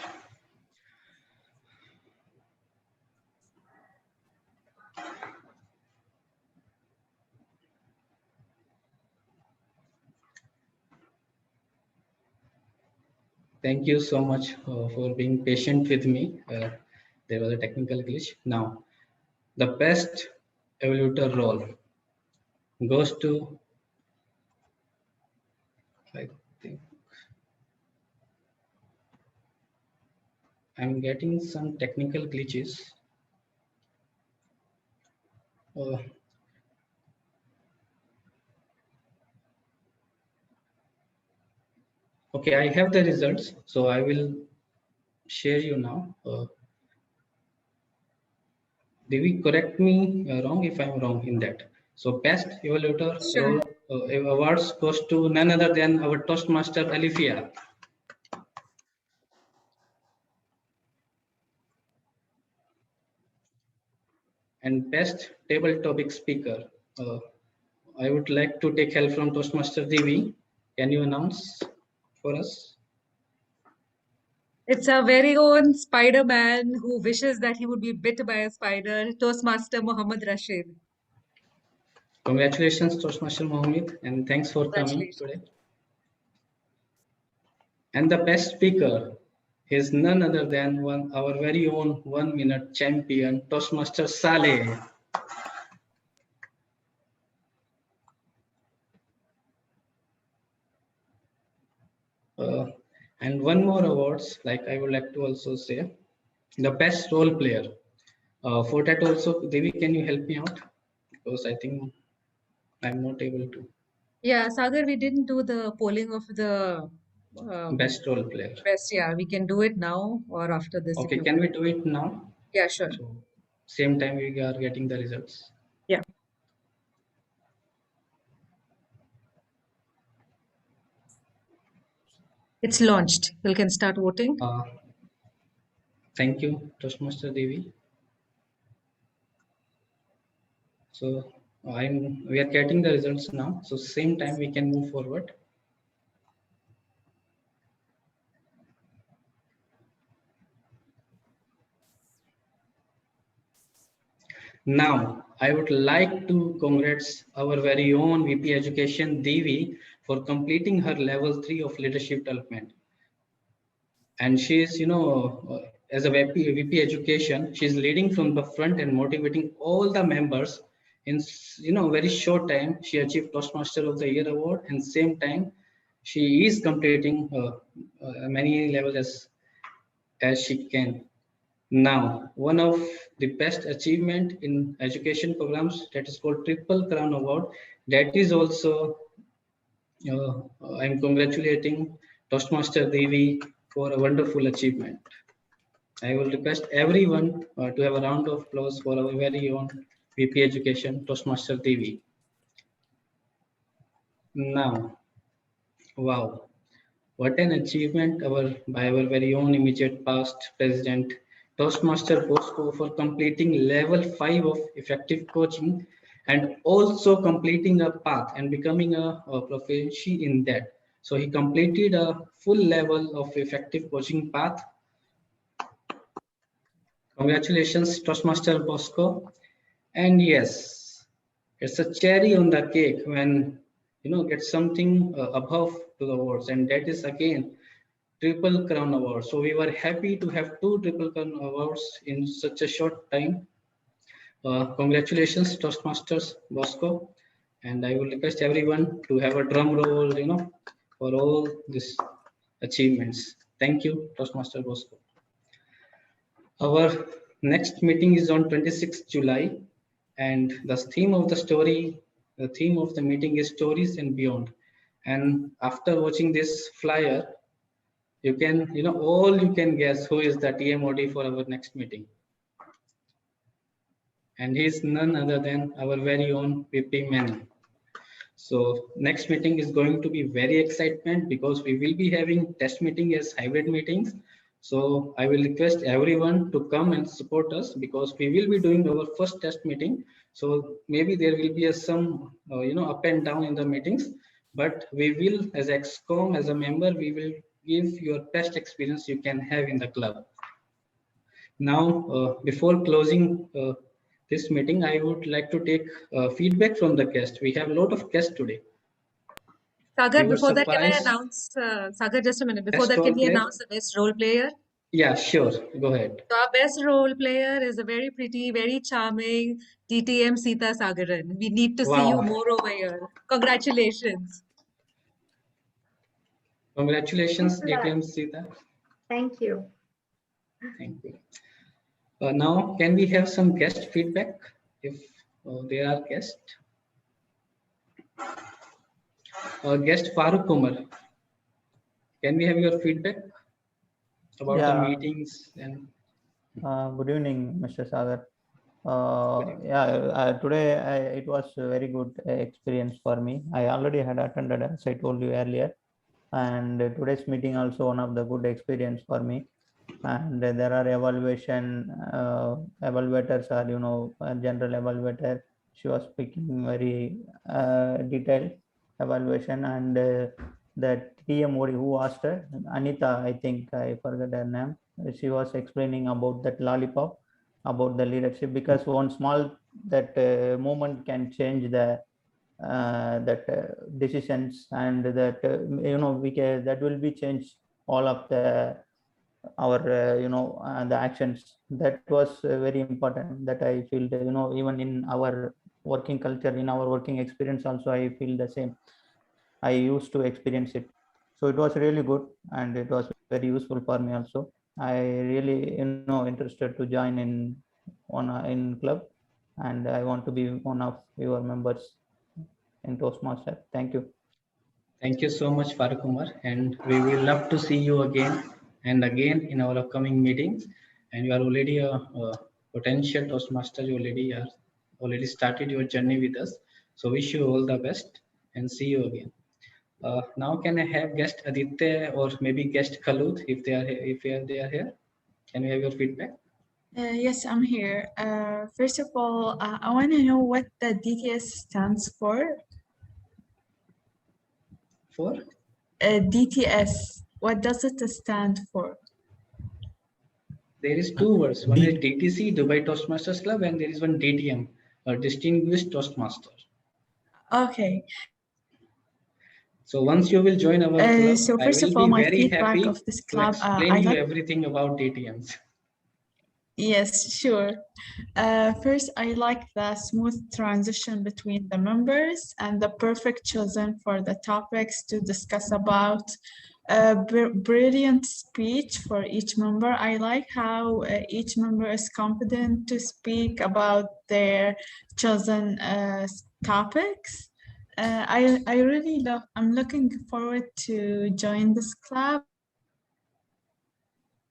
Thank you so much for being patient with me. There was a technical glitch. Now, the best evaluator role goes to, I think, I'm getting some technical glitches. Okay, I have the results, so I will share you now. Devi, correct me wrong if I'm wrong in that. So best evaluator role awards goes to none other than our Toastmaster Alifia. And best table topic speaker. I would like to take help from Toastmaster Devi. Can you announce for us? It's our very own Spider-Man who wishes that he would be bit by a spider, Toastmaster Muhammad Rashid. Congratulations, Toastmaster Mohammed, and thanks for coming today. And the best speaker is none other than our very own 1 minute champion, Toastmaster Saleh. And one more awards, like I would like to also say, the best role player. For that also, Devi, can you help me out? Because I think I'm not able to. Yeah, Sagar, we didn't do the polling of the Best role player. best. Yeah, we can do it now or after this. Okay, can we do it now? Yeah, sure. So, same time we are getting the results. Yeah. It's launched. You can start voting. Thank you, Toastmaster Devi. So we are getting the results now. So same time we can move forward. Now, I would like to congratulate our very own VP Education, Devi, for completing her level 3 of leadership development. And she is, as a VP Education, she is leading from the front and motivating all the members. In very short time, she achieved Toastmaster of the Year award, and same time, she is completing many levels as she can. Now, one of the best achievement in education programs that is called Triple Crown Award. That is also, I'm congratulating Toastmaster Devi for a wonderful achievement. I will request everyone to have a round of applause for our very own VP Education, Toastmaster Devi. Now, wow, what an achievement by our very own immediate past president, Toastmaster Bosco, for completing level 5 of effective coaching and also completing a path and becoming a proficiency in that. So he completed a full level of effective coaching path. Congratulations, Toastmaster Bosco. And yes, it's a cherry on the cake when get something above to the awards, and that is again Triple Crown Award. So we were happy to have 2 Triple Crown Awards in such a short time. Congratulations, Toastmasters Bosco. And I will request everyone to have a drum roll, for all these achievements. Thank you, Toastmaster Bosco. Our next meeting is on 26th July, and the theme of the meeting is Stories and Beyond. And after watching this flyer, you can, you can guess who is the TMOD for our next meeting. And he is none other than our very own VP Menon. So next meeting is going to be very excitement because we will be having test meeting as hybrid meetings. So I will request everyone to come and support us because we will be doing our first test meeting. So maybe there will be some, up and down in the meetings, but we will, as XCOM, as a member, we will give your best experience you can have in the club. Now, before closing this meeting, I would like to take feedback from the guest. We have a lot of guests today. Sagar, before that, can I announce, Sagar, just a minute. Before that, can we announce the best role player? Yeah, sure. Go ahead. So our best role player is a very pretty, very charming TTM Sita Sagaran. We need to see you more over here. Congratulations. Congratulations, TTM Sita. Thank you. Thank you. Now, can we have some guest feedback if there are guests? Guest Farooq Umar, can we have your feedback about the meetings? And good evening, Mr. Sagar. Today it was a very good experience for me. I already had attended, as I told you earlier, and today's meeting also one of the good experience for me. And there are evaluators are, a general evaluator. She was speaking very detailed evaluation, and the TMOD who asked her, Anita, I think I forgot her name. She was explaining about that lollipop, about the leadership, because one small movement can change the decisions, and that that will be changed all of our the actions. That was very important, that I feel that, even in our working culture, in our working experience also, I feel the same. I used to experience it. So it was really good, and it was very useful for me also. I really interested to join in club, and I want to be one of your members in Toastmaster. Thank you. Thank you so much, Farooq Umar, and we will love to see you again and again in our upcoming meetings. And you are already a potential Toastmaster. You already started your journey with us. So wish you all the best and see you again. Now, can I have guest Aditya or maybe guest Khalud if they are here? Can we have your feedback? Yes, I'm here. First of all, I want to know what the DTS stands for. For? DTS. What does it stand for? There is 2 words. One is DTC, Dubai Toastmasters Club, and there is one DTM, a Distinguished Toastmaster. Okay. So once you will join our club, so I first will of all, be my very feedback happy of this to club, explain you everything about DTMs. Yes, sure. First, I like the smooth transition between the members and the perfect chosen for the topics to discuss about. Brilliant speech for each member. I like how each member is confident to speak about their chosen topics. I really love, I'm looking forward to join this club.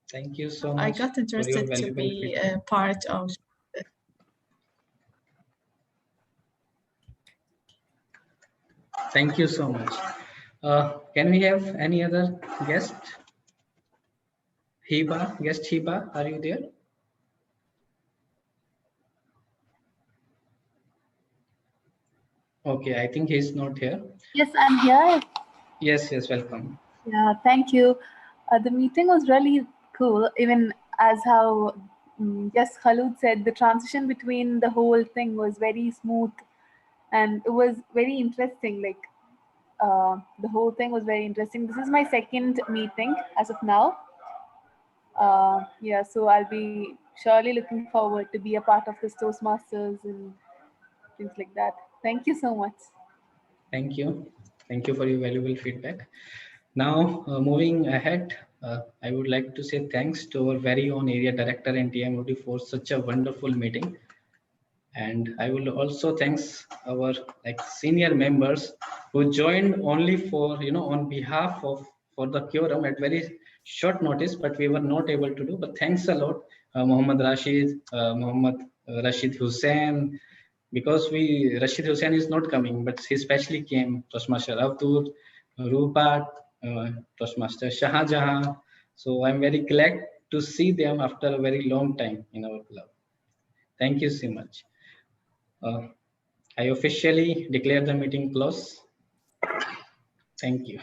Thank you so much. I got interested to be a part of it. Thank you so much. Can we have any other guest? Hiba, guest Hiba, are you there? Okay, I think he's not here. Yes, I'm here. Yes, welcome. Yeah, thank you. The meeting was really cool, even as how Yes, Khalud said the transition between the whole thing was very smooth, and it was very interesting. Like the whole thing was very interesting. This is my second meeting as of now. Yeah, so I'll be surely looking forward to be a part of this Toastmasters and things like that. Thank you so much. Thank you. Thank you for your valuable feedback. Now, moving ahead, I would like to say thanks to our very own area director and TMOD for such a wonderful meeting. And I will also thanks our senior members who joined only for, on behalf of for the quorum at very short notice, but we were not able to do. But thanks a lot, Mohammad Rashid, Mohammad Rashid Hussain, because Rashid Hussain is not coming, but he specially came, Toastmaster Abdul, Rupat, Toastmaster Shahjahan. So I'm very glad to see them after a very long time in our club. Thank you so much. I officially declare the meeting closed. Thank you.